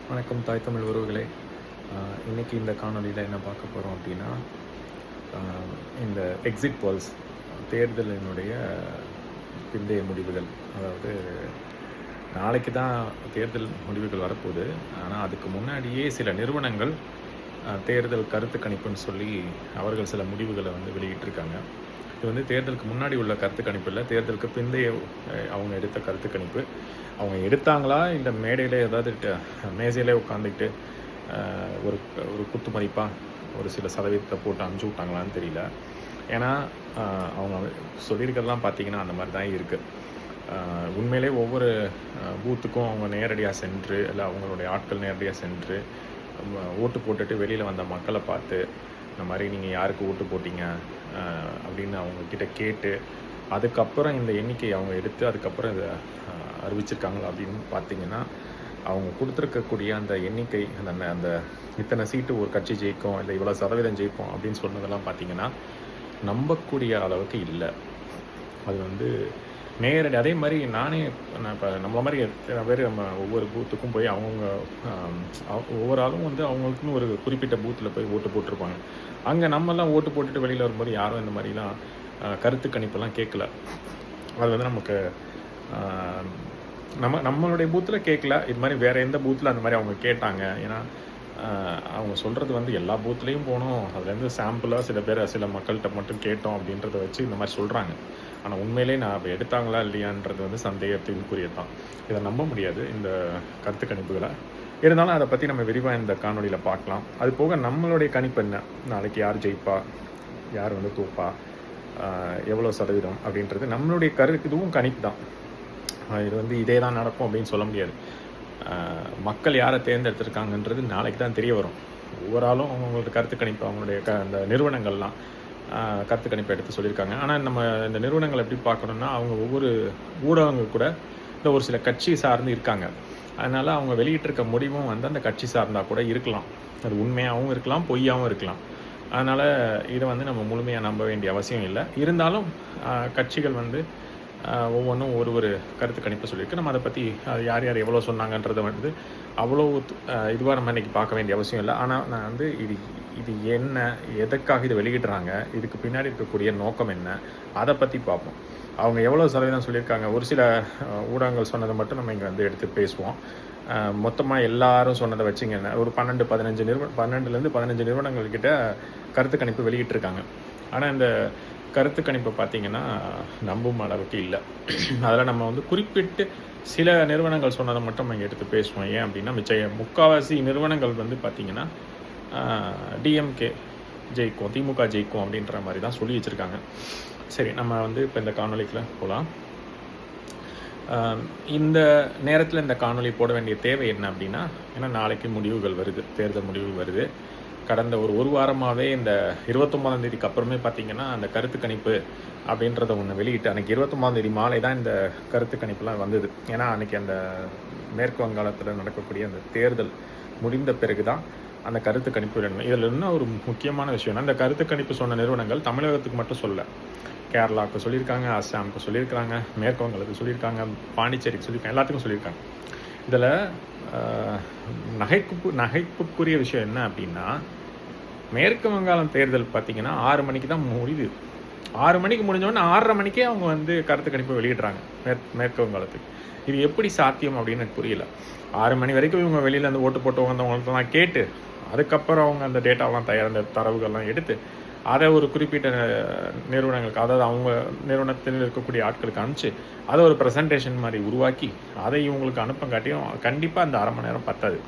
வணக்கம் தாய் தமிழ் உறவுகளே. இன்றைக்கி இந்த காணொலியில் என்ன பார்க்க போகிறோம் அப்படின்னா, இந்த எக்ஸிட் போல்ஸ் தேர்தலினுடைய பிந்தைய முடிவுகள். அதாவது நாளைக்கு தான் தேர்தல் முடிவுகள் வரப்போகுது. ஆனால் அதுக்கு முன்னாடியே சில நிறுவனங்கள் தேர்தல் கருத்து கணிப்புன்னு சொல்லி அவர்கள் சில முடிவுகளை வெளியிட்டிருக்காங்க. இது தேர்தலுக்கு முன்னாடி உள்ள கருத்து கணிப்பு இல்லை, தேர்தலுக்கு பிந்தைய அவங்க எடுத்த கருத்து கணிப்பு. அவங்க எடுத்தாங்களா இல்லை மேடையில் ஏதாவது மேசையிலே உட்காந்துக்கிட்டு ஒரு ஒரு குத்து மதிப்பாக ஒரு சில சதவீதத்தை போட்டு அனுப்பிச்சி விட்டாங்களான்னு தெரியல. ஏன்னா அவங்க சொல்லியிருக்கிறதெல்லாம் பார்த்தீங்கன்னா அந்த மாதிரி தான் இருக்குது. உண்மையிலே ஒவ்வொரு பூத்துக்கும் அவங்க நேரடியாக சென்று இல்லை அவங்களுடைய ஆட்கள் நேரடியாக சென்று ஓட்டு போட்டுட்டு வெளியில் வந்த மக்களை பார்த்து இந்த மாதிரி நீங்கள் யாருக்கு ஓட்டு போட்டீங்க அப்படின்னு அவங்கக்கிட்ட கேட்டு அதுக்கப்புறம் இந்த எண்ணிக்கை அவங்க எடுத்து அதுக்கப்புறம் இதை அறிவிச்சிருக்காங்களா அப்படின்னு பார்த்தீங்கன்னா, அவங்க கொடுத்துருக்கக்கூடிய அந்த எண்ணிக்கை அந்த இத்தனை சீட்டு ஒரு கட்சி ஜெயிக்கும் இல்லை இவ்வளோ சதவீதம் ஜெயிக்கும் அப்படின்னு சொன்னதெல்லாம் பார்த்தீங்கன்னா நம்பக்கூடிய அளவுக்கு இல்லை. அது நேரடி அதே மாதிரி நான் இப்போ நம்மள மாதிரி எத்தனை பேர் நம்ம ஒவ்வொரு பூத்துக்கும் போய் அவங்கவுங்க ஒவ்வொரு ஆளும் அவங்களுக்குன்னு ஒரு குறிப்பிட்ட பூத்தில் போய் ஓட்டு போட்டிருப்பாங்க. அங்கே நம்மெல்லாம் ஓட்டு போட்டுட்டு வெளியில் வரும்போது யாரும் இந்த மாதிரிலாம் கருத்து கணிப்பெல்லாம் கேட்கல. அது நமக்கு நம்மளுடைய பூத்தில் கேட்கல. இது மாதிரி வேறு எந்த பூத்தில் அந்த மாதிரி அவங்க கேட்டாங்க. ஏன்னா அவங்க சொல்கிறது எல்லா பூத்துலேயும் போனோம், அதுலேருந்து சாம்பிளாக சில மக்கள்கிட்ட மட்டும் கேட்டோம் அப்படின்றத வச்சு இந்த மாதிரி சொல்கிறாங்க. ஆனால் உண்மையிலே நான் இப்போ எடுத்தாங்களா இல்லையான்றது சந்தேகத்திற்குரியது தான். இதை நம்ப முடியாது இந்த கருத்து கணிப்புகளை. இருந்தாலும் அதை பற்றி நம்ம விரிவாக இந்த காணொலியில் பார்க்கலாம். அது போக நம்மளுடைய கணிப்பு என்ன, நாளைக்கு யார் ஜெயிப்பா, யார் தோப்பா, எவ்வளோ சதவீதம் அப்படின்றது நம்மளுடைய இதுவும் கணிப்பு தான். இது இதே தான் நடக்கும் அப்படின்னு சொல்ல முடியாது. மக்கள் யாரை தேர்ந்தெடுத்திருக்காங்கன்றது நாளைக்கு தான் தெரிய வரும். ஒவ்வொரு ஆளும் அவங்களோட கருத்து கணிப்பு அவங்களுடைய அந்த நிறுவனங்கள்லாம் கருத்து கணிப்பை எடுத்து சொல்லியிருக்காங்க. ஆனால் நம்ம இந்த நிறுவனங்கள் எப்படி பார்க்கணுன்னா, அவங்க ஒவ்வொரு ஊடகங்கள் கூட இல்லை ஒரு சில கட்சி சார்ந்து இருக்காங்க. அதனால் அவங்க வெளியிட்டிருக்க முடிவும் அந்த கட்சி சார்ந்தால் கூட இருக்கலாம். அது உண்மையாகவும் இருக்கலாம், பொய்யாகவும் இருக்கலாம். அதனால் இதை நம்ம முழுமையாக நம்ப வேண்டிய அவசியம் இல்லை. இருந்தாலும் கட்சிகள் ஒவ்வொன்றும் ஒரு கருத்து கணிப்பு சொல்லியிருக்கு. நம்ம அதை பற்றி யார் யார் எவ்வளோ சொன்னாங்கன்றதை அவ்வளோ இதுவாக நம்ம இன்றைக்கி பார்க்க வேண்டிய அவசியம் இல்லை. ஆனால் நான் இது என்ன, எதற்காக இதை வெளியிடுறாங்க, இதுக்கு பின்னாடி இருக்கக்கூடிய நோக்கம் என்ன, அதை பற்றி பார்ப்போம். அவங்க எவ்வளோ சதவீதம் சொல்லியிருக்காங்க, ஒரு சில ஊடகங்கள் சொன்னதை மட்டும் நம்ம இங்கே எடுத்து பேசுவோம். மொத்தமாக எல்லாரும் சொன்னதை வச்சுங்க ஒரு 12-15 நிறுவனங்கள்கிட்ட கருத்து கணிப்பு வெளியிட்டிருக்காங்க. ஆனால் இந்த கருத்து கணிப்பை பார்த்திங்கன்னா நம்பும் அளவுக்கு இல்லை. அதில் நம்ம குறிப்பிட்டு சில நிறுவனங்கள் சொன்னதை மட்டும் நம்ம இங்கே எடுத்து பேசுவோம். ஏன் அப்படின்னா முக்கால்வாசி நிறுவனங்கள் பார்த்திங்கன்னா டிஎம்கே ஜெயிக்கும், திமுக ஜெயிக்கும் அப்படின்ற மாதிரி தான் சொல்லி வச்சுருக்காங்க. சரி, நம்ம இப்போ இந்த காணொலிக்குள்ள போகலாம். இந்த நேரத்தில் இந்த காணொலி போட வேண்டிய தேவை என்ன அப்படின்னா, ஏன்னா நாளைக்கு முடிவுகள் வருது, தேர்தல் முடிவுகள் வருது. கடந்த ஒரு வாரமாகவே இந்த 29ஆம் தேதிக்கு அப்புறமே பார்த்திங்கன்னா அந்த கருத்து கணிப்பு அப்படின்றத ஒன்று வெளியிட்டு அன்றைக்கி 29ஆம் தேதி மாலை தான் இந்த கருத்து கணிப்புலாம் வந்தது. ஏன்னா அன்றைக்கி அந்த மேற்கு வங்காளத்தில் நடக்கக்கூடிய அந்த தேர்தல் முடிந்த பிறகு தான் அந்த கருத்து கணிப்பு வேணும். இதில் இன்னும் ஒரு முக்கியமான விஷயம்னா, இந்த கருத்து கணிப்பு சொன்ன நிறுவனங்கள் தமிழகத்துக்கு மட்டும் சொல்லலை, கேரளாவுக்கு சொல்லியிருக்காங்க, அஸ்ஸாமுக்கு சொல்லியிருக்காங்க, மேற்கு வங்கத்துக்கு சொல்லியிருக்காங்க, பாண்டிச்சேரிக்கு சொல்லியிருக்காங்க, எல்லாத்துக்கும் சொல்லியிருக்காங்க. இதில் நகைப்புக்குரிய விஷயம் என்ன அப்படின்னா, மேற்கு வங்காளம் தேர்தல் பார்த்திங்கன்னா 6 மணிக்கு தான் முடியுது. 6 மணிக்கு முடிஞ்சோடனே 6:30 மணிக்கே அவங்க கருத்து கணிப்பை வெளியிடுறாங்க மேற்கு வங்காளத்துக்கு. இது எப்படி சாத்தியம் அப்படின்னு எனக்கு புரியல. 6 மணி வரைக்கும் இவங்க வெளியில் ஓட்டு போட்டு வந்தவங்கள்ட்டலாம் கேட்டு அதுக்கப்புறம் அவங்க அந்த டேட்டாவெலாம் அந்த தரவுகள்லாம் எடுத்து அதை ஒரு குறிப்பிட்ட நிறுவனங்களுக்கு, அதாவது அவங்க நிறுவனத்தில் இருக்கக்கூடிய ஆட்களுக்கு அனுப்பிச்சு அதை ஒரு ப்ரெசன்டேஷன் மாதிரி உருவாக்கி அதை இவங்களுக்கு அனுப்பங்காட்டியும் கண்டிப்பாக அந்த 1/2 மணி நேரம் பத்தாது.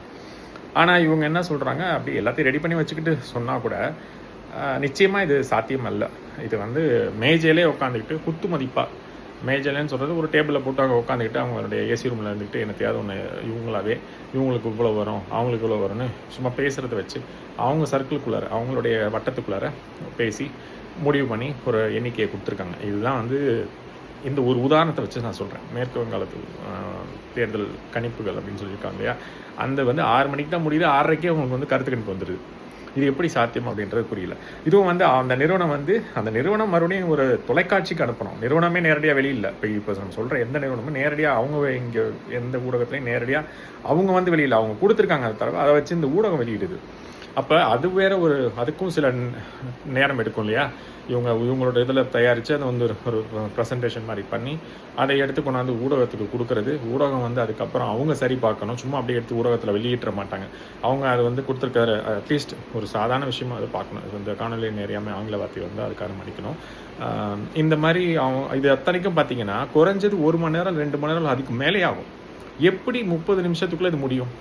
ஆனால் இவங்க என்ன சொல்கிறாங்க, அப்படி எல்லாத்தையும் ரெடி பண்ணி வச்சுக்கிட்டு சொன்னால் கூட நிச்சயமாக இது சாத்தியம் அல்ல. இது மேஜையிலே உட்காந்துக்கிட்டு குத்து மதிப்பாக, மேஜையிலேன்னு சொல்கிறது ஒரு டேபிளில் போட்டு அவங்க உட்காந்துக்கிட்டு அவங்களுடைய ஏசி ரூமில் இருந்துக்கிட்டு என்னத்தையாவது ஒன்று இவங்களுக்கு இவ்வளோ வரும், அவங்களுக்கு இவ்வளோ வரும்னு சும்மா பேசுகிறத வச்சு அவங்க சர்க்கிளுக்குள்ளார அவங்களுடைய வட்டத்துக்குள்ளார பேசி முடிவு பண்ணி ஒரு எண்ணிக்கையை கொடுத்துருக்காங்க. இதுதான் இந்த ஒரு உதாரணத்தை வச்சு நான் சொல்கிறேன். மேற்கு வங்காளத்து தேர்தல் கணிப்புகள் அப்படின்னு சொல்லியிருக்காங்க இல்லையா, அந்த 6 மணிக்கு தான் முடியுது, 6:30க்கே அவங்களுக்கு கருத்து கணிப்பு வந்துடுது. இது எப்படி சாத்தியம் அப்படின்றது புரியல. இதுவும் வந்து அந்த நிறுவனம் மறுபடியும் ஒரு தொலைக்காட்சிக்கு அனுப்பணும். நிறுவனமே நேரடியாக வெளியில. இப்போ நம்ம சொல்கிற எந்த நிறுவனமும் நேரடியாக அவங்க இங்கே எந்த ஊடகத்துலையும் நேரடியாக அவங்க வந்து வெளியில் அவங்க கொடுத்துருக்காங்க. அதை வச்சு இந்த ஊடகம் வெளியிடுது. அப்போ அது வேற அதுக்கும் சில நேரம் எடுக்கும் இல்லையா? இவங்களோட இதில் தயாரித்து அதை வந்து ஒரு ப்ரெசன்டேஷன் மாதிரி பண்ணி அதை எடுத்து கொண்டாந்து ஊடகத்துக்கு கொடுக்கறது. ஊடகம் வந்து அதுக்கப்புறம் அவங்க சரி பார்க்கணும். சும்மா அப்படியே எடுத்து ஊடகத்தில் வெளியிட மாட்டாங்க. அவங்க அது வந்து கொடுத்துருக்காரு அட்லீஸ்ட் ஒரு சாதாரண விஷயமா அதை பார்க்கணும். இந்த காணொலி நேரியாமல் ஆங்கில வார்த்தை வந்து அதுக்காக மதிக்கணும். இந்த மாதிரி இது அத்தனைக்கும் பார்த்தீங்கன்னா குறைஞ்சது 1 மணி நேரம் 2 மணி நேரம் அதுக்கு மேலே ஆகும். எப்படி 30 நிமிஷத்துக்குள்ளே இது முடியும்?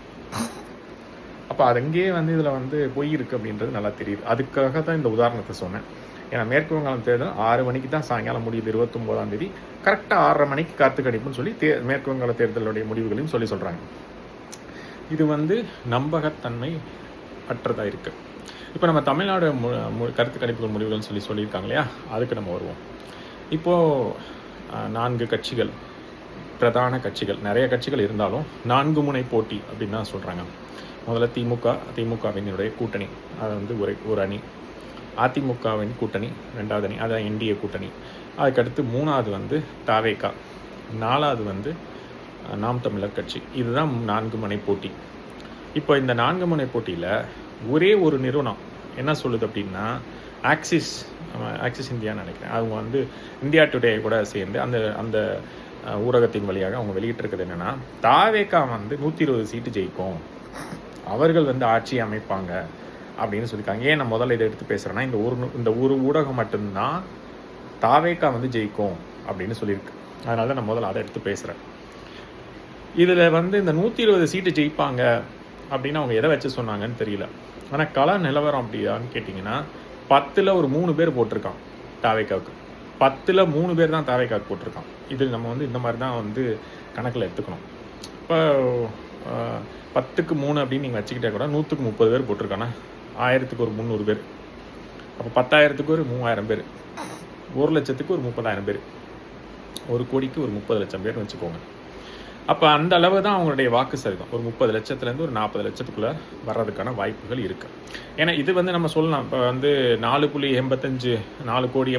அப்போ அது அங்கேயே வந்து இதில் வந்து பொய் இருக்குது அப்படின்றது நல்லா தெரியுது. அதுக்காக தான் இந்த உதாரணத்தை சொன்னேன். ஏன்னா மேற்கு வங்காளம் தேர்தல் 6 மணிக்கு தான் சாயங்காலம் முடியுது, 29ஆம் தேதி. கரெக்டாக 6:30 மணிக்கு கருத்து கணிப்புன்னு சொல்லி மேற்கு வங்காள தேர்தலுடைய முடிவுகளையும் சொல்கிறாங்க. இது வந்து நம்பகத்தன்மை அற்றதாக இருக்குது. இப்போ நம்ம தமிழ்நாடு கருத்து கணிப்புகள் முடிவுகள்னு சொல்லியிருக்காங்க இல்லையா? அதுக்கு நம்ம வருவோம். இப்போது 4 கட்சிகள், பிரதான கட்சிகள், நிறைய கட்சிகள் இருந்தாலும் 4 முனை போட்டி அப்படின்னு தான் சொல்கிறாங்க. முதல்ல திமுகவினுடைய கூட்டணி, அது வந்து ஒரு அணி. அதிமுகவின் கூட்டணி 2வது அணி, அதான் என்டிஏ கூட்டணி. அதுக்கடுத்து 3வது வந்து தவேகா, 4வது வந்து நாம் தமிழர் கட்சி. இதுதான் 4 முனை போட்டி. இப்போ இந்த 4 முனை போட்டியில் ஒரே ஒரு நிறுவனம் என்ன சொல்லுது அப்படின்னா, ஆக்சிஸ் இந்தியான்னு நினைக்கிறேன். அவங்க வந்து இந்தியா டுடே கூட சேர்ந்து அந்த ஊடகத்தின் வழியாக அவங்க வெளியிட்டிருக்கிறது என்னென்னா, தவேகா வந்து 120 சீட்டு ஜெயிக்கும், அவர்கள் வந்து ஆட்சி அமைப்பாங்க அப்படின்னு சொல்லியிருக்காங்க. ஏன் நான் முதல்ல இதை எடுத்து பேசுகிறேன்னா, இந்த ஒரு ஊடகம் மட்டும்தான் தவேகா வந்து ஜெயிக்கும் அப்படின்னு சொல்லியிருக்கு. அதனால தான் நான் முதல்ல அதை எடுத்து பேசுகிறேன். இதில் வந்து இந்த 120 சீட்டு ஜெயிப்பாங்க அப்படின்னு அவங்க எதை வச்சு சொன்னாங்கன்னு தெரியல. ஆனால் கள நிலவரம் அப்படியான்னு கேட்டிங்கன்னா, 10ல் ஒரு 3 பேர் போட்டிருக்கான் தவேகாவுக்கு. 10ல் 3 பேர் தான் தவேகாவுக்கு போட்டிருக்கான். இது நம்ம வந்து இந்த மாதிரி தான் வந்து கணக்கில் எடுத்துக்கணும். இப்போ 10க்கு 3 அப்படின்னு நீங்கள் வச்சுக்கிட்டே கூட 100க்கு 30 பேர் போட்டிருக்கானா, 1000க்கு ஒரு 300 பேர், அப்போ 10,000க்கு ஒரு 3000 பேர், 1 லட்சத்துக்கு ஒரு 30,000 பேர், 1 கோடிக்கு ஒரு 30 லட்சம் பேர்னு வச்சுக்கோங்க. அப்போ அந்த அளவு தான் அவங்களுடைய வாக்கு சரிதான். ஒரு 30 லட்சத்துலேருந்து ஒரு 40 லட்சத்துக்குள்ளே வர்றதுக்கான வாய்ப்புகள் இருக்குது. ஏன்னா இது வந்து நம்ம சொல்லலாம், இப்போ வந்து 4 கோடி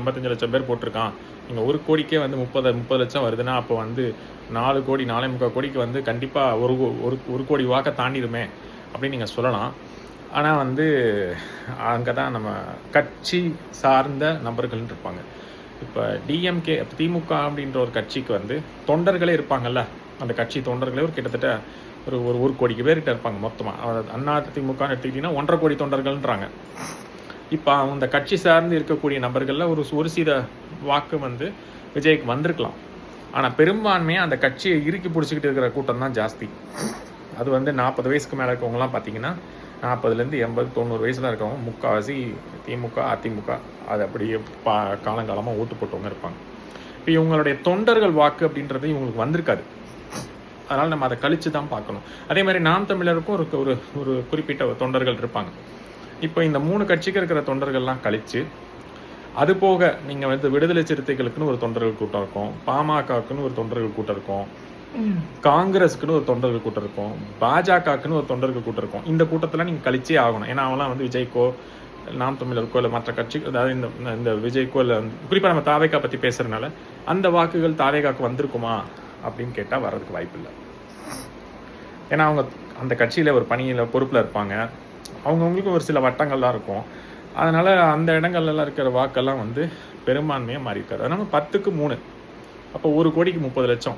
85 லட்சம் பேர் போட்டிருக்கான், நீங்கள் 1 கோடிக்கே வந்து 30 லட்சம் வருதுன்னா, அப்போ வந்து 4 கோடி 4.25 கோடிக்கு வந்து கண்டிப்பாக ஒரு கோடி வாக்கை தாண்டிடுமே அப்படின்னு நீங்கள் சொல்லலாம். ஆனால் வந்து அங்கே தான் நம்ம கட்சி சார்ந்த நபர்கள்னு இருப்பாங்க. இப்போ டிஎம்கே, திமுக அப்படின்ற ஒரு கட்சிக்கு வந்து தொண்டர்களே இருப்பாங்கல்ல, அந்த கட்சி தொண்டர்களே கிட்டத்தட்ட ஒரு கோடிக்கு பேர்கிட்ட இருப்பாங்க மொத்தமாக. அண்ணா திமுகன்னு எடுத்துக்கிட்டிங்கன்னா 1.5 கோடி தொண்டர்கள்ன்றாங்க. இப்போ அந்த கட்சி சார்ந்து இருக்கக்கூடிய நபர்களில் ஒரு சில வாக்கு வந்து விஜய்க்கு வந்திருக்கலாம். ஆனால் பெரும்பான்மையாக அந்த கட்சியை இறுக்கி பிடிச்சிக்கிட்டு இருக்கிற கூட்டம் தான் ஜாஸ்தி. அது வந்து 40 வயசுக்கு மேலே இருக்கவங்கலாம் பார்த்தீங்கன்னா 40லேருந்து 80 90 வயசில் இருக்கவங்க முக்கால்வாசி திமுக அதிமுக அது அப்படியே காலங்காலமாக ஓட்டு போட்டவங்க இருப்பாங்க. இப்போ இவங்களுடைய தொண்டர்கள் வாக்கு அப்படின்றது இவங்களுக்கு வந்திருக்காது. அதனால் நம்ம அதை கழித்து தான் பார்க்கணும். அதே மாதிரி நாம் தமிழருக்கும் ஒரு குறிப்பிட்ட தொண்டர்கள் இருப்பாங்க. இப்போ இந்த 3 கட்சிக்கு இருக்கிற தொண்டர்கள்லாம் கழித்து, அது போக நீங்கள் வந்து விடுதலை சிறுத்தைகளுக்குன்னு ஒரு தொண்டர்கள் கூட்டம் இருக்கும், பாமகக்குன்னு ஒரு தொண்டர்கள் கூட்டம் இருக்கும், காங்கிரஸுக்குன்னு ஒரு தொண்டர்கள் கூட்டம் இருக்கும், பாஜகக்குன்னு ஒரு தொண்டர்கள் கூட்டம் இருக்கும். இந்த கூட்டத்தில் நீங்கள் கழிச்சே ஆகணும். ஏன்னா அவங்களாம் வந்து விஜய்க்கோ நாம் தமிழருக்கோ இல்லை மற்ற கட்சி, அதாவது இந்த விஜய்க்கோ இல்லை குறிப்பாக நம்ம தவேகா பற்றி பேசுகிறதுனால அந்த வாக்குகள் தவேகாவுக்கு வந்திருக்குமா அப்படின்னு கேட்டால் வர்றதுக்கு வாய்ப்பு இல்லை. ஏன்னா அவங்க அந்த கட்சியில் ஒரு பணியில் பொறுப்பில் இருப்பாங்க, அவங்கவுங்களுக்கும் ஒரு சில வட்டங்கள்லாம் இருக்கும். அதனால் அந்த இடங்கள்லாம் இருக்கிற வாக்கெல்லாம் வந்து பெரும்பான்மையாக மாறி இருக்காது. அதனால் 10க்கு 3, அப்போ 1 கோடிக்கு 30 லட்சம்,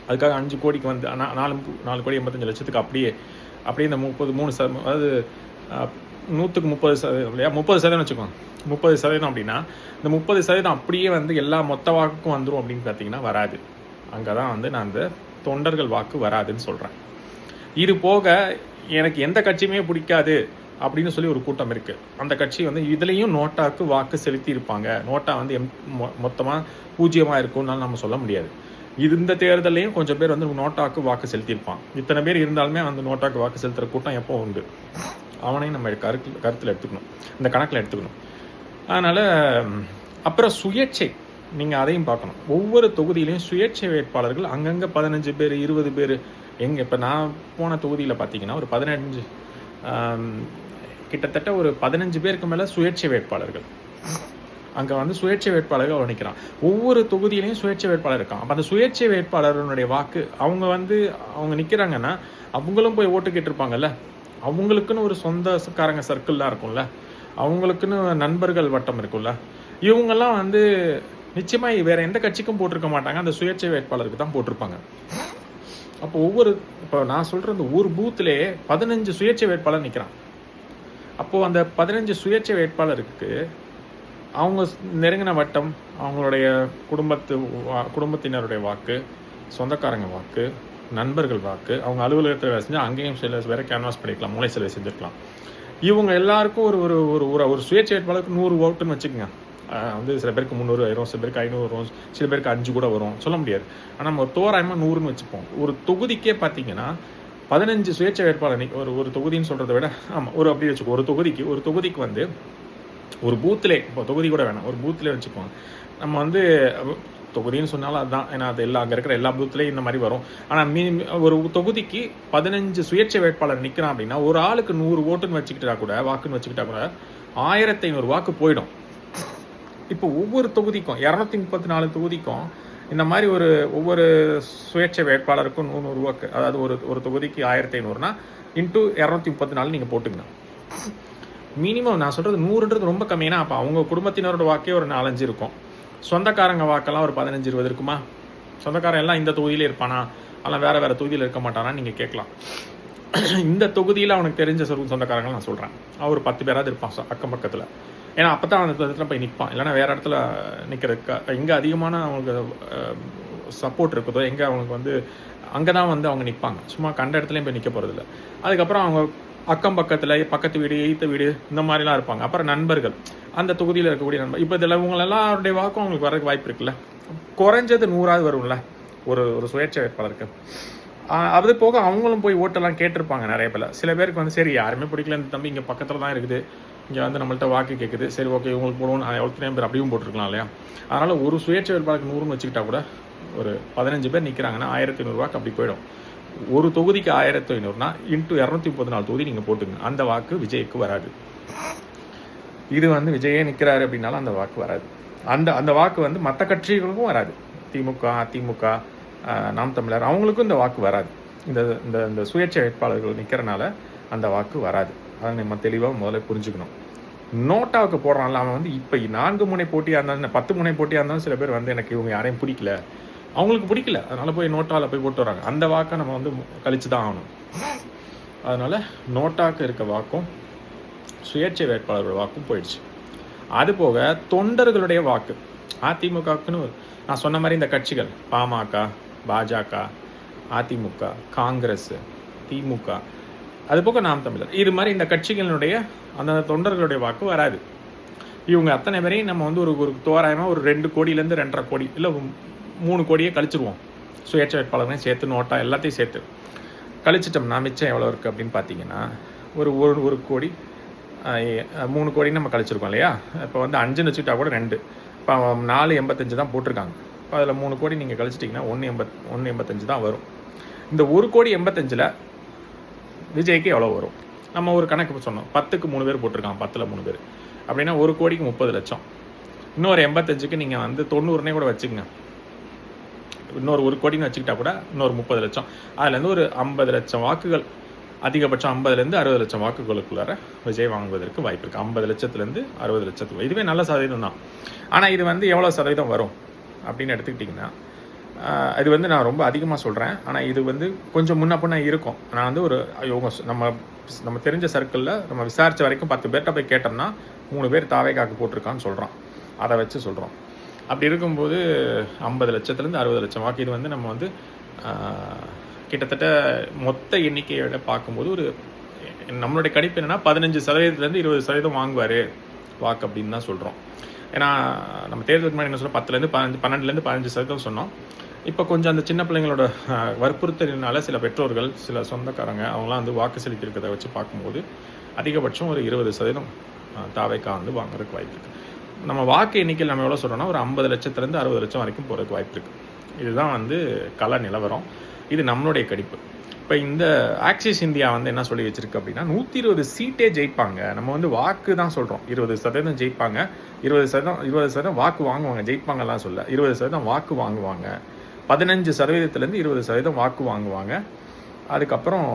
அதுக்காக 5 கோடிக்கு வந்து 4 கோடி 85 லட்சத்துக்கு அப்படியே இந்த 33%, அதாவது 100க்கு 30% இல்லையா, 30% வச்சுக்கோங்க. 30% அப்படின்னா இந்த 30% அப்படியே வந்து எல்லா மொத்த வாக்குக்கும் வந்துடும் அப்படின்னு பார்த்தீங்கன்னா வராது. அங்கே தான் வந்து நான் அந்த தொண்டர்கள் வாக்கு வராதுன்னு சொல்கிறேன். இது போக எனக்கு எந்த கட்சியுமே பிடிக்காது அப்படின்னு சொல்லி ஒரு கூட்டம் இருக்குது. அந்த கட்சி வந்து இதுலேயும் நோட்டாவுக்கு வாக்கு செலுத்தி இருப்பாங்க. நோட்டா வந்து மொத்தமாக 0 இருக்கும்னாலும் நம்ம சொல்ல முடியாது. இந்த தேர்தலையும் கொஞ்சம் பேர் வந்து நோட்டாவுக்கு வாக்கு செலுத்தியிருப்பான். இத்தனை பேர் இருந்தாலுமே வந்து நோட்டாவுக்கு வாக்கு செலுத்துகிற கூட்டம் எப்போ உண்டு, அவனையும் நம்ம கருத்தில் எடுத்துக்கணும், இந்த கணக்கில் எடுத்துக்கணும். அதனால் அப்புறம் சுயேட்சை, நீங்கள் அதையும் பார்க்கணும். ஒவ்வொரு தொகுதியிலையும் சுயேட்சை வேட்பாளர்கள் அங்கங்கே 15 பேர் 20 பேர். இப்போ நான் போன தொகுதியில் பார்த்தீங்கன்னா ஒரு 15 கிட்டத்தட்ட ஒரு 15 பேருக்கு மேலே சுயேட்சை வேட்பாளர்கள். அங்கே வந்து சுயேட்சை வேட்பாளர்கள் நிற்கிறான். ஒவ்வொரு தொகுதியிலையும் சுயேட்சை வேட்பாளர் இருக்கான். அப்போ அந்த சுயேட்சை வேட்பாளர்களுடைய வாக்கு அவங்க நிற்கிறாங்கன்னா அவங்களும் போய் ஓட்டு கேட்டிருப்பாங்கல்ல. அவங்களுக்குன்னு ஒரு சொந்தக்காரங்க சர்க்கிள்லாம் இருக்கும்ல, அவங்களுக்குன்னு நண்பர்கள் வட்டம் இருக்கும்ல. இவங்கெல்லாம் வந்து நிச்சயமாக வேற எந்த கட்சிக்கும் போட்டிருக்க மாட்டாங்க, அந்த சுயேட்சை வேட்பாளருக்கு தான் போட்டிருப்பாங்க. அப்போ இப்போ நான் சொல்கிறது ஒரு பூத்துலேயே 15 சுயேட்சை வேட்பாளர் நிற்கிறான். அப்போது அந்த 15 சுயேட்சை வேட்பாளருக்கு அவங்க நெருங்கின வட்டம், அவங்களுடைய குடும்பத்தினருடைய வாக்கு, சொந்தக்காரங்க வாக்கு, நண்பர்கள் வாக்கு, அவங்க அலுவலகத்தில் வேலை செஞ்சால் அங்கேயும் சில வேறு கேன்வாஸ் பண்ணிக்கலாம், மூளை செலவு செஞ்சுருக்கலாம். இவங்க எல்லாருக்கும் ஒரு ஒரு ஒரு ஒரு சுயேட்சை வேட்பாளருக்கு 100 ஓட்டுன்னு வச்சுக்கோங்க. வந்து சில பேருக்கு 300 வரும், சில பேருக்கு 500 வரும், சில பேருக்கு 5 கூட வரும், சொல்ல முடியாது. ஆனால் நம்ம தோராயமாக 100ன்னு வச்சுப்போம். ஒரு தொகுதிக்கே பார்த்தீங்கன்னா 15 சுயேட்சை வேட்பாளர் ஒரு தொகுதின்னு சொல்கிறத விட அப்படி வச்சுக்கோ. ஒரு தொகுதிக்கு வந்து ஒரு பூத்திலே, இப்போ தொகுதி கூட வேணாம், ஒரு பூத்திலே வச்சுக்குவோம். நம்ம வந்து தொகுதின்னு சொன்னாலும் அதுதான், ஏன்னா அது அங்கே இருக்கிற எல்லா பூத்துலேயும் இந்த மாதிரி வரும். ஆனால் ஒரு தொகுதிக்கு 15 சுயேட்சை வேட்பாளர் நிற்கிறான் அப்படின்னா ஒரு ஆளுக்கு 100 ஓட்டுன்னு வச்சுக்கிட்டா கூட, வாக்குன்னு வச்சுக்கிட்டா கூட 1500 வாக்கு போயிடும். இப்போ ஒவ்வொரு தொகுதிக்கும் 234 தொகுதிக்கும் இந்த மாதிரி ஒவ்வொரு சுயேட்சை வேட்பாளருக்கும் 100 வாக்கு, அதாவது ஒரு தொகுதிக்கு 1500னா இன்ட்டு 234 நீங்கள் போட்டுங்க. மினிமம் நான் சொல்கிறது 100ன்றது ரொம்ப கம்மினா, அப்போ அவங்க குடும்பத்தினரோட வாக்கே ஒரு 4-5 இருக்கும். சொந்தக்காரங்க வாக்கெல்லாம் ஒரு 15-20 இருக்குமா? சொந்தக்காரன் எல்லாம் இந்த தொகுதியிலே இருப்பானா, அதெல்லாம் வேறு தொகுதியில் இருக்க மாட்டானா நீங்கள் கேட்கலாம். இந்த தொகுதியில் அவனுக்கு தெரிஞ்ச சொந்தக்காரங்க நான் சொல்கிறேன், அவர் 10 பேராவது இருப்பான் அக்கம் பக்கத்தில். ஏன்னா அப்போ தான் அந்த இடத்துல போய் நிற்பான். இல்லைனா வேறு இடத்துல நிற்கிறதுக்கு எங்கே அதிகமான அவங்களுக்கு சப்போர்ட் இருக்குதோ, எங்கே அவங்களுக்கு வந்து அங்கே தான் வந்து அவங்க நிற்பாங்க. சும்மா கண்ட இடத்துலையும் போய் நிற்க போகிறதில்ல. அதுக்கப்புறம் அவங்க அக்கம் பக்கத்தில், பக்கத்து வீடு, எய்த்த வீடு, இந்த மாதிரிலாம் இருப்பாங்க. அப்புறம் நண்பர்கள், அந்த தொகுதியில் இருக்கக்கூடிய நண்பர். இப்போ இதில் இவங்களெல்லாருடைய வாக்கும் அவங்களுக்கு வரதுக்கு வாய்ப்பு இருக்குல்ல. குறைஞ்சது 100ஆவது வரும்ல ஒரு சுயேட்சை வேட்பாளருக்கு. அது போக அவங்களும் போய் ஓட்டெல்லாம் கேட்டிருப்பாங்க நிறைய பேர். சில பேருக்கு வந்து சரி யாருமே பிடிக்கல, இந்த தம்பி இங்கே பக்கத்தில் தான் இருக்குது, இங்கே வந்து நம்மள்ட்ட வாக்கு கேட்குது, சரி ஓகே இவங்களுக்கு போடுவோம், எவ்வளோ பேர் அப்படியும் போட்டிருக்கலாம் இல்லையா. அதனால் ஒரு சுயேட்சை வேட்பாளருக்கு 100ன்னு வச்சுக்கிட்டா கூட ஒரு 15 பேர் நிற்கிறாங்கன்னா 1500 வாக்கு அப்படி போயிடும். ஒரு தொகுதிக்கு 1500னா இன்ட்டு 234 தொகுதி நீங்கள் போட்டுங்க. அந்த வாக்கு விஜய்க்கு வராது. இது வந்து விஜயே நிற்கிறாரு அப்படின்னாலும் அந்த வாக்கு வராது. அந்த வாக்கு வந்து மற்ற கட்சிகளுக்கும் வராது. திமுக, அதிமுக, நாம் தமிழர், அவங்களுக்கும் இந்த வாக்கு வராது. இந்த சுயேட்சை வேட்பாளர்கள் நிற்கிறனால அந்த வாக்கு வராது. அதை நம்ம தெளிவாக முதல்ல புரிஞ்சுக்கணும். நோட்டாவுக்கு போடுறான்ல அவன் வந்து இப்போ 4 முனை போட்டியாக இருந்தாலும் 10 முனை போட்டியாக இருந்தாலும் சில பேர் வந்து எனக்கு இவங்க யாரையும் பிடிக்கல, அவங்களுக்கு பிடிக்கல, அதனால் போய் நோட்டாவில் போய் போட்டு வராங்க. அந்த வாக்கை நம்ம வந்து கழிச்சு தான் ஆகணும். அதனால் நோட்டாவுக்கு இருக்க வாக்கும் சுயேட்சை வேட்பாளர்களோட வாக்கும் போயிடுச்சு. அதுபோக தொண்டர்களுடைய வாக்கு, அதிமுகக்குன்னு நான் சொன்ன மாதிரி இந்த கட்சிகள் பாமக, பாஜக, அதிமுக, காங்கிரஸ், திமுக, அதுபோக நாம் தமிழர், இது மாதிரி இந்த கட்சிகளுடைய அந்த தொண்டர்களுடைய வாக்கு வராது. இவங்க அத்தனை பேரையும் நம்ம வந்து ஒரு தோராயமாக ஒரு 2 கோடியிலேருந்து 2.5 கோடி இல்லை 3 கோடியே கழிச்சிருவோம். சுயேட்சை வேட்பாளர்களையும் சேர்த்து நோட்டா எல்லாத்தையும் சேர்த்து கழிச்சிட்டோம்னா மிச்சம் எவ்வளோ இருக்குது அப்படின்னு பார்த்தீங்கன்னா ஒரு கோடி 3 கோடின்னு நம்ம கழிச்சிருக்கோம் இல்லையா. இப்போ வந்து 5ன்னு வச்சுக்கிட்டா கூட 2, இப்போ 4.85 தான் போட்டிருக்காங்க. இப்போ அதில் 3 கோடி நீங்கள் கழிச்சிட்டிங்கன்னா 1.85 தான் வரும். இந்த 1.85 விஜய்க்கு எவ்வளோ வரும்? நம்ம ஒரு கணக்கு சொன்னோம், 10க்கு 3 பேர் போட்டிருக்காங்க, 10ல் 3 பேர் அப்படின்னா 1 கோடிக்கு 30 லட்சம். இன்னொரு 85க்கு நீங்கள் வந்து 90னே கூட வச்சுக்கோங்க. இன்னொரு 1 கோடின்னு வச்சுக்கிட்டா கூட இன்னொரு 30 லட்சம். அதுலேருந்து ஒரு 50 லட்சம் வாக்குகள், அதிகபட்சம் 50லேருந்து 60 லட்சம் வாக்குகளுக்குள்ளார விஜய் வாங்குவதற்கு வாய்ப்பு இருக்குது. 50 லட்சத்துலேருந்து 60 லட்சத்துக்கு இதுவே நல்ல சதவீதம் தான். ஆனால் இது வந்து எவ்வளோ சதவீதம் வரும் அப்படின்னு எடுத்துக்கிட்டிங்கன்னா, இது வந்து நான் ரொம்ப அதிகமாக சொல்கிறேன். ஆனால் இது வந்து கொஞ்சம் முன்ன பின்ன இருக்கும். நான் வந்து இவங்க நம்ம தெரிஞ்ச சர்க்கிளில் நம்ம விசாரித்த வரைக்கும் 10 பேர்கிட்ட போய் கேட்டோம்னா 3 பேர் தாவேக்காக்கு போட்டிருக்கான்னு சொல்கிறான். அதை வச்சு சொல்கிறோம். அப்படி இருக்கும்போது 50 லட்சத்துலேருந்து 60 லட்சம் வாக்கு, இது வந்து நம்ம வந்து கிட்டத்தட்ட மொத்த எண்ணிக்கையோட பார்க்கும்போது நம்மளுடைய கணிப்பு என்னென்னா 15%லேருந்து 20% வாங்குவார் வாக்கு அப்படின்னு தான் சொல்கிறோம். ஏன்னா நம்ம தேர்தலுக்கு முன்னாடி என்ன சொல்கிறோம், 12லேருந்து 15% சொன்னோம். இப்போ கொஞ்சம் அந்த சின்ன பிள்ளைங்களோட வற்புறுத்தலினால சில பெற்றோர்கள், சில சொந்தக்காரங்க அவங்களாம் வந்து வாக்கு செலுத்தியிருக்கிறத வச்சு பார்க்கும்போது அதிகபட்சம் ஒரு 20% தாவேக்கா வந்து வாங்குறதுக்கு வாய்ப்பு இருக்குது. நம்ம வாக்கு எண்ணிக்கையில் நம்ம எவ்வளோ சொல்கிறோம்னா ஒரு 50 லட்சத்துலேருந்து 60 லட்சம் வரைக்கும் போகிறதுக்கு வாய்ப்பு இருக்குது. இதுதான் வந்து கள நிலவரம். இது நம்மளுடைய கணிப்பு. இப்போ இப்போ இந்த ஆக்சிஸ் இந்தியா வந்து என்ன சொல்லி வச்சிருக்கு அப்படின்னா 120 சீட்டே ஜெயிப்பாங்க. நம்ம வந்து வாக்கு தான் சொல்கிறோம். 20% ஜெயிப்பாங்க, 20% வாக்கு வாங்குவாங்க. ஜெயிப்பாங்கலாம் சொல்ல, 20% வாக்கு வாங்குவாங்க. 15%லேருந்து 20% வாக்கு வாங்குவாங்க. அதுக்கப்புறம்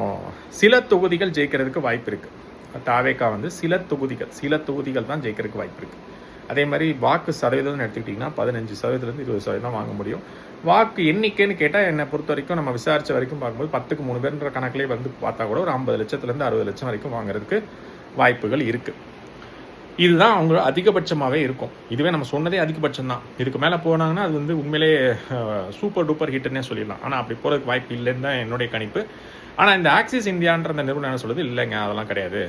சில தொகுதிகள் ஜெயிக்கிறதுக்கு வாய்ப்பு இருக்குது. தாவேக்கா வந்து சில தொகுதிகள் தான் ஜெயிக்கிறதுக்கு வாய்ப்பு இருக்குது. அதே மாதிரி வாக்கு சதவீதம்னு எடுத்துக்கிட்டிங்கன்னா 15%லேருந்து 20% வாங்க முடியும். வாக்கு எண்ணிக்கைன்னு கேட்டால் என்னை பொறுத்த வரைக்கும் நம்ம விசாரித்த வரைக்கும் பார்க்கும்போது 10க்கு 3 பேர்ன்ற கணக்கிலே வந்து பார்த்தா கூட ஒரு 50 லட்சத்துலேருந்து 60 லட்சம் வரைக்கும் வாங்குறதுக்கு வாய்ப்புகள் இருக்குது. இதுதான் அவங்க அதிகபட்சமாகவே இருக்கும். இதுவே நம்ம சொன்னதே அதிகபட்சம் தான். இதுக்கு மேலே போனாங்கன்னா அது வந்து உண்மையிலே சூப்பர் டூப்பர் ஹிட்னே சொல்லிடலாம். ஆனால் அப்படி போகிறதுக்கு வாய்ப்பு இல்லைன்னு தான் என்னுடைய கணிப்பு. ஆனால் இந்த ஆக்சிஸ் இந்தியான்ற அந்த நிறுவனம் என்ன சொல்லுது, இல்லைங்க அதெல்லாம் கிடையாது,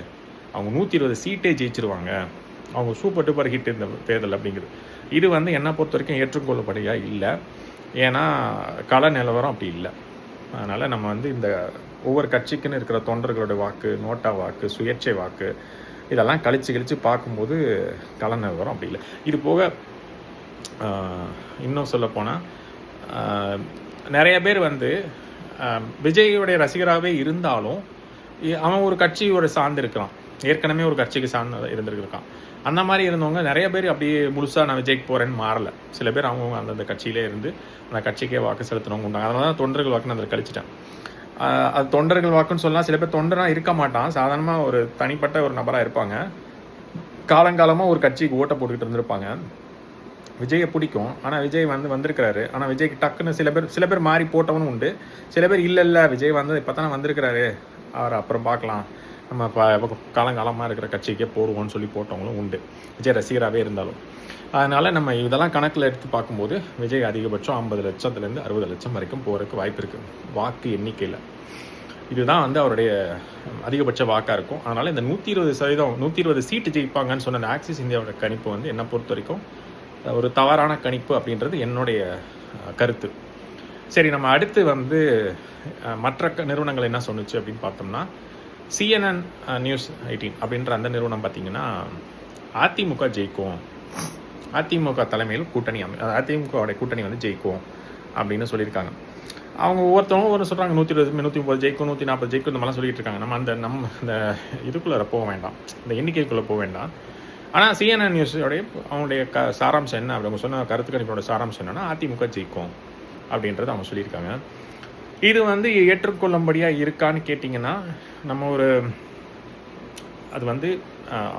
அவங்க 120 சீட்டே ஜெயிச்சிருவாங்க, அவங்க சூப்பர் டூப்பர் ஹிட் இந்த தேர்தல் அப்படிங்கிறது. இது வந்து என்னை பொறுத்த வரைக்கும் ஏற்றுக்கொள்ளப்படியாக இல்லை. ஏன்னா கள நிலவரம் அப்படி இல்லை. அதனால் நம்ம வந்து இந்த ஒவ்வொரு கட்சிக்குன்னு இருக்கிற தொண்டர்களோட வாக்கு, நோட்டா வாக்கு, சுயேட்சை வாக்கு இதெல்லாம் கழித்து பார்க்கும்போது கள நிலவரம் அப்படி இல்லை. இது போக இன்னும் சொல்லப்போனால் நிறைய பேர் வந்து விஜயோடைய ரசிகராகவே இருந்தாலும் அவன் ஒரு கட்சியோட சார்ந்து இருக்கலாம், ஏற்கனவே ஒரு கட்சிக்கு சார்ந்து இருந்திருக்கான். அந்த மாதிரி இருந்தவங்க நிறைய பேர் அப்படியே முழுசாக நான் விஜய்க்கு போகிறேன்னு மாறலை. சில பேர் அவங்கவுங்க அந்தந்த கட்சியிலே இருந்து அந்த கட்சிக்கே வாக்கு செலுத்தினவங்க உண்டாங்க. அதனால தான் தொண்டர்கள் வாக்குன்னு அதில் கழிச்சிட்டேன். அது தொண்டர்கள் வாக்குன்னு சொல்லலாம். சில பேர் தொண்டராக இருக்க மாட்டான், சாதாரணமாக ஒரு தனிப்பட்ட ஒரு நபராக இருப்பாங்க. காலங்காலமாக ஒரு கட்சிக்கு ஓட்டை போட்டுக்கிட்டு இருந்திருப்பாங்க. விஜயை பிடிக்கும், ஆனால் விஜய் வந்திருக்கிறாரு. ஆனால் விஜய்க்கு டக்குன்னு சில பேர் மாறி போட்டவனும் உண்டு. சில பேர் இல்லை விஜய் வந்து இப்போ தானே வந்திருக்கிறாரு, அவர் அப்புறம் பார்க்கலாம், நம்ம காலங்காலமாக இருக்கிற கட்சிக்கே போடுவோம்னு சொல்லி போட்டவங்களும் உண்டு, விஜய் ரசிகராகவே இருந்தாலும். அதனால் நம்ம இதெல்லாம் கணக்கில் எடுத்து பார்க்கும்போது விஜய் அதிகபட்சம் 50 லட்சத்துலேருந்து 60 லட்சம் வரைக்கும் போகிறதுக்கு வாய்ப்பு இருக்குது வாக்கு எண்ணிக்கையில். இதுதான் வந்து அவருடைய அதிகபட்ச வாக்காக இருக்கும். அதனால் இந்த 120 சீட்டு ஜெயிப்பாங்கன்னு சொன்ன அந்த ஆக்சிஸ் இந்தியாவோட கணிப்பு வந்து என்னை பொறுத்த வரைக்கும் ஒரு தவறான கணிப்பு அப்படின்றது என்னுடைய கருத்து. சரி, நம்ம அடுத்து வந்து மற்ற நிறுவனங்கள் என்ன சொன்னுச்சு அப்படின்னு பார்த்தோம்னா, CNN நியூஸ் 18 அப்படின்ற அந்த நிறுவனம் பார்த்திங்கன்னா அதிமுக ஜெயிக்கும், அதிமுக தலைமையில் கூட்டணி அதிமுகவுடைய கூட்டணி வந்து ஜெயிக்கும் அப்படின்னு சொல்லியிருக்காங்க. அவங்க ஒவ்வொருத்தவங்க ஒரு சொல்கிறாங்க 120 130 ஜெயிக்கும், 140 ஜெயிக்கும், இந்த மாதிரிலாம் சொல்லிட்டு இருக்காங்க. நம்ம இந்த இதுக்குள்ளே போக வேண்டாம், இந்த எண்ணிக்கைக்குள்ளே போக வேண்டாம். ஆனால் CNN நியூஸோடைய அவங்களுடைய சாராம்சம் என்ன, அப்படி அவங்க சொன்ன கருத்து கணிப்போட சாராம்சம் என்னன்னா அதிமுக ஜெயிக்கும் அப்படின்றத அவங்க சொல்லியிருக்காங்க. இது வந்து ஏற்றுக்கொள்ளும்படியாக இருக்கான்னு கேட்டிங்கன்னா நம்ம அது வந்து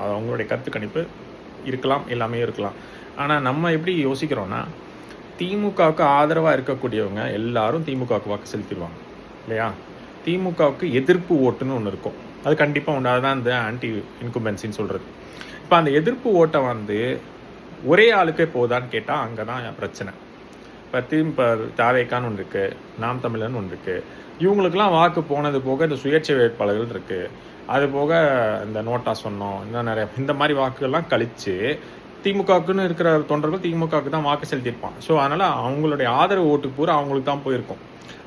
அவங்களுடைய கருத்து கணிப்பு இருக்கலாம், எல்லாமே இருக்கலாம். ஆனால் நம்ம எப்படி யோசிக்கிறோன்னா, திமுகவுக்கு ஆதரவாக இருக்கக்கூடியவங்க எல்லாரும் திமுகவுக்கு வாக்கு செலுத்திடுவாங்க இல்லையா. திமுகவுக்கு எதிர்ப்பு ஓட்டுன்னு ஒன்று இருக்கும், அது கண்டிப்பாக உண்டு. அதுதான் இந்த ஆன்டி இன்கும்பன்சின்னு சொல்கிறது. இப்போ அந்த எதிர்ப்பு ஓட்டை வந்து ஒரே ஆளுக்கே போதான்னு கேட்டால் அங்கே தான் பிரச்சனை. இப்போ தாவேக்கான்னு ஒன்று இருக்குது, நாம் தமிழர்னு ஒன்று இருக்குது. இவங்களுக்கெல்லாம் வாக்கு போனது போக இந்த சுயேட்சை வேட்பாளர்கள் இருக்குது, அது போக இந்த நோட்டா சொன்னோம், இன்னும் நிறைய இந்த மாதிரி வாக்குகள்லாம் கழித்து திமுகவுக்குன்னு இருக்கிற தொண்டர்கள் திமுகவுக்கு தான் வாக்கு செலுத்தியிருப்பான். ஸோ அதனால் அவங்களுடைய ஆதரவு ஓட்டு பூரா அவங்களுக்கு தான் போயிருக்கும்.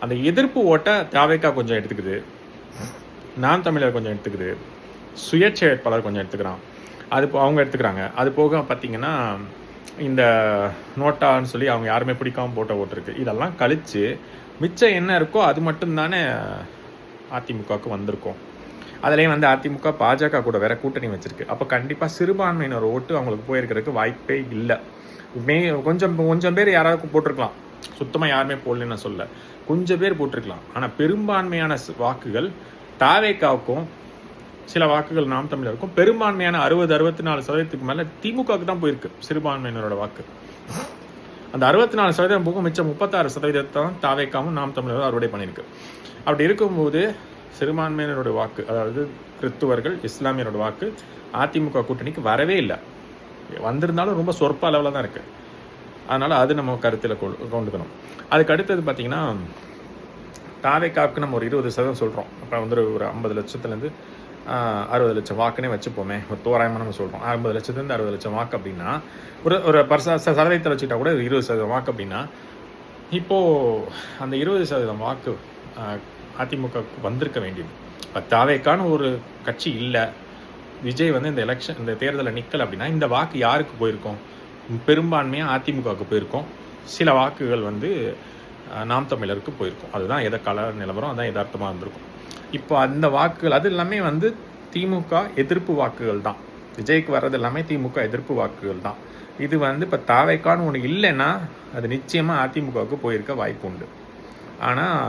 அந்த எதிர்ப்பு ஓட்டை தாவேக்கா கொஞ்சம் எடுத்துக்குது, நாம் தமிழர் கொஞ்சம் எடுத்துக்குது, சுயேட்சை வேட்பாளர் கொஞ்சம் எடுத்துக்கிறான், அவங்க எடுத்துக்கிறாங்க. அது போக பார்த்திங்கன்னா இந்த நோட்டான்னு சொல்லி அவங்க யாருமே பிடிக்காமல் போட்ட ஓட்டு இருக்குது. இதெல்லாம் கழித்து மிச்சம் என்ன இருக்கோ அது மட்டும்தானே அதிமுகவுக்கு வந்திருக்கும். அதுலேயும் வந்து அதிமுக பாஜக கூட வேற கூட்டணி வச்சிருக்கு. அப்போ கண்டிப்பாக சிறுபான்மையினர் ஓட்டு அவங்களுக்கு போயிருக்கிறதுக்கு வாய்ப்பே இல்லை. கொஞ்சம் பேர் யாராவது போட்டிருக்கலாம், சுத்தமாக யாருமே போடலன்னு நான் சொல்ல, கொஞ்சம் பேர் போட்டிருக்கலாம். ஆனால் பெரும்பான்மையான வாக்குகள் தாவேக்காவுக்கும் சில வாக்குகள் நாம் தமிழருக்கும், பெரும்பான்மையான 60-64% மேலே திமுகவுக்கு தான் போயிருக்கு சிறுபான்மையினரோட வாக்கு. அந்த 64% போக மிச்சம் 36% தான் தாவேக்காவும் நாம் தமிழரும் அறுவடை பண்ணியிருக்கு. அப்படி இருக்கும்போது சிறுபான்மையினரோட வாக்கு, அதாவது கிறிஸ்துவர்கள் இஸ்லாமியரோட வாக்கு அதிமுக கூட்டணிக்கு வரவே இல்லை. வந்திருந்தாலும் ரொம்ப சொற்ப அளவில் தான் இருக்குது. அதனால் அது நம்ம கருத்தில் கொண்டுக்கணும். அதுக்கு அடுத்தது பார்த்திங்கன்னா, தாவேக்காவுக்கு நம்ம ஒரு 20% சொல்கிறோம். அப்போ வந்து ஒரு 50 லட்சத்துலேருந்து 60 லட்சம் வாக்குன்னே வச்சுப்போமே, ஒரு தோராயமாக நம்ம சொல்கிறோம். 50 லட்சத்துலேருந்து 60 லட்சம் வாக்கு அப்படின்னா ஒரு சதவீதத்தை வச்சுக்கிட்டா கூட 20% வாக்கு அப்படின்னா, இப்போது அந்த 20% வாக்கு அதிமுக வந்திருக்க வேண்டியது. இப்போ தாவேக்கான ஒரு கட்சி இல்லை, விஜய் வந்து இந்த தேர்தலில் நிற்கலை அப்படின்னா இந்த வாக்கு யாருக்கு போயிருக்கும்? பெரும்பான்மையாக அதிமுகவுக்கு போயிருக்கும். சில வாக்குகள் வந்து நாம் தமிழருக்கு போயிருக்கும். அதுதான் கள நிலவரம், அதுதான் யதார்த்தமாக இருந்திருக்கும். இப்போ அந்த வாக்குகள் அது எல்லாமே வந்து திமுக எதிர்ப்பு வாக்குகள் தான். விஜய்க்கு வர்றது எல்லாமே திமுக எதிர்ப்பு வாக்குகள் தான். இது வந்து இப்போ தாவேக்கான்னு ஒன்று இல்லைன்னா அது நிச்சயமாக அதிமுகவுக்கு போயிருக்க வாய்ப்பு உண்டு. ஆனால்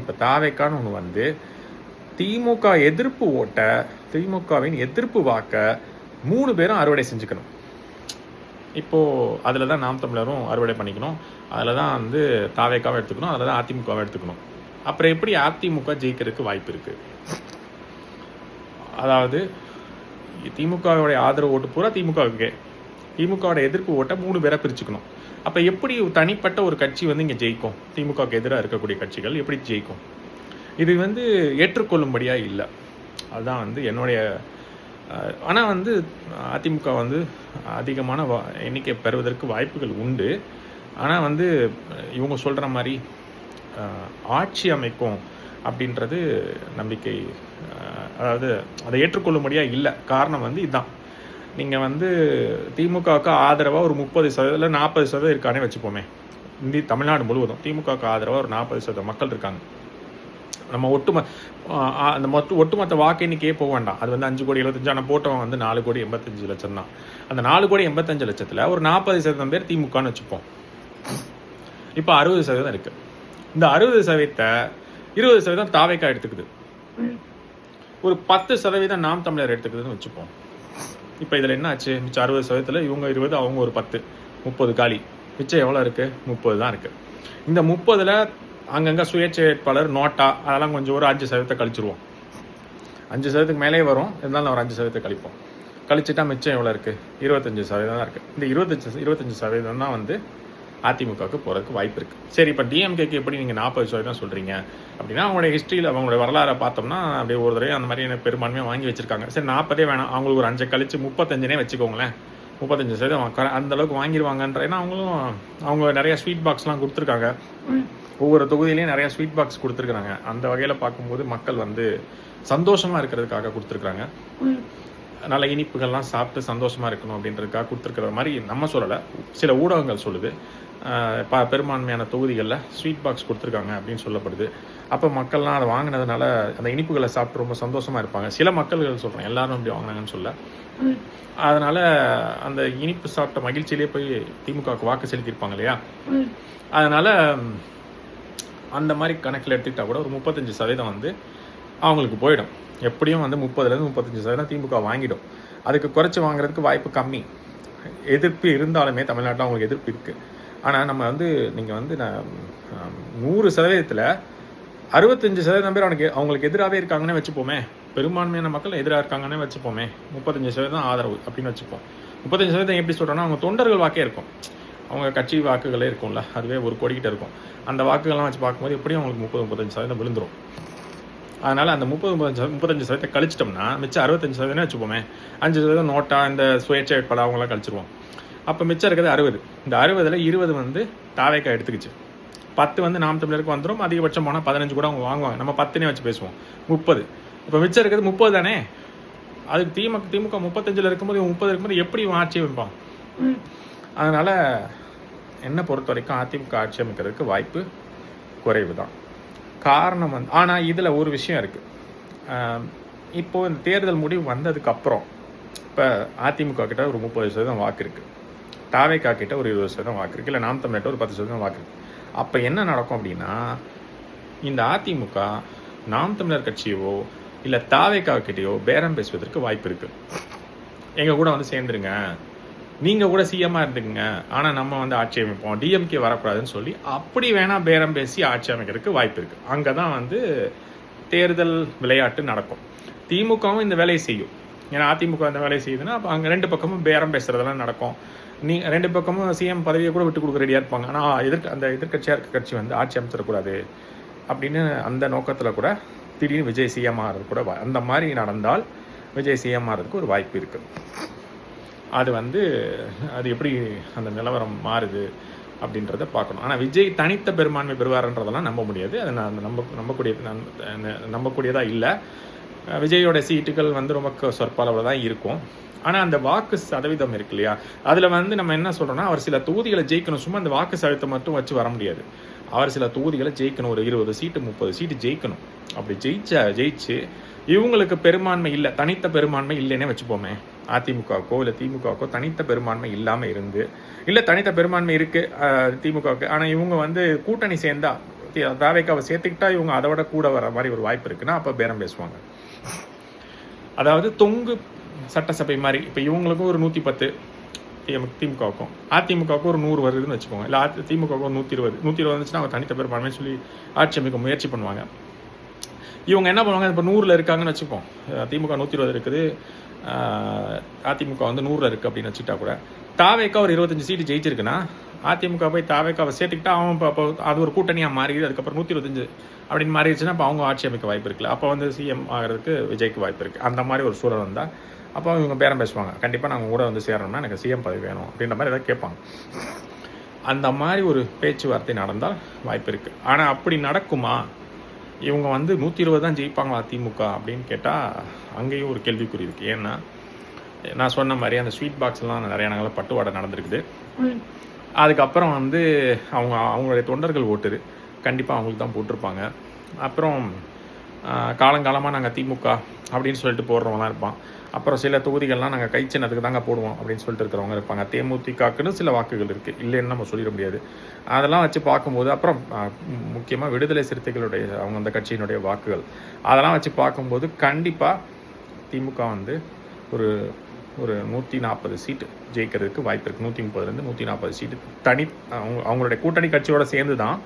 இப்போ தாவேக்கான்னு ஒன்று வந்து திமுக எதிர்ப்பு ஓட்டை, திமுகவின் எதிர்ப்பு வாக்கை 3 பேரும் அறுவடை செஞ்சுக்கணும். இப்போது அதில் தான் நாம் தமிழரும் அறுவடை பண்ணிக்கணும், அதில் தான் வந்து தாவேக்காவை எடுத்துக்கணும், அதில் தான் அதிமுகவை எடுத்துக்கணும். அப்புறம் எப்படி அதிமுக ஜெயிக்கிறதுக்கு வாய்ப்பு இருக்குது? அதாவது திமுகவுடைய ஆதரவு ஓட்டு பூரா திமுகவுக்கு, திமுகவோட எதிர்ப்பு ஓட்டை 3 பேரை பிரிச்சுக்கணும். அப்போ எப்படி தனிப்பட்ட ஒரு கட்சி வந்து இங்கே ஜெயிக்கும்? திமுகவுக்கு எதிராக இருக்கக்கூடிய கட்சிகள் எப்படி ஜெயிக்கும்? இது வந்து ஏற்றுக்கொள்ளும்படியாக இல்லை. அதுதான் வந்து என்னுடைய. ஆனால் வந்து அதிமுக வந்து அதிகமான எண்ணிக்கை பெறுவதற்கு வாய்ப்புகள் உண்டு. ஆனால் வந்து இவங்க சொல்கிற மாதிரி ஆட்சி அமைக்கும் அப்படின்றது நம்பிக்கை, அதாவது அதை ஏற்றுக்கொள்ளும்படியாக இல்லை. காரணம் வந்து இதுதான். நீங்கள் வந்து திமுகவுக்கு ஆதரவாக ஒரு 30% இல்லை 40% இருக்கானே வச்சுப்போமே. தமிழ்நாடு முழுவதும் திமுகவுக்கு ஆதரவாக ஒரு 40% மக்கள் இருக்காங்க. நம்ம ஒட்டுமொத்த வாக்கு எண்ணிக்கையே போக வேண்டாம். அது வந்து 5 கோடி 75, ஆனால் போட்டவன் வந்து 4 கோடி 85 லட்சம் தான். அந்த 4 கோடி 85 லட்சத்தில் ஒரு 40% பேர் திமுகன்னு வச்சுப்போம். இப்போ 60% இருக்குது. இந்த 60%, 20% தாவேக்கா எடுத்துக்குது, ஒரு 10% நாம் தமிழர் எடுத்துக்குதுன்னு வச்சுப்போம். இப்போ இதில் என்ன ஆச்சு? மிச்சம் 60%த்தில் இவங்க 20, அவங்க ஒரு 10, 30 காலி. மிச்சம் எவ்வளோ இருக்குது? 30 தான் இருக்குது. இந்த 30ல் அங்கங்கே சுயேட்சை வேட்பாளர், நோட்டா, அதெல்லாம் கொஞ்சம் ஒரு 5% கழிச்சிருவோம். 5% மேலே வரும், இருந்தாலும் ஒரு 5% கழிப்போம். கழிச்சுட்டா மிச்சம் எவ்வளோ இருக்குது? 25% தான் இருக்குது. இந்த 25% தான் வந்து அதிமுகவுக்கு போகிறதுக்கு வாய்ப்பு இருக்குது. சரி, இப்போ டிஎம்கேக்கு எப்படி நீங்கள் 40% சொல்கிறீங்க அப்படின்னா, அவங்களுடைய ஹிஸ்ட்ரியில் அவங்களுடைய வரலாறை பார்த்தோம்னா அப்படியே ஒரு தடவை அந்த மாதிரி பெரும்பான்மையாக வாங்கி வச்சுருக்காங்க. சரி, 40 வேணாம், அவங்களுக்கு ஒரு 5 கழிச்சு 35 வச்சுக்கோங்களேன். 35% அந்தளவுக்கு வாங்கிடுவாங்கன்ற. ஏன்னா அவங்க நிறையா ஸ்வீட் பாக்ஸ்லாம் கொடுத்துருக்காங்க. ஒவ்வொரு தொகுதியிலையும் நிறையா ஸ்வீட் பாக்ஸ் கொடுத்துருக்குறாங்க. அந்த வகையில் பார்க்கும்போது மக்கள் வந்து சந்தோஷமாக இருக்கிறதுக்காக கொடுத்துருக்குறாங்க. நல்ல இனிப்புகள்லாம் சாப்பிட்டு சந்தோஷமாக இருக்கணும் அப்படின்றதுக்காக கொடுத்துருக்கிற மாதிரி நம்ம சொல்லலை, சில ஊடகங்கள் சொல்லுது. பெரும்பான்மையான தொகுதிகளில் ஸ்வீட் பாக்ஸ் கொடுத்துருக்காங்க அப்படின்னு சொல்லப்படுது. அப்போ மக்கள்லாம் அதை வாங்கினதுனால அந்த இனிப்புகளை சாப்பிட்டு ரொம்ப சந்தோஷமாக இருப்பாங்க. சில மக்கள்கள் சொல்கிறேன், எல்லாரும் அப்படி வாங்கினாங்கன்னு சொல்ல. அதனால் அந்த இனிப்பு சாப்பிட்ட மகிழ்ச்சியிலே போய் திமுகவுக்கு வாக்கு செலுத்தியிருப்பாங்க இல்லையா? அதனால் அந்த மாதிரி கணக்கில் எடுத்துக்கிட்டால் கூட ஒரு 35% வந்து அவங்களுக்கு போயிடும். எப்படியும் வந்து 30% 35% திமுக வாங்கிடும். அதுக்கு குறைச்சி வாங்குறதுக்கு வாய்ப்பு கம்மி. எதிர்ப்பு இருந்தாலுமே தமிழ்நாட்டில் அவங்களுக்கு எதிர்ப்பு இருக்குது. ஆனால் நம்ம வந்து நீங்கள் வந்து 100%த்தில் 65% பேர் அவங்களுக்கு எதிராகவே இருக்காங்கன்னே வச்சுப்போமே. பெரும்பான்மையான மக்கள் எதிராக இருக்காங்கன்னே வச்சுப்போமே. 35% ஆதரவு அப்படின்னு வச்சுப்போம். 35% எப்படி சொல்கிறோன்னா, அவங்க தொண்டர்கள் வாக்கே இருக்கும், அவங்க கட்சி வாக்குகளே இருக்கும்ல, அதுவே 1 கோடிக்கிட்ட இருக்கும். அந்த வாக்குகள்லாம் வச்சு பார்க்கும்போது எப்படியும் அவங்களுக்கு 30-35% விழுந்துடும். அதனால் அந்த 35% கழிச்சிட்டோம்னா மிச்சம் 65% வச்சுப்போமே. 5% நோட்டா, இந்த சுயேட்சை வேட்பாளர் அவங்களாம் கழிச்சிருவோம். அப்போ மிச்சம் இருக்கிறது 60. இந்த 60ல் 20 வந்து தாவேக்கா எடுத்துக்கிச்சு. 10 வந்து நாம் தமிழருக்கு வந்துடும். அதிகபட்சம் போனால் 15 கூட அவங்க வாங்குவாங்க. நம்ம 10 வச்சு பேசுவோம். 30. இப்போ மிச்சம் இருக்கிறது 30 தானே. அதுக்கு திமுக 35 இருக்கும்போது 30 இருக்கும்போது எப்படி ஆட்சி வைப்பான்? அதனால் என்னை பொறுத்த வரைக்கும் அதிமுக ஆட்சி அமைக்கிறதுக்கு வாய்ப்பு குறைவு தான். காரணம் வந்து, ஆனால் இதில் ஒரு விஷயம் இருக்குது. இப்போது இந்த தேர்தல் முடிவு வந்ததுக்கப்புறம் இப்போ அதிமுக கிட்ட ஒரு 30% வாக்கு இருக்குது, தாவேக்கா கிட்ட ஒரு 20% வாக்கு இருக்குது, இல்லை நாம் தமிழர்கிட்ட ஒரு 10% வாக்கு இருக்குது. அப்போ என்ன நடக்கும் அப்படின்னா, இந்த அதிமுக நாம் தமிழர் கட்சியவோ இல்லை தாவேக்கா கிட்டேயோ பேரம் பேசுவதற்கு வாய்ப்பு இருக்குது. எங்கள் கூட வந்து சேர்ந்துருங்க, நீங்கள் கூட சிஎம்மாக இருந்துக்குங்க, ஆனால் நம்ம வந்து ஆட்சி அமைப்போம், டிஎம்கே வரக்கூடாதுன்னு சொல்லி அப்படி வேணால் பேரம் பேசி ஆட்சி அமைக்கிறதுக்கு வாய்ப்பு இருக்குது. அங்கே தான் வந்து தேர்தல் விளையாட்டு நடக்கும். திமுகவும் இந்த வேலையை செய்யும். ஏன்னா அதிமுக இந்த வேலையை செய்யுதுன்னா அப்போ அங்கே 2 பக்கமும் பேரம் பேசுகிறதெல்லாம் நடக்கும். 2 பக்கமும் சிஎம் பதவியை கூட விட்டு கொடுக்க ரெடியாக இருப்பாங்க. ஆனால் அந்த எதிர்கட்சியாக இருக்க கட்சி வந்து ஆட்சி அமைச்சிடக்கூடாது அப்படின்னு அந்த நோக்கத்தில் கூட திடீர்னு விஜய் சிஎம் ஆகிறது கூட அந்த மாதிரி நடந்தால் விஜய் சிஎம் ஆகிறதுக்கு ஒரு வாய்ப்பு இருக்குது. அது எப்படி அந்த நிலவரம் மாறுது அப்படின்றத பார்க்கணும். ஆனால் விஜய் தனித்த பெரும்பான்மை பெறுவார்ன்றதெல்லாம் நம்ப முடியாது. அது நான் நம்பக்கூடியதாக இல்லை. விஜயோட சீட்டுகள் வந்து ரொம்ப சொற்பளவில் தான் இருக்கும். ஆனால் அந்த வாக்கு சதவீதம் இருக்கு இல்லையா, அதில் வந்து நம்ம என்ன சொல்கிறோன்னா, அவர் சில தொகுதிகளை ஜெயிக்கணும். சும்மா அந்த வாக்கு சதவீதத்தை மட்டும் வச்சு வர முடியாது. அவர் சில தொகுதிகளை ஜெயிக்கணும். ஒரு 20 சீட்டு 30 சீட்டு ஜெயிக்கணும். அப்படி ஜெயிச்சு இவங்களுக்கு பெரும்பான்மை இல்லை, தனித்த பெரும்பான்மை இல்லைன்னே வச்சுப்போமே. அதிமுகவுக்கோ இல்லை திமுகவுக்கோ தனித்த பெரும்பான்மை இல்லாமல் இருந்து, இல்லை தனித்த பெரும்பான்மை இருக்குது திமுகவுக்கு, ஆனால் இவங்க வந்து கூட்டணி சேர்ந்தா தாவேக்காவை சேர்த்துக்கிட்டா இவங்க அதை விட கூட வர மாதிரி ஒரு வாய்ப்பு இருக்குன்னா அப்போ பேரம் பேசுவாங்க. அதாவது தொங்கு சட்டசபை மாதிரி இப்போ இவங்களுக்கும் ஒரு 110, திமுகவுக்கும் அதிமுகவுக்கும் ஒரு 100 வருதுன்னு வச்சுக்கோங்க. இல்லை திமுகவுக்கு ஒரு 120 வந்துச்சுன்னா அவங்க தனித்த பெரும்பான்மை சொல்லி ஆட்சி அமைக்க முயற்சி பண்ணுவாங்க. இவங்க என்ன பண்ணுவாங்க, இப்போ 100ல் இருக்காங்கன்னு வச்சுப்போம். திமுக 120 இருக்குது, அதிமுக வந்து 100ல் இருக்குது அப்படின்னு வச்சுக்கிட்டா கூட தாவேக்கா ஒரு 25 சீட்டு ஜெயிச்சிருக்குன்னா அதிமுக போய் தாவேக்காவை சேர்த்துக்கிட்டா அவன் இப்போ அது ஒரு கூட்டணியாக மாறிடுது. அதுக்கப்புறம் 125 அப்படின்னு மாறிடுச்சுன்னா அப்போ அவங்க ஆட்சி அமைக்க வாய்ப்பு இருக்குல்ல. அப்போ வந்து சிஎம் ஆகிறதுக்கு விஜய்க்கு வாய்ப்பு இருக்குது. அந்த மாதிரி ஒரு சூழல் வந்தால் அப்போ இவங்க பேரம் பேசுவாங்க. கண்டிப்பாக நாங்கள் கூட வந்து சேரணும்னா எனக்கு சிஎம் பதவி வேணும் அப்படின்ற மாதிரி ஏதாவது கேட்பாங்க. அந்த மாதிரி ஒரு பேச்சுவார்த்தை நடந்தால் வாய்ப்பு இருக்குது. ஆனால் அப்படி நடக்குமா, இவங்க வந்து 120 தான் ஜெயிப்பாங்களா திமுக அப்படின்னு கேட்டால் அங்கேயும் ஒரு கேள்விக்குறி இருக்குது. ஏன்னா நான் சொன்ன மாதிரி அந்த ஸ்வீட் பாக்ஸ்லாம் நிறைய நாளில் பட்டுவாடை நடந்திருக்குது. அதுக்கப்புறம் வந்து அவங்களுடைய தொண்டர்கள் ஓட்டுது கண்டிப்பாக அவங்களுக்கு தான் போட்டிருப்பாங்க. அப்புறம் காலங்காலமாக நாங்கள் திமுக அப்படின்னு சொல்லிட்டு போடுறவங்களாம் இருப்பான். அப்புறம் சில தொகுதிகள்லாம் நாங்கள் கை சின்னத்துக்கு தாங்க போடுவோம் அப்படின்னு சொல்லிட்டு இருக்கிறவங்க இருப்பாங்க. தேமுதிகக்குன்னு சில வாக்குகள் இருக்குது, இல்லைன்னு நம்ம சொல்லிட முடியாது. அதெல்லாம் வச்சு பார்க்கும்போது அப்புறம் முக்கியமாக விடுதலை சிறுத்தைகளுடைய அவங்க அந்த கட்சியினுடைய வாக்குகள் அதெல்லாம் வச்சு பார்க்கும்போது கண்டிப்பாக திமுக வந்து ஒரு 140 சீட்டு ஜெயிக்கிறதுக்கு வாய்ப்பு இருக்குது. 130லேருந்து 140 சீட்டு அவங்களுடைய கூட்டணி கட்சியோட சேர்ந்து தான்.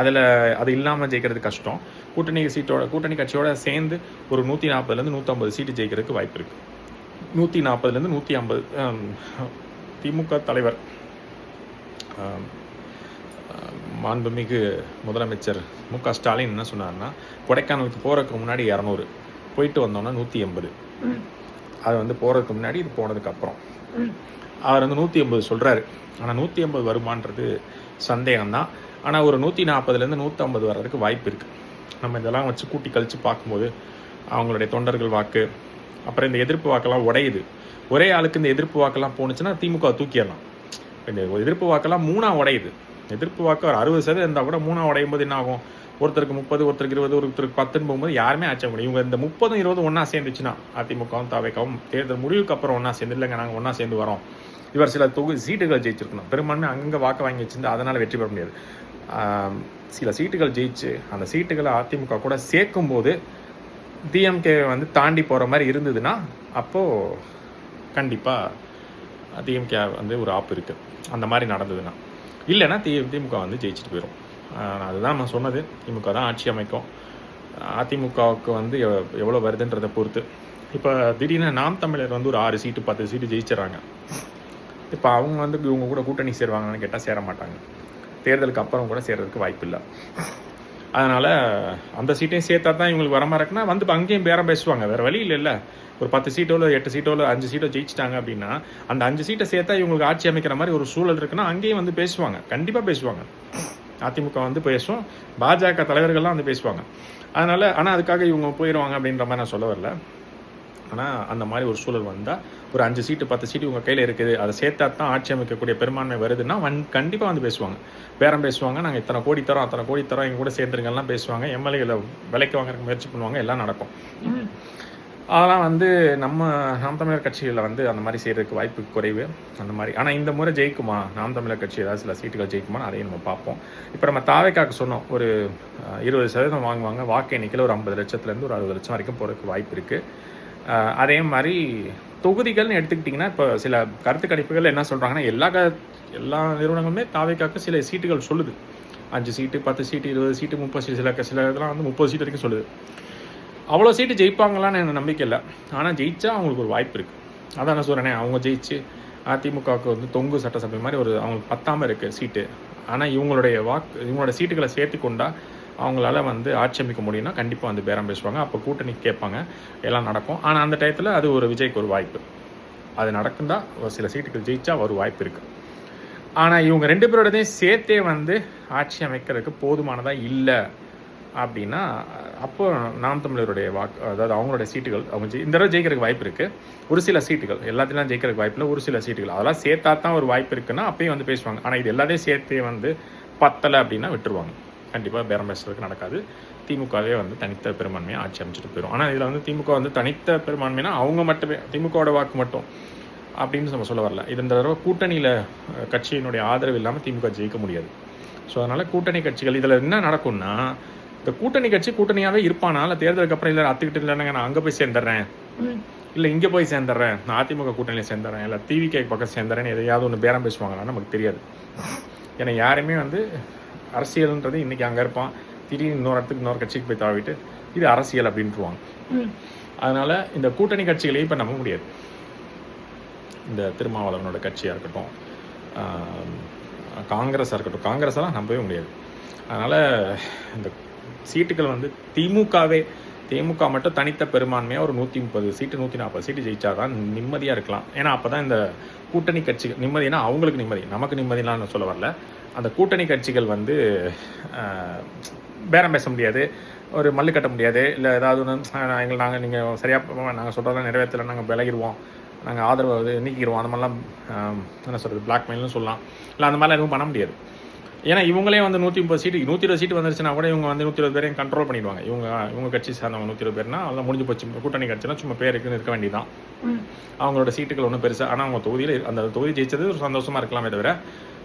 அது இல்லாமல் ஜெயிக்கிறது கஷ்டம். கூட்டணி கட்சியோட சேர்ந்து ஒரு 140லேருந்து 150 சீட்டு ஜெயிக்கிறதுக்கு வாய்ப்பு இருக்குது. 140லேருந்து 150 திமுக தலைவர் மாண்புமிகு முதலமைச்சர் மு.க. ஸ்டாலின் என்ன சொன்னார்னா, கொடைக்கானலுக்கு போகிறதுக்கு முன்னாடி 200, போயிட்டு வந்தோன்னா 180. அது வந்து போகிறதுக்கு முன்னாடி, இது போனதுக்கப்புறம் அவர் வந்து 180 சொல்கிறாரு. ஆனால் 180 வருமானது சந்தேகம்தான். ஆனால் ஒரு 140லேருந்து 150 வர்றதுக்கு வாய்ப்பு இருக்குது. நம்ம இதெல்லாம் வச்சு கூட்டி கழித்து பார்க்கும்போது அவங்களுடைய தொண்டர்கள் வாக்கு, அப்புறம் இந்த எதிர்ப்பு வாக்கெல்லாம் உடையுது. ஒரே ஆளுக்கு இந்த எதிர்ப்பு வாக்கெல்லாம் போணுச்சுன்னா திமுக தூக்கிடலாம். இந்த எதிர்ப்பு வாக்கெல்லாம் 3ஆக உடையுது. எதிர்ப்பு வாக்கு ஒரு 60% இருந்தால் கூட 3ஆக உடையும் போது என்ன ஆகும், ஒருத்தருக்கு 30, ஒருத்தருக்கு 20, ஒருத்தருக்கு 10ன்னு போகும்போது யாருமே ஆச்ச முடியும். இவங்க இந்த 30, 20 ஒன்றா சேர்ந்துச்சுன்னா அதிமுகவும் தாவேக்காவும் தேர்தல் முடிவுக்கு அப்புறம் ஒன்றா சேர்ந்து, இல்லைங்க நாங்கள் ஒன்றா சேர்ந்து வரோம், இவர் சில சீட்டுகளை ஜெயிச்சிருக்கணும், பெரும்பான்மை அங்கங்கே வாக்கு வாங்கி வச்சிருந்து அதனால் வெற்றி பெற முடியாது. சில சீட்டுகள் ஜெயிச்சு அந்த சீட்டுகளை அதிமுக கூட சேர்க்கும்போது டிஎம்கே வந்து தாண்டி போகிற மாதிரி இருந்ததுன்னா அப்போது கண்டிப்பாக டிஎம்கே வந்து ஒரு ஆப்பு இருக்குது. அந்த மாதிரி நடந்ததுன்னா, இல்லைன்னா திமுக வந்து ஜெயிச்சுட்டு போயிடும். அதுதான் நான் சொன்னது, திமுக தான் ஆட்சி அமைக்கும். அதிமுகவுக்கு வந்து எவ்வளோ வருதுன்றதை பொறுத்து. இப்போ திடீர்னு நாம் தமிழர் வந்து ஒரு 6 சீட்டு 10 சீட்டு ஜெயிச்சிடறாங்க. இப்போ அவங்க வந்து இவங்க கூட கூட்டணி சேருவாங்கன்னு கேட்டால் சேர மாட்டாங்க. தேர்தலுக்கு அப்புறம் கூட சேர்றதுக்கு வாய்ப்பு இல்லை. அதனால் அந்த சீட்டையும் சேர்த்தா தான் இவங்களுக்கு வர மாதிரி இருக்குன்னா வந்து அங்கேயும் பேரம் பேசுவாங்க. வேறு வழி இல்லைல்ல. ஒரு 10 சீட்டோ 8 சீட்டோ 5 சீட்டோ ஜெயிச்சிட்டாங்க அப்படின்னா அந்த 5 சீட்டை சேர்த்தா இவங்களுக்கு ஆட்சி அமைக்கிற மாதிரி ஒரு சூழல் இருக்குன்னா அங்கேயும் வந்து பேசுவாங்க, கண்டிப்பாக பேசுவாங்க. அதிமுக வந்து பேசும், பாஜக தலைவர்கள்லாம் வந்து பேசுவாங்க. அதனால் ஆனால் அதுக்காக இவங்க போயிடுவாங்க அப்படின்ற மாதிரி நான் சொல்ல வரல. ஆனால் அந்த மாதிரி ஒரு சூழல் வந்தால் ஒரு 5 சீட்டு 10 சீட்டு உங்கள் கையில் இருக்குது, அதை சேர்த்தா தான் ஆட்சி அமைக்கக்கூடிய பெரும்பான்மை வருதுன்னா கண்டிப்பாக வந்து பேசுவாங்க, பேரம் பேசுவாங்க. நாங்கள் இத்தனை கோடி தரோம் எங்கள் கூட சேர்ந்துருங்கலாம் பேசுவாங்க. எம்எல்ஏகளை விலைக்கு வாங்குறதுக்கு முயற்சி பண்ணுவாங்க, எல்லாம் நடக்கும். அதெல்லாம் வந்து நாம் தமிழர் கட்சிகளில் வந்து அந்த மாதிரி செய்கிறதுக்கு வாய்ப்பு குறைவு அந்த மாதிரி. ஆனால் இந்த முறை ஜெயிக்குமா நாம் தமிழர் கட்சி, ஏதாவது சில சீட்டுகள் ஜெயிக்குமா, அதையும் நம்ம பார்ப்போம். இப்போ நம்ம தாவேக்காக்கு சொன்னோம் ஒரு 20% வாங்குவாங்க, வாக்கு எண்ணிக்கையில் ஒரு 50 லட்சத்துலேருந்து ஒரு 60 லட்சம் வரைக்கும் போகிறதுக்கு வாய்ப்பு இருக்குது. அதே மாதிரி தொகுதிகள்னு எடுத்துக்கிட்டிங்கன்னா இப்போ சில கருத்து கணிப்புகள் என்ன சொல்கிறாங்கன்னா எல்லா நிறுவனங்களுமே தாவேக்காக்கு சில சீட்டுகள் சொல்லுது. 5 சீட்டு 10 சீட்டு 20 சீட்டு 30 சீட்டு, சில இதெல்லாம் வந்து 30 சீட்டு வரைக்கும் சொல்லுது. அவ்வளோ சீட்டு ஜெயிப்பாங்களான்னு எனக்கு நம்பிக்கை இல்லை. ஆனால் ஜெயிச்சா அவங்களுக்கு ஒரு வாய்ப்பு இருக்குது. அதான் நான் சொல்கிறேனே, அவங்க ஜெயிச்சு அதிமுகவுக்கு வந்து தொங்கு சட்டசபை மாதிரி ஒரு அவங்களுக்கு பத்தாமல் இருக்குது சீட்டு. ஆனால் இவங்களோட சீட்டுகளை சேர்த்து கொண்டா அவங்களால வந்து ஆட்சி அமைக்க முடியும்னா கண்டிப்பாக வந்து பேரம் பேசுவாங்க. அப்போ கூட்டணி கேட்பாங்க, எல்லாம் நடக்கும். ஆனால் அந்த டயத்தில் அது ஒரு விஜய்க்கு ஒரு வாய்ப்பு. அது நடக்குந்தா ஒரு சில சீட்டுகள் ஜெயிச்சா ஒரு வாய்ப்பு இருக்குது. ஆனால் இவங்க 2 பேரோடதையும் சேர்த்தே வந்து ஆட்சி அமைக்கிறதுக்கு போதுமானதாக இல்லை அப்படின்னா அப்போ நாம் தமிழருடைய அதாவது அவங்களோட சீட்டுகள் அவங்க இந்த தடவை ஜெயிக்கிறதுக்கு வாய்ப்பு இருக்குது. ஒரு சில சீட்டுகள் எல்லாத்தையும் ஜெயிக்கிறதுக்கு வாய்ப்பு இல்லை, ஒரு சில சீட்டுகள் அதெல்லாம் சேர்த்தா தான் ஒரு வாய்ப்பு இருக்குன்னா அப்பயும் வந்து பேசுவாங்க. ஆனால் இது எல்லாத்தையும் சேர்த்தே வந்து பத்தலை அப்படின்னா விட்டுருவாங்க. கண்டிப்பாக பேரம் பேசுறதுக்கு நடக்காது. திமுகவே வந்து தனித்த பெரும்பான்மையாக ஆட்சி அமைச்சிட்டு போயிடும். ஆனால் இதில் வந்து திமுக வந்து தனித்த பெரும்பான்மைனா அவங்க மட்டுமே, திமுகவோட வாக்கு மட்டும் அப்படின்னு நம்ம சொல்ல வரல. இது இந்த தடவை கூட்டணியில் கட்சியினுடைய ஆதரவு இல்லாமல் திமுக ஜெயிக்க முடியாது. ஸோ அதனால் கூட்டணி கட்சிகள் இதில் என்ன நடக்கும்னா, இந்த கூட்டணி கட்சி கூட்டணியாகவே இருப்பானா, இல்லை தேர்தலுக்கு அப்புறம் இல்லை அத்துக்கிட்டு இல்லைன்னா நான் அங்கே போய் சேர்ந்துடுறேன், இல்லை இங்கே போய் சேர்ந்துடுறேன், நான் அதிமுக கூட்டணியில் சேர்ந்துடுறேன், இல்லை டிவிகே பக்கம் சேர்ந்துறேன்னு எதையாவது ஒன்று பேரம் பேசுவாங்களான்னு நமக்கு தெரியாது. ஏன்னா யாருமே வந்து அரசியல்ன்றது இன்றைக்கி அங்கே இருப்பான், திடீர்னு இன்னொரு இடத்துக்கு இன்னொரு கட்சிக்கு போய் தாவிட்டு இது அரசியல் அப்படின்ட்டுருவாங்க. அதனால் இந்த கூட்டணி கட்சிகளையும் இப்போ நம்ப முடியாது. இந்த திருமாவளவனோட கட்சியாக இருக்கட்டும், காங்கிரஸாக இருக்கட்டும், காங்கிரஸெல்லாம் நம்பவே முடியாது. அதனால் இந்த சீட்டுகள் வந்து திமுக மட்டும் தனித்த பெரும்பான்மையாக ஒரு 130 சீட்டு 140 சீட்டு ஜெயிச்சா தான் நிம்மதியாக இருக்கலாம். ஏன்னா அப்போ தான் இந்த கூட்டணி கட்சிகள் நிம்மதினா அவங்களுக்கு நிம்மதி, நமக்கு நிம்மதினான்னு சொல்ல வரல. அந்த கூட்டணி கட்சிகள் வந்து பேரம் பேச முடியாது, ஒரு மல்லு கட்ட முடியாது, இல்லை ஏதாவது ஒன்று நீங்கள் சரியாக நாங்கள் சொல்கிறதெல்லாம் நிறைவேற்றலை, நாங்கள் விலகிடுவோம், நாங்கள் ஆதரவு நீக்கிடுவோம், அந்த மாதிரிலாம் என்ன சொல்கிறது பிளாக்மெயில்னு சொல்லலாம். இல்லை அந்த மாதிரிலாம் எதுவும் பண்ண முடியாது. ஏன்னா இவங்களே வந்து 130 சீட்டு 120 சீட்டு வந்துருச்சுன்னா கூட இவங்க வந்து 120 பேரையும் கண்ட்ரோல் பண்ணிடுவாங்க. இவங்க கட்சி சார்ந்தவங்க 120 பேர்னா அதெல்லாம் முடிஞ்சு போச்சு. கூட்டணி கட்சினா சும்மா பேருக்குன்னு இருக்க வேண்டியதான். அவங்களோட சீட்டுகள் ஒன்றும் பெருசாக, ஆனால் அவங்க தொகுதியில் அந்த தொகுதி ஜெயிச்சது ஒரு சந்தோஷமாக இருக்கலாமே தவிர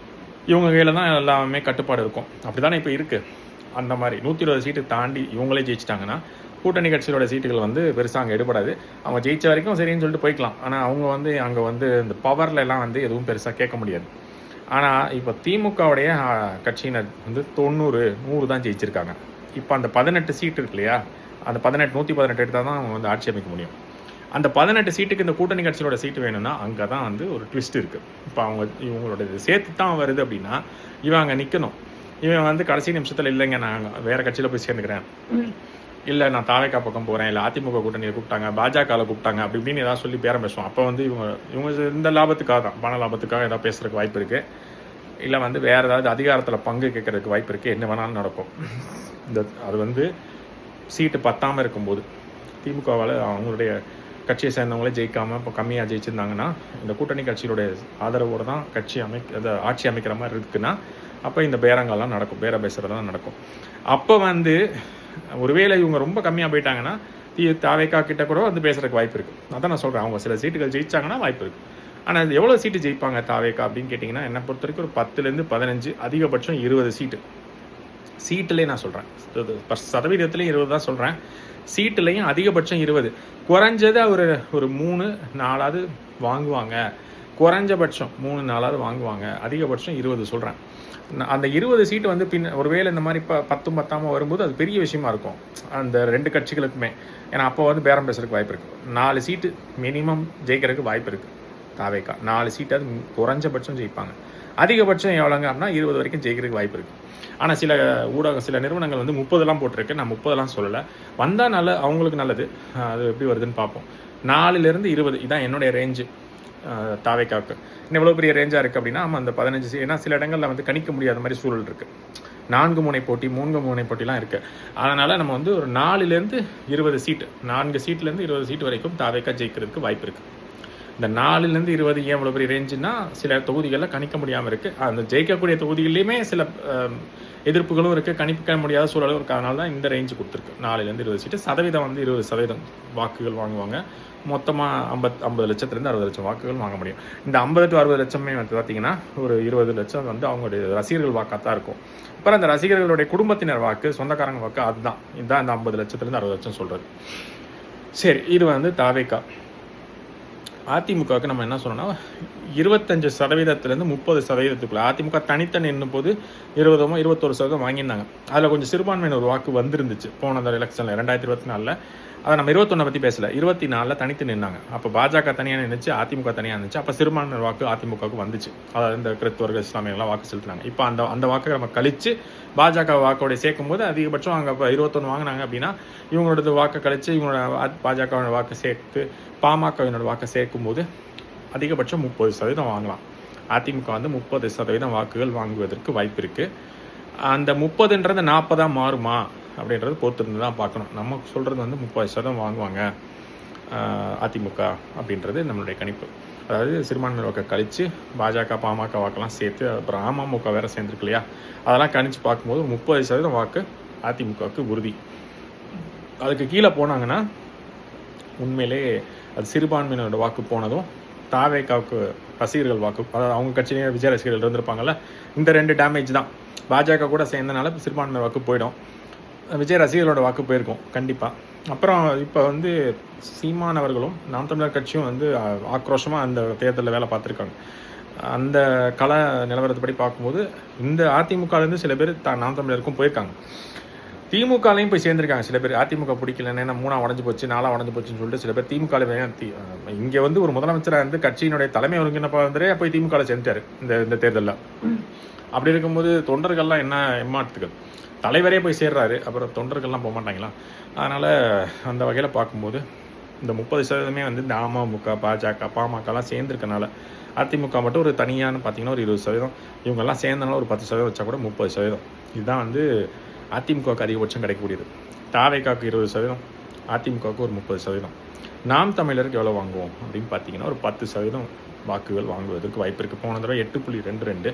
இவங்க கையில் தான் எல்லாமே கட்டுப்பாடு இருக்கும். அப்படி தானே இப்போ இருக்குது. அந்த மாதிரி 120 சீட்டு தாண்டி இவங்களே ஜெயிச்சிட்டாங்கன்னா கூட்டணி கட்சியோட சீட்டுகள் வந்து பெருசாக அங்கே எடுபடாது. அவங்க ஜெயிச்ச வரைக்கும் சரின்னு சொல்லிட்டு போய்க்கலாம். ஆனால் அவங்க வந்து அங்கே வந்து இந்த பவரில் எல்லாம் வந்து எதுவும் பெருசாக கேட்க முடியாது. ஆனால் இப்போ திமுகவுடைய கட்சியினர் வந்து 90, 100 தான் ஜெயிச்சிருக்காங்க. இப்போ அந்த 18 சீட்டு இருக்கு இல்லையா, அந்த 118 எடுத்தால் தான் அவங்க வந்து ஆட்சி அமைக்க முடியும். அந்த 18 சீட்டுக்கு இந்த கூட்டணி கட்சியோட சீட்டு வேணும்னா அங்கே தான் வந்து ஒரு ட்விஸ்ட் இருக்குது. இப்போ இவங்களோட சேர்த்து தான் வருது அப்படின்னா இவன் அங்கே நிற்கணும். இவன் வந்து கடைசி நிமிஷத்தில் இல்லைங்க நான் வேறு கட்சியில் போய் சேர்ந்துக்கிறேன், இல்லை நான் தாவேக்கா பக்கம் போகிறேன், இல்லை அதிமுக கூட்டணியை கூப்பிட்டாங்க, பாஜகவில் கூப்பிட்டாங்க, அப்படி இப்படின்னு ஏதாவது சொல்லி பேரம் பேசுவோம். அப்போ வந்து இவங்க இந்த லாபத்துக்காக தான், பண லாபத்துக்காக ஏதாவது பேசுறதுக்கு வாய்ப்பு இருக்குது. இல்லை வந்து வேறு ஏதாவது அதிகாரத்தில் பங்கு கேட்கறதுக்கு வாய்ப்பு இருக்குது. என்ன வேணாலும் நடக்கும். அது வந்து சீட்டு பத்தாமல் இருக்கும்போது திமுகவால் அவங்களுடைய கட்சியை சேர்ந்தவங்களே ஜெயிக்காமல் இப்போ கம்மியாக ஜெயிச்சிருந்தாங்கன்னா இந்த கூட்டணி கட்சியோடைய ஆதரவோடு தான் ஆட்சி அமைக்கிற மாதிரி இருக்குன்னா அப்போ இந்த பேரங்கள்லாம் நடக்கும், பேர பேசுகிறதெல்லாம் நடக்கும். அப்போ வந்து ஒருவேளை இவங்க ரொம்ப கம்மியாக போயிட்டாங்கன்னா தாவேக்கா கிட்ட கூட வந்து பேசுறதுக்கு வாய்ப்பு இருக்குது. அதான் நான் சொல்கிறேன், அவங்க சில சீட்டுகள் ஜெயிச்சாங்கன்னா வாய்ப்பு இருக்குது. ஆனால் எவ்வளோ சீட்டு ஜெயிப்பாங்க தாவேக்கா அப்படின்னு கேட்டிங்கன்னா என்னை பொறுத்த வரைக்கும் ஒரு 10லேருந்து 15, அதிகபட்சம் 20 சீட்டு. சீட்டுலேயே நான் சொல்கிறேன், சதவீதத்துலேயும் 20 தான் சொல்கிறேன். சீட்டுலேயும் அதிகபட்சம் 20, குறைஞ்சது ஒரு 3-4 வாங்குவாங்க. குறைஞ்சபட்சம் 3-4 வாங்குவாங்க, அதிகபட்சம் 20 சொல்கிறேன். அந்த 20 சீட்டு வந்து ஒருவேளை இந்த மாதிரி 10 பத்தாமல் வரும்போது அது பெரிய விஷயமா இருக்கும் அந்த 2 கட்சிகளுக்குமே. ஏன்னா அப்போ வந்து பேரம் பேசுறதுக்கு வாய்ப்பு இருக்குது. 4 சீட்டு மினிமம் ஜெயிக்கிறதுக்கு வாய்ப்பு இருக்குது. தாவேக்கா 4 சீட்டு அது குறைஞ்சபட்சம் ஜெயிப்பாங்க. அதிகபட்சம் எவ்வளோங்க அப்படின்னா 20 வரைக்கும் ஜெயிக்கிறதுக்கு வாய்ப்பு இருக்குது. ஆனால் சில நிறுவனங்கள் வந்து 30 போட்டிருக்கு. நான் 30 சொல்லலை, வந்தால் அவங்களுக்கு நல்லது. அது எப்படி வருதுன்னு பார்ப்போம். 4லேருந்து 20 இதான் என்னுடைய ரேஞ்சு தாவேக்காவுக்கு. இன்னும் எவ்வளோ பெரிய ரேஞ்சாக இருக்குது அப்படின்னா ஆமாம் அந்த 15 ஏன்னா சில இடங்களில் வந்து கணிக்க முடியாத மாதிரி சூழல் இருக்குது. 4 முனை போட்டி 3 முனை போட்டிலாம் இருக்குது. அதனால் நம்ம வந்து ஒரு 4லேருந்து 20 சீட்டு, 4 சீட்லேருந்து 20 சீட்டு வரைக்கும் தாவேக்கா ஜெயிக்கிறதுக்கு வாய்ப்பு இருக்குது. இந்த 4லேருந்து 20 ஏன் இவ்வளோ பெரிய ரேஞ்சுன்னா சில தொகுதிகளில் கணிக்க முடியாமல் இருக்குது. அந்த ஜெயிக்கக்கூடிய தொகுதிகள்லேயுமே சில எதிர்ப்புகளும் இருக்குது, கணிக்க முடியாத சூழலும் இருக்குது. அதனால தான் இந்த ரேஞ்சு கொடுத்துருக்கு. 4லேருந்து 20 சீட்டு. சதவீதம் வந்து 20% வாக்குகள் வாங்குவாங்க. மொத்தமாக 50 லட்சத்துலேருந்து 60 லட்சம் வாக்குகள் வாங்க முடியும். இந்த 50 to 60 லட்சமே வந்து பார்த்திங்கன்னா ஒரு 20 லட்சம் வந்து அவங்களுடைய ரசிகர்கள் வாக்காக தான் இருக்கும். அப்புறம் அந்த ரசிகர்களுடைய குடும்பத்தினர் வாக்கு, சொந்தக்காரங்க வாக்கு, இதுதான் இந்த 50 லட்சத்துலேருந்து 60 லட்சம் சொல்கிறது. சரி, இது வந்து தாவேக்கா. அதிமுகவுக்கு நம்ம என்ன சொன்னோம்னா 25%லேருந்து 30%. அதிமுக தனித்தனி என்னும் போது 21% வாங்கியிருந்தாங்க. அதில் கொஞ்சம் சிறுபான்மையினர் வாக்கு வந்துருந்துச்சு போன எலெக்ஷனில் 2024. அதை நம்ம 21 பற்றி பேசலை, 24 தனித்து நின்னாங்க. அப்போ பாஜக தனியாக நின்றுச்சு, அதிமுக தனியாக இருந்துச்சு. அப்போ சிறுபான்மையினர் வாக்கு அதிமுகவுக்கு வந்துச்சு. அதாவது இந்த கிறிஸ்தவர்கள் இஸ்லாமியர்கள்லாம் வாக்கு செலுத்தினாங்க. இப்போ அந்த வாக்கை நம்ம கழித்து பாஜக வாக்கோட சேர்க்கும் போது அதிகபட்சம் அங்கே இப்போ 21 வாங்கினாங்க அப்படின்னா இவங்களோட வாக்கை கழித்து இவங்களோட பாஜகவோட வாக்கை சேர்த்து பாமகவினோட வாக்கை சேர்க்கும் போது அதிகபட்சம் 30% வாங்கலாம். அதிமுக வந்து 30% வாக்குகள் வாங்குவதற்கு வாய்ப்பு இருக்குது. அந்த 30ன்றது 40 மாறுமா அப்படின்றது பொறுத்திருந்து தான் பார்க்கணும். நம்ம சொல்கிறது வந்து 30% வாங்குவாங்க அதிமுக அப்படின்றது நம்மளுடைய கணிப்பு. அதாவது சிறுபான்மை வாக்கை கழித்து பாஜக பாமக வாக்கெல்லாம் சேர்த்து அப்புறம் அமமுக வேறு சேர்ந்துருக்கு இல்லையா, அதெல்லாம் கணிச்சு பார்க்கும்போது 30% வாக்கு அதிமுகவுக்கு உறுதி. அதுக்கு கீழே போனாங்கன்னா உண்மையிலே அது சிறுபான்மையினரோட வாக்கு போனதும் தாவேக்காவுக்கு ரசிகர்கள் வாக்கு, அதாவது அவங்க கட்சியிலேயே விஜய் ரசிகர்கள் இருந்திருப்பாங்கல்ல, இந்த 2 டேமேஜ் தான். பாஜக கூட சேர்ந்தனால சிறுபான்மை வாக்கு போயிடும், விஜய் ரசிகர்களோட வாக்கு போயிருக்கும் கண்டிப்பாக. அப்புறம் இப்போ வந்து சீமானவர்களும் நாம் தமிழர் கட்சியும் வந்து ஆக்ரோஷமாக அந்த தேர்தலில் வேலை பார்த்துருக்காங்க. அந்த கள நிலவரத்துப்படி பார்க்கும்போது இந்த அதிமுகலேருந்து சில பேர் நாம் தமிழருக்கும் போயிருக்காங்க, திமுகலையும் போய் சேர்ந்துருக்காங்க சில பேர். அதிமுக பிடிக்கலன்னு, ஏன்னா 3 உடஞ்சு போச்சு 4 உடஞ்சு போச்சுன்னு சொல்லிட்டு சில பேர் திமுக இங்கே வந்து ஒரு முதலமைச்சராக இருந்து கட்சியினுடைய தலைமை ஒருங்கிணைப்பாளரே போய் திமுகவில் சேர்ந்துட்டாரு இந்த தேர்தலில். அப்படி இருக்கும்போது தொண்டர்கள்லாம் என்ன ஏமாத்துக்கள், தலைவரே போய் சேர்றாரு, அப்புறம் தொண்டர்கள்லாம் போக மாட்டாங்களா? அதனால் அந்த வகையில் பார்க்கும்போது இந்த 30% வந்து இந்த அமமுக பாஜக பாமகலாம் சேர்ந்துருக்கனால, அதிமுக மட்டும் ஒரு தனியான்னு பார்த்தீங்கன்னா ஒரு 20%, இவங்கெல்லாம் சேர்ந்தனால ஒரு 10% வச்சா கூட 30%. இதுதான் வந்து அதிமுகவுக்கு அதிகபட்சம் கிடைக்கக்கூடியது. தாவேக்காவுக்கு 20%, அதிமுகவுக்கு ஒரு 30%. நாம் தமிழருக்கு எவ்வளோ வாங்குவோம் அப்படின்னு பார்த்தீங்கன்னா ஒரு 10% வாக்குகள் வாங்குவதற்கு வாய்ப்பு இருக்குது. போன தடவை 8.22.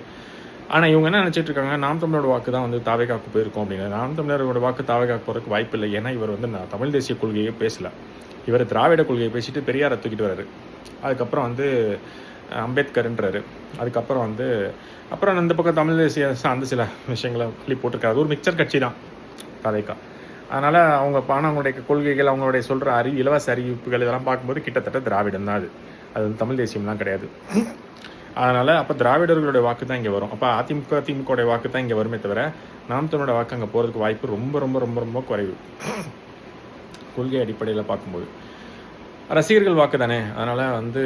ஆனால் இவங்க என்ன நினச்சிட்டு இருக்காங்க, நாம் தமிழரோட வாக்கு தான் வந்து தாவேக்காவுக்கு போயிருக்கோம் அப்படின்னு. நாம் தமிழரோட வாக்கு தாவேக்காவுக்கு போகிறதுக்கு வாய்ப்பு இல்லை. ஏன்னா இவர் வந்து தமிழ் தேசிய கொள்கையே பேசலை, இவர் திராவிட கொள்கையை பேசிட்டு பெரியாரை தூக்கிட்டு வர்றாரு. அதுக்கப்புறம் வந்து அம்பேத்கர்ன்றாரு. அதுக்கப்புறம் வந்து அப்புறம் இந்த பக்கம் தமிழ் தேசிய சார்ந்த சில விஷயங்களை சொல்லி போட்டிருக்காரு. ஒரு மிக்சர் கட்சி தான் தாவேக்கா. அதனால் அவங்களுடைய கொள்கைகள், அவங்களுடைய சொல்கிற இலவச அறிவிப்புகள் இதெல்லாம் பார்க்கும்போது கிட்டத்தட்ட திராவிடம் தான். அது வந்து தமிழ் தேசியம்லாம் கிடையாது. அதனால் அப்போ திராவிடர்களுடைய வாக்கு தான் இங்கே வரும். அப்போ திமுகவுடைய வாக்கு தான் இங்கே வருமே தவிர நாம் தமிழோட வாக்கு அங்கே போகிறதுக்கு வாய்ப்பு ரொம்ப ரொம்ப ரொம்ப ரொம்ப குறைவு. கொள்கை அடிப்படையில் பார்க்கும்போது ரசிகர்கள் வாக்கு தானே, அதனால் வந்து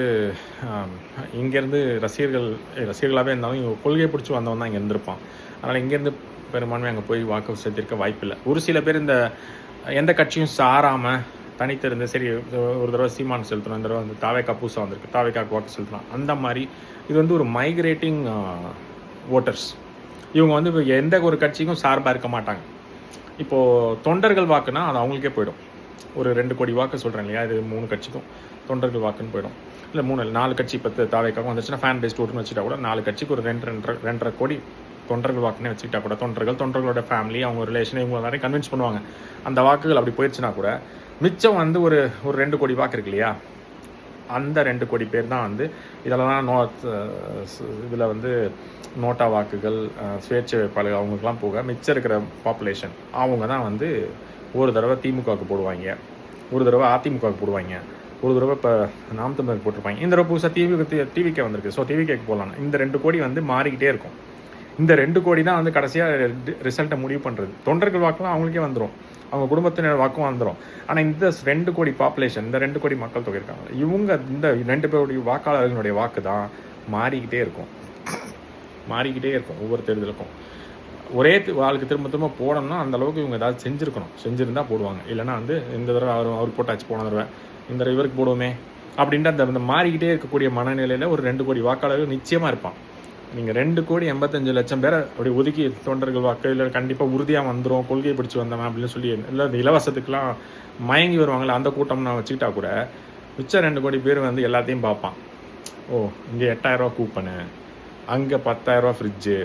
இங்கேருந்து ரசிகர்களாகவே இருந்தாலும் இவங்க கொள்கையை பிடிச்சி வந்தவன் தான் இங்கே இருந்திருப்பான். அதனால் இங்கேருந்து பெரும்பான்மை அங்கே போய் வாக்கு செலுத்திருக்க வாய்ப்பில்லை. ஒரு சில பேர் இந்த எந்த கட்சியும் சாராமல் தனித்திருந்து சரி ஒரு தடவை சீமான் செலுத்தணும், இந்த தடவை வந்து தாவேக்கா புதுசாக வந்திருக்கு தாவேக்காவுக்கு வாக்கு செலுத்தணும், அந்த மாதிரி இது வந்து ஒரு மைக்ரேட்டிங் ஓட்டர்ஸ். இவங்க வந்து இப்போ எந்த ஒரு கட்சிக்கும் சார்பாக இருக்க மாட்டாங்க. இப்போது தொண்டர்கள் வாக்குனா அது அவங்களுக்கே போயிடும். ஒரு 2 கோடி வாக்கு சொல்கிறேன் இல்லையா, இது 3 கட்சிக்கும் தொண்டர்கள் வாக்குன்னு போயிடும். இல்லை 4 கட்சி இப்போ தாவேக்காவும் வந்துச்சுன்னா ஃபேன் பேஸ்ட் ஓட்டுன்னு வச்சுட்டா கூட 4 கட்சிக்கு ஒரு 2.5 கோடி தொண்டர்கள் வாக்குன்னு வச்சுக்கிட்டா கூட தொண்டர்களோட ஃபேமிலி அவங்க ரிலேஷன் இவங்க எல்லாரையும் கன்வின்ஸ் பண்ணுவாங்க. அந்த வாக்குகள் அப்படி போயிடுச்சுன்னா கூட மிச்சம் வந்து ஒரு 2 கோடி வாக்கு இருக்கு இல்லையா, அந்த 2 கோடி பேர் தான் வந்து இதெல்லாம் இதில் வந்து நோட்டா வாக்குகள் சுயேட்சை வேட்பாளர்கள் அவங்களுக்குலாம் போக மிச்சம் இருக்கிற பாப்புலேஷன் அவங்க தான் வந்து ஒரு தடவை திமுகவுக்கு போடுவாங்க, ஒரு தடவை அதிமுகவுக்கு போடுவாங்க, ஒரு தடவை இப்போ நாம் தமிழருக்கு போட்டிருப்பாங்க. இந்த தடவை புதுசாக டிவிக்கே வந்திருக்கு, ஸோ டிவிகேக்கு போடலாம். இந்த 2 கோடி வந்து மாறிக்கிட்டே இருக்கும். இந்த 2 கோடி தான் வந்து கடைசியாக ரிசல்ட்டை முடிவு பண்ணுறது. தொண்டர்கள் வாக்குலாம் அவங்களுக்கே வந்துடும், அவங்க குடும்பத்தினர் வாக்கும் வந்துடும். ஆனால் இந்த 2 கோடி பாப்புலேஷன், இந்த 2 கோடி மக்கள் தொகை இருக்காங்க, இவங்க இந்த 2 கோடி வாக்காளர்களுடைய வாக்கு தான் மாறிக்கிட்டே இருக்கும் ஒவ்வொரு தேர்தலுக்கும். ஒரே ஆளுக்கு திரும்ப போடணும்னா அந்த அளவுக்கு இவங்க ஏதாவது செஞ்சுருந்தா போடுவாங்க. இல்லைனா வந்து இந்த தடவை அவர் போட்டாச்சு, போன தடவை இந்த தடவை இவருக்கு போடுவோமே அப்படின்ட்டு அந்த மாறிக்கிட்டே இருக்கக்கூடிய மனநிலையில் ஒரு 2 கோடி வாக்காளர்கள் நிச்சயமாக இருப்பான். நீங்கள் 2 கோடி 85 லட்சம் பேரை அப்படி ஒதுக்கி தொண்டர்கள் வாக்கு இல்லை கண்டிப்பாக உறுதியாக வந்துடும், கொள்கையை பிடிச்சி வந்தவன் அப்படின்னு சொல்லி இல்லை இந்த இலவசத்துக்கெலாம் மயங்கி வருவாங்களே அந்த கூட்டம் நான் வச்சுக்கிட்டா கூட மிச்சம் 2 கோடி பேர் வந்து எல்லாத்தையும் பார்ப்பான். ஓ இங்கே 8,000 ரூபா கூப்பனு, அங்கே 10,000 ரூபா ஃப்ரிட்ஜு,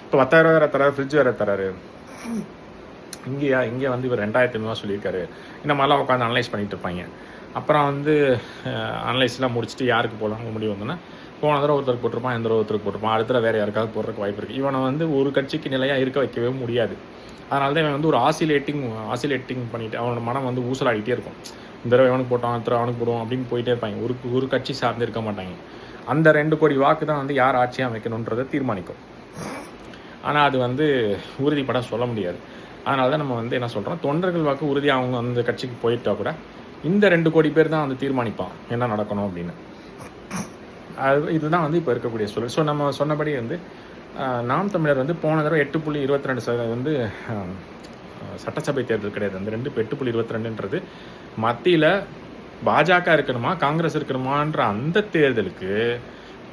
இப்போ 10,000 வேறு தராரு, ஃப்ரிட்ஜ் வேறு தராரு, இங்கே வந்து இவர் 2,500 சொல்லியிருக்காரு. இந்த மாதிரிலாம் உட்காந்து அனலைஸ் பண்ணிகிட்டு இருப்பாங்க. அப்புறம் வந்து அனலைஸ்லாம் முடிச்சுட்டு யாருக்கு போடலாம் முடிவு வந்தோன்னா போன தடவை ஒருத்தருக்கு போட்டிருப்பான், இந்த தடவை ஒருத்தருக்கு போட்டிருப்பான், அடுத்த தடவை வேறு யாருக்காவது போடுறதுக்கு வாய்ப்பு இருக்குது. இவனை வந்து ஒரு கட்சிக்கு நிலையாக இருக்க வைக்கவே முடியாது. அதனால தான் இவன் வந்து ஒரு ஆசிலேட்டிங் பண்ணிவிட்டு அவனோட மனம் வந்து ஊசலாடிட்டே இருக்கும். இந்த தடவை அவனுக்கு போட்டான், அடுத்த தடவை அவனுக்கு போடுவோம் அப்படின்னு போயிட்டே இருப்பாங்க. ஒரு கட்சி சார்ந்து இருக்க மாட்டாங்க. அந்த 2 கோடி வாக்கு தான் வந்து யார் ஆட்சியாக அமைக்கணுன்றதை தீர்மானிக்கும். ஆனால் அது வந்து உறுதிப்பட சொல்ல முடியாது. அதனால தான் நம்ம வந்து என்ன சொல்கிறோம், தொண்டர்கள் வாக்கு உறுதியாக அவங்க அந்த கட்சிக்கு போயிட்டா கூட இந்த 2 கோடி பேர் தான் வந்து தீர்மானிப்பான் என்ன நடக்கணும் அப்படின்னு. இதுதான் வந்து இப்போ இருக்கக்கூடிய சூழல். ஸோ நம்ம சொன்னபடி வந்து நாம் தமிழர் வந்து போன தடவை 8.22% வந்து சட்டசபை தேர்தல் கிடையாது. அந்த 8.22ன்றது மத்தியில் பாஜக இருக்கணுமா காங்கிரஸ் இருக்கணுமான்ற அந்த தேர்தலுக்கு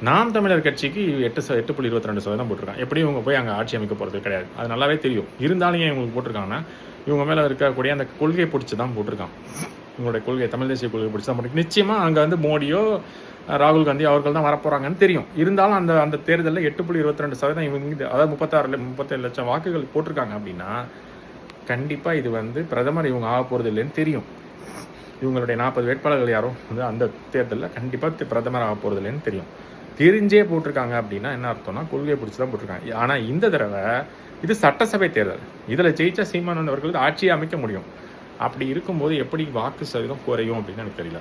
நாம் தமிழர் கட்சிக்கு 8.22% போட்டிருக்காங்க. எப்படியும் இவங்க போய் அங்கே ஆட்சி அமைக்க போகிறது கிடையாது, அது நல்லாவே தெரியும். இருந்தாலும் ஏன் இவங்களுக்கு போட்டிருக்காங்கன்னா இவங்க மேலே இருக்கக்கூடிய அந்த கொள்கையை பிடிச்சி தான் போட்டிருக்காங்க. உங்களுடைய கொள்கை தமிழ் தேசிய கொள்கை பிடிச்சி தான் போட்டிருக்கீங்க. நிச்சயமாக அங்கே வந்து மோடியோ ராகுல் காந்தி அவர்கள் தான் வரப்போகிறாங்கன்னு தெரியும். இருந்தாலும் அந்த தேர்தலில் 8.22% இவங்க, அதாவது 37 லட்சம் வாக்குகள் போட்டிருக்காங்க அப்படின்னா கண்டிப்பாக இது வந்து பிரதமர் இவங்க ஆக போகிறது இல்லைன்னு தெரியும். இவங்களுடைய 40 வேட்பாளர்கள் யாரும் வந்து அந்த தேர்தலில் கண்டிப்பாக பிரதமர் ஆக போகிறது இல்லைன்னு தெரியும். தெரிஞ்சே போட்டிருக்காங்க அப்படின்னா என்ன அர்த்தம்னா கொள்கையை பிடிச்சி தான் போட்டிருக்காங்க. ஆனால் இந்த தடவை இது சட்டசபை தேர்தல். இதில் ஜெயிச்சா சீமானந்த் அவர்கள் ஆட்சியை அமைக்க முடியும். அப்படி இருக்கும்போது எப்படி வாக்கு சதவீதம் குறையும் அப்படின்னு எனக்கு தெரியல.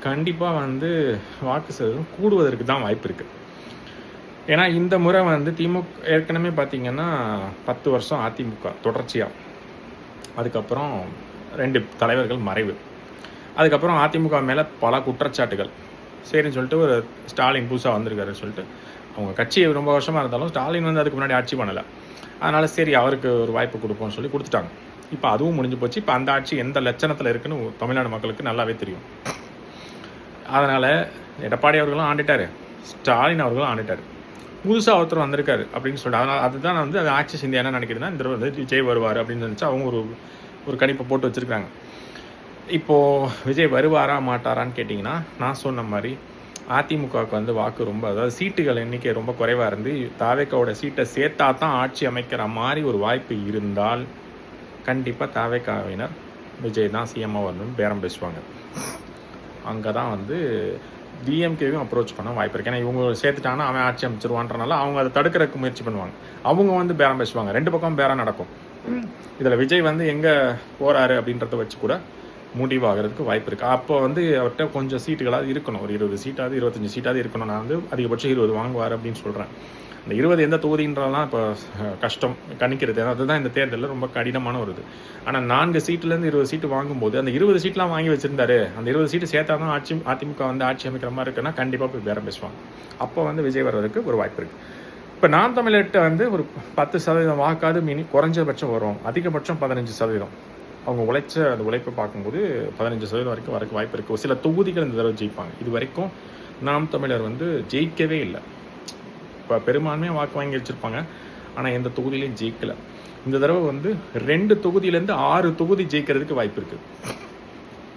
கண்டிப்பாக வந்து வாக்கு சதவீதம் கூடுவதற்கு தான் வாய்ப்பு இருக்குது. ஏன்னா இந்த முறை வந்து திமுக ஏற்கனவே பார்த்தீங்கன்னா 10 வருஷம் அதிமுக தொடர்ச்சியாக, அதுக்கப்புறம் 2 தலைவர்கள் மறைவு, அதுக்கப்புறம் அதிமுக மேலே பல குற்றச்சாட்டுகள். சரின்னு சொல்லிட்டு ஒரு ஸ்டாலின் புதுசாக வந்திருக்காருன்னு சொல்லிட்டு, அவங்க கட்சி ரொம்ப வருஷமாக இருந்தாலும் ஸ்டாலின் வந்து அதுக்கு முன்னாடி ஆட்சி பண்ணலை, அதனால் சரி அவருக்கு ஒரு வாய்ப்பு கொடுப்போம்னு சொல்லி கொடுத்துட்டாங்க. இப்போ அதுவும் முடிஞ்சு போச்சு. இப்போ அந்த ஆட்சி எந்த லட்சணத்தில் இருக்குன்னு தமிழ்நாடு மக்களுக்கு நல்லாவே தெரியும். அதனால் எடப்பாடி அவர்களும் ஆண்டுட்டார், ஸ்டாலின் அவர்களும் ஆண்டுட்டார், புதுசாக ஒருத்தர் வந்திருக்காரு அப்படின்னு சொல்லிட்டு, அதனால் அதுதான் வந்து அது ஆக்சிஸ் இந்தியா என்ன நினைக்கிறதுனா இந்த வந்து விஜய் வருவார் அப்படின்னு நினச்சா அவங்க ஒரு கணிப்பை போட்டு வச்சுருக்காங்க. இப்போது விஜய் வருவாரா மாட்டாரான்னு கேட்டிங்கன்னா, நான் சொன்ன மாதிரி அதிமுகவுக்கு வந்து வாக்கு ரொம்ப, அதாவது சீட்டுகள் எண்ணிக்கை ரொம்ப குறைவாக இருந்து தாவேக்காவோட சீட்டை சேர்த்தா தான் ஆட்சி அமைக்கிற மாதிரி ஒரு வாய்ப்பு இருந்தால் கண்டிப்பாக தாவேக்காவினர் விஜய் தான் சிஎம்மாக வரணும்னு பேரம் பேசுவாங்க. அங்கே தான் வந்து டிஎம்கேவையும் அப்ரோச் பண்ண வாய்ப்பு இருக்குது. ஏன்னா இவங்க சேர்த்துட்டாங்கன்னா அவன் ஆட்சி அமைச்சிருவான்றனால அவங்க அதை தடுக்கிறதுக்கு முயற்சி பண்ணுவாங்க. அவங்க வந்து பேரம் பேசுவாங்க. 2 பக்கம் பேரம் நடக்கும். இதில் விஜய் வந்து எங்கே போகிறாரு அப்படின்றத வச்சு கூட முடிவாகிறதுக்கு வாய்ப்பு இருக்குது. அப்போ வந்து அவர்கிட்ட கொஞ்சம் சீட்டுகளாவது இருக்கணும், ஒரு 20 சீட்டாவது 25 சீட்டாவது இருக்கணும். நான் வந்து அதிகபட்சம் 20 வாங்குவார் அப்படின்னு சொல்கிறேன். இந்த 20 எந்த தொகுதின்றதெல்லாம் இப்போ கஷ்டம் கணிக்கிறது. அதுதான் இந்த தேர்தலில் ரொம்ப கடினமான ஒரு இது. ஆனால் 4 சீட்டுலேருந்து 20 சீட்டு வாங்கும்போது அந்த 20 சீட்லாம் வாங்கி வச்சுருந்தாரு, அந்த 20 சீட்டு சேர்த்தா தான் அதிமுக வந்து ஆட்சி அமைக்கிற மாதிரி இருக்குன்னா கண்டிப்பாக போய் பேரம் பேசுவாங்க. அப்போ வந்து விஜய் வர்றதுக்கு ஒரு வாய்ப்பு இருக்குது. இப்போ நாம் தமிழர்கிட்ட வந்து ஒரு 10% வாக்காது மீனி குறைஞ்சபட்சம் வரும், அதிகபட்சம் 15%. அவங்க உழைச்ச அந்த உழைப்பை பார்க்கும்போது 15% வரைக்கும் வரக்கு வாய்ப்பு இருக்குது. ஒரு சில தொகுதிகள் இந்த தடவை ஜெயிப்பாங்க. இது வரைக்கும் நாம் தமிழர் வந்து ஜெயிக்கவே இல்லை. இப்போ பெரும்பான்மையாக வாக்கு வாங்கி வச்சுருப்பாங்க, ஆனால் எந்த தொகுதியிலையும் ஜெயிக்கலை. இந்த தடவை வந்து 2 தொகுதியிலேருந்து 6 தொகுதி ஜெயிக்கிறதுக்கு வாய்ப்பு இருக்குது.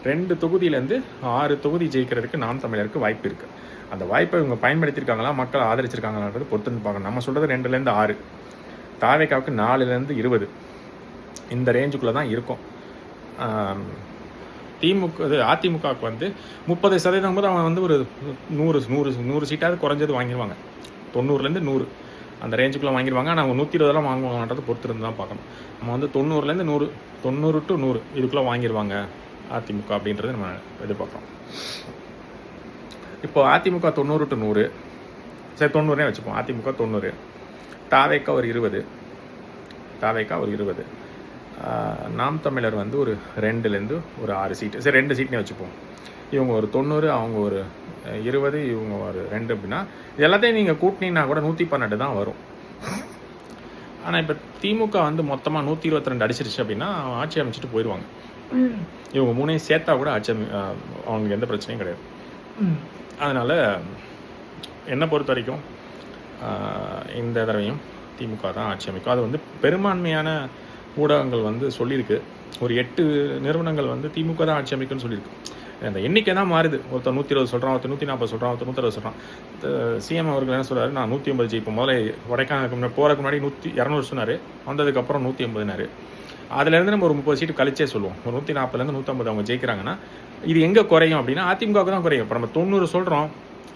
2 தொகுதியிலேருந்து 6 தொகுதி ஜெயிக்கிறதுக்கு நாம் தமிழருக்கு வாய்ப்பு இருக்குது. அந்த வாய்ப்பை இவங்க பயன்படுத்தியிருக்காங்களா, மக்கள் ஆதரிச்சிருக்காங்களான்றது பொறுத்து பார்க்கணும். நம்ம சொல்கிறது 2லேருந்து 6, தாவேக்காவுக்கு 4லேருந்து 20 இந்த ரேஞ்சுக்குள்ளே தான் இருக்கும். அதிமுகவுக்கு வந்து 30% போது அவங்க வந்து ஒரு 100 சீட்டாவது குறைஞ்சது வாங்கிடுவாங்க. 90லேருந்து 100 அந்த ரேஞ்சுக்குள்ளே வாங்கிடுவாங்க. ஆனால் அவங்க 120 வாங்குவாங்கன்றதை பொறுத்து இருந்து தான் பார்க்கணும். நம்ம வந்து 90லேருந்து 100, 90 to 100 இதுக்குள்ளே வாங்கிடுவாங்க அதிமுக அப்படின்றது நம்ம எதிர்பார்க்குறோம். இப்போ அதிமுக 90 to 100, சரி 90 வச்சுப்போம். அதிமுக 90, தாவேக்கா ஒரு 20, நாம் தமிழர் வந்து ஒரு 2லேருந்து ஒரு 6 சீட்டு, சரி 2 சீட்னே வச்சுப்போம். இவங்க ஒரு 90, அவங்க ஒரு 20, இவங்க ஒரு 2 அப்படின்னா எல்லாத்தையும் நீங்கள் கூட்டினீங்கன்னா கூட 112 தான் வரும். ஆனால் இப்போ திமுக வந்து மொத்தமாக 122 அடிச்சிருச்சு அப்படின்னா ஆட்சி அமைச்சிட்டு போயிடுவாங்க. இவங்க 3 சேர்த்தா கூட ஆட்சி அவங்களுக்கு எந்த பிரச்சனையும் கிடையாது. அதனால் என்னை பொறுத்த வரைக்கும் இந்த தடவையும் திமுக தான் ஆட்சி அமைக்கும். அது வந்து பெரும்பான்மையான ஊடகங்கள் வந்து சொல்லியிருக்கு. ஒரு 8 நிறுவனங்கள் வந்து திமுக தான் ஆட்சி அமைக்கும்னு சொல்லியிருக்கு. அந்த எண்ணிக்கை தான் மாறுது. ஒருத்தர் 120 சொல்கிறான், ஒருத்தர் 140 சொல்கிறான், ஒருத்தர் 160 சொல்கிறான். சிஎம் அவர்கள் என்ன சொல்கிறாரு, நான் 150 ஜெயிப்போம். முதல்ல கொடைக்கானலுக்கு முன்னாடி போகிறதுக்கு முன்னாடி 200 சொன்னார், வந்ததுக்கப்புறம் 180. அதுலேருந்து நம்ம ஒரு 30 சீட்டு கழிச்சே சொல்லுவோம். ஒரு 140லேருந்து 150 அவங்க ஜெயிக்கிறாங்கன்னா இது எங்கே குறையும் அப்படின்னா அதிமுகவுக்கு தான் குறையும். இப்போ நம்ம 90 சொல்கிறோம்.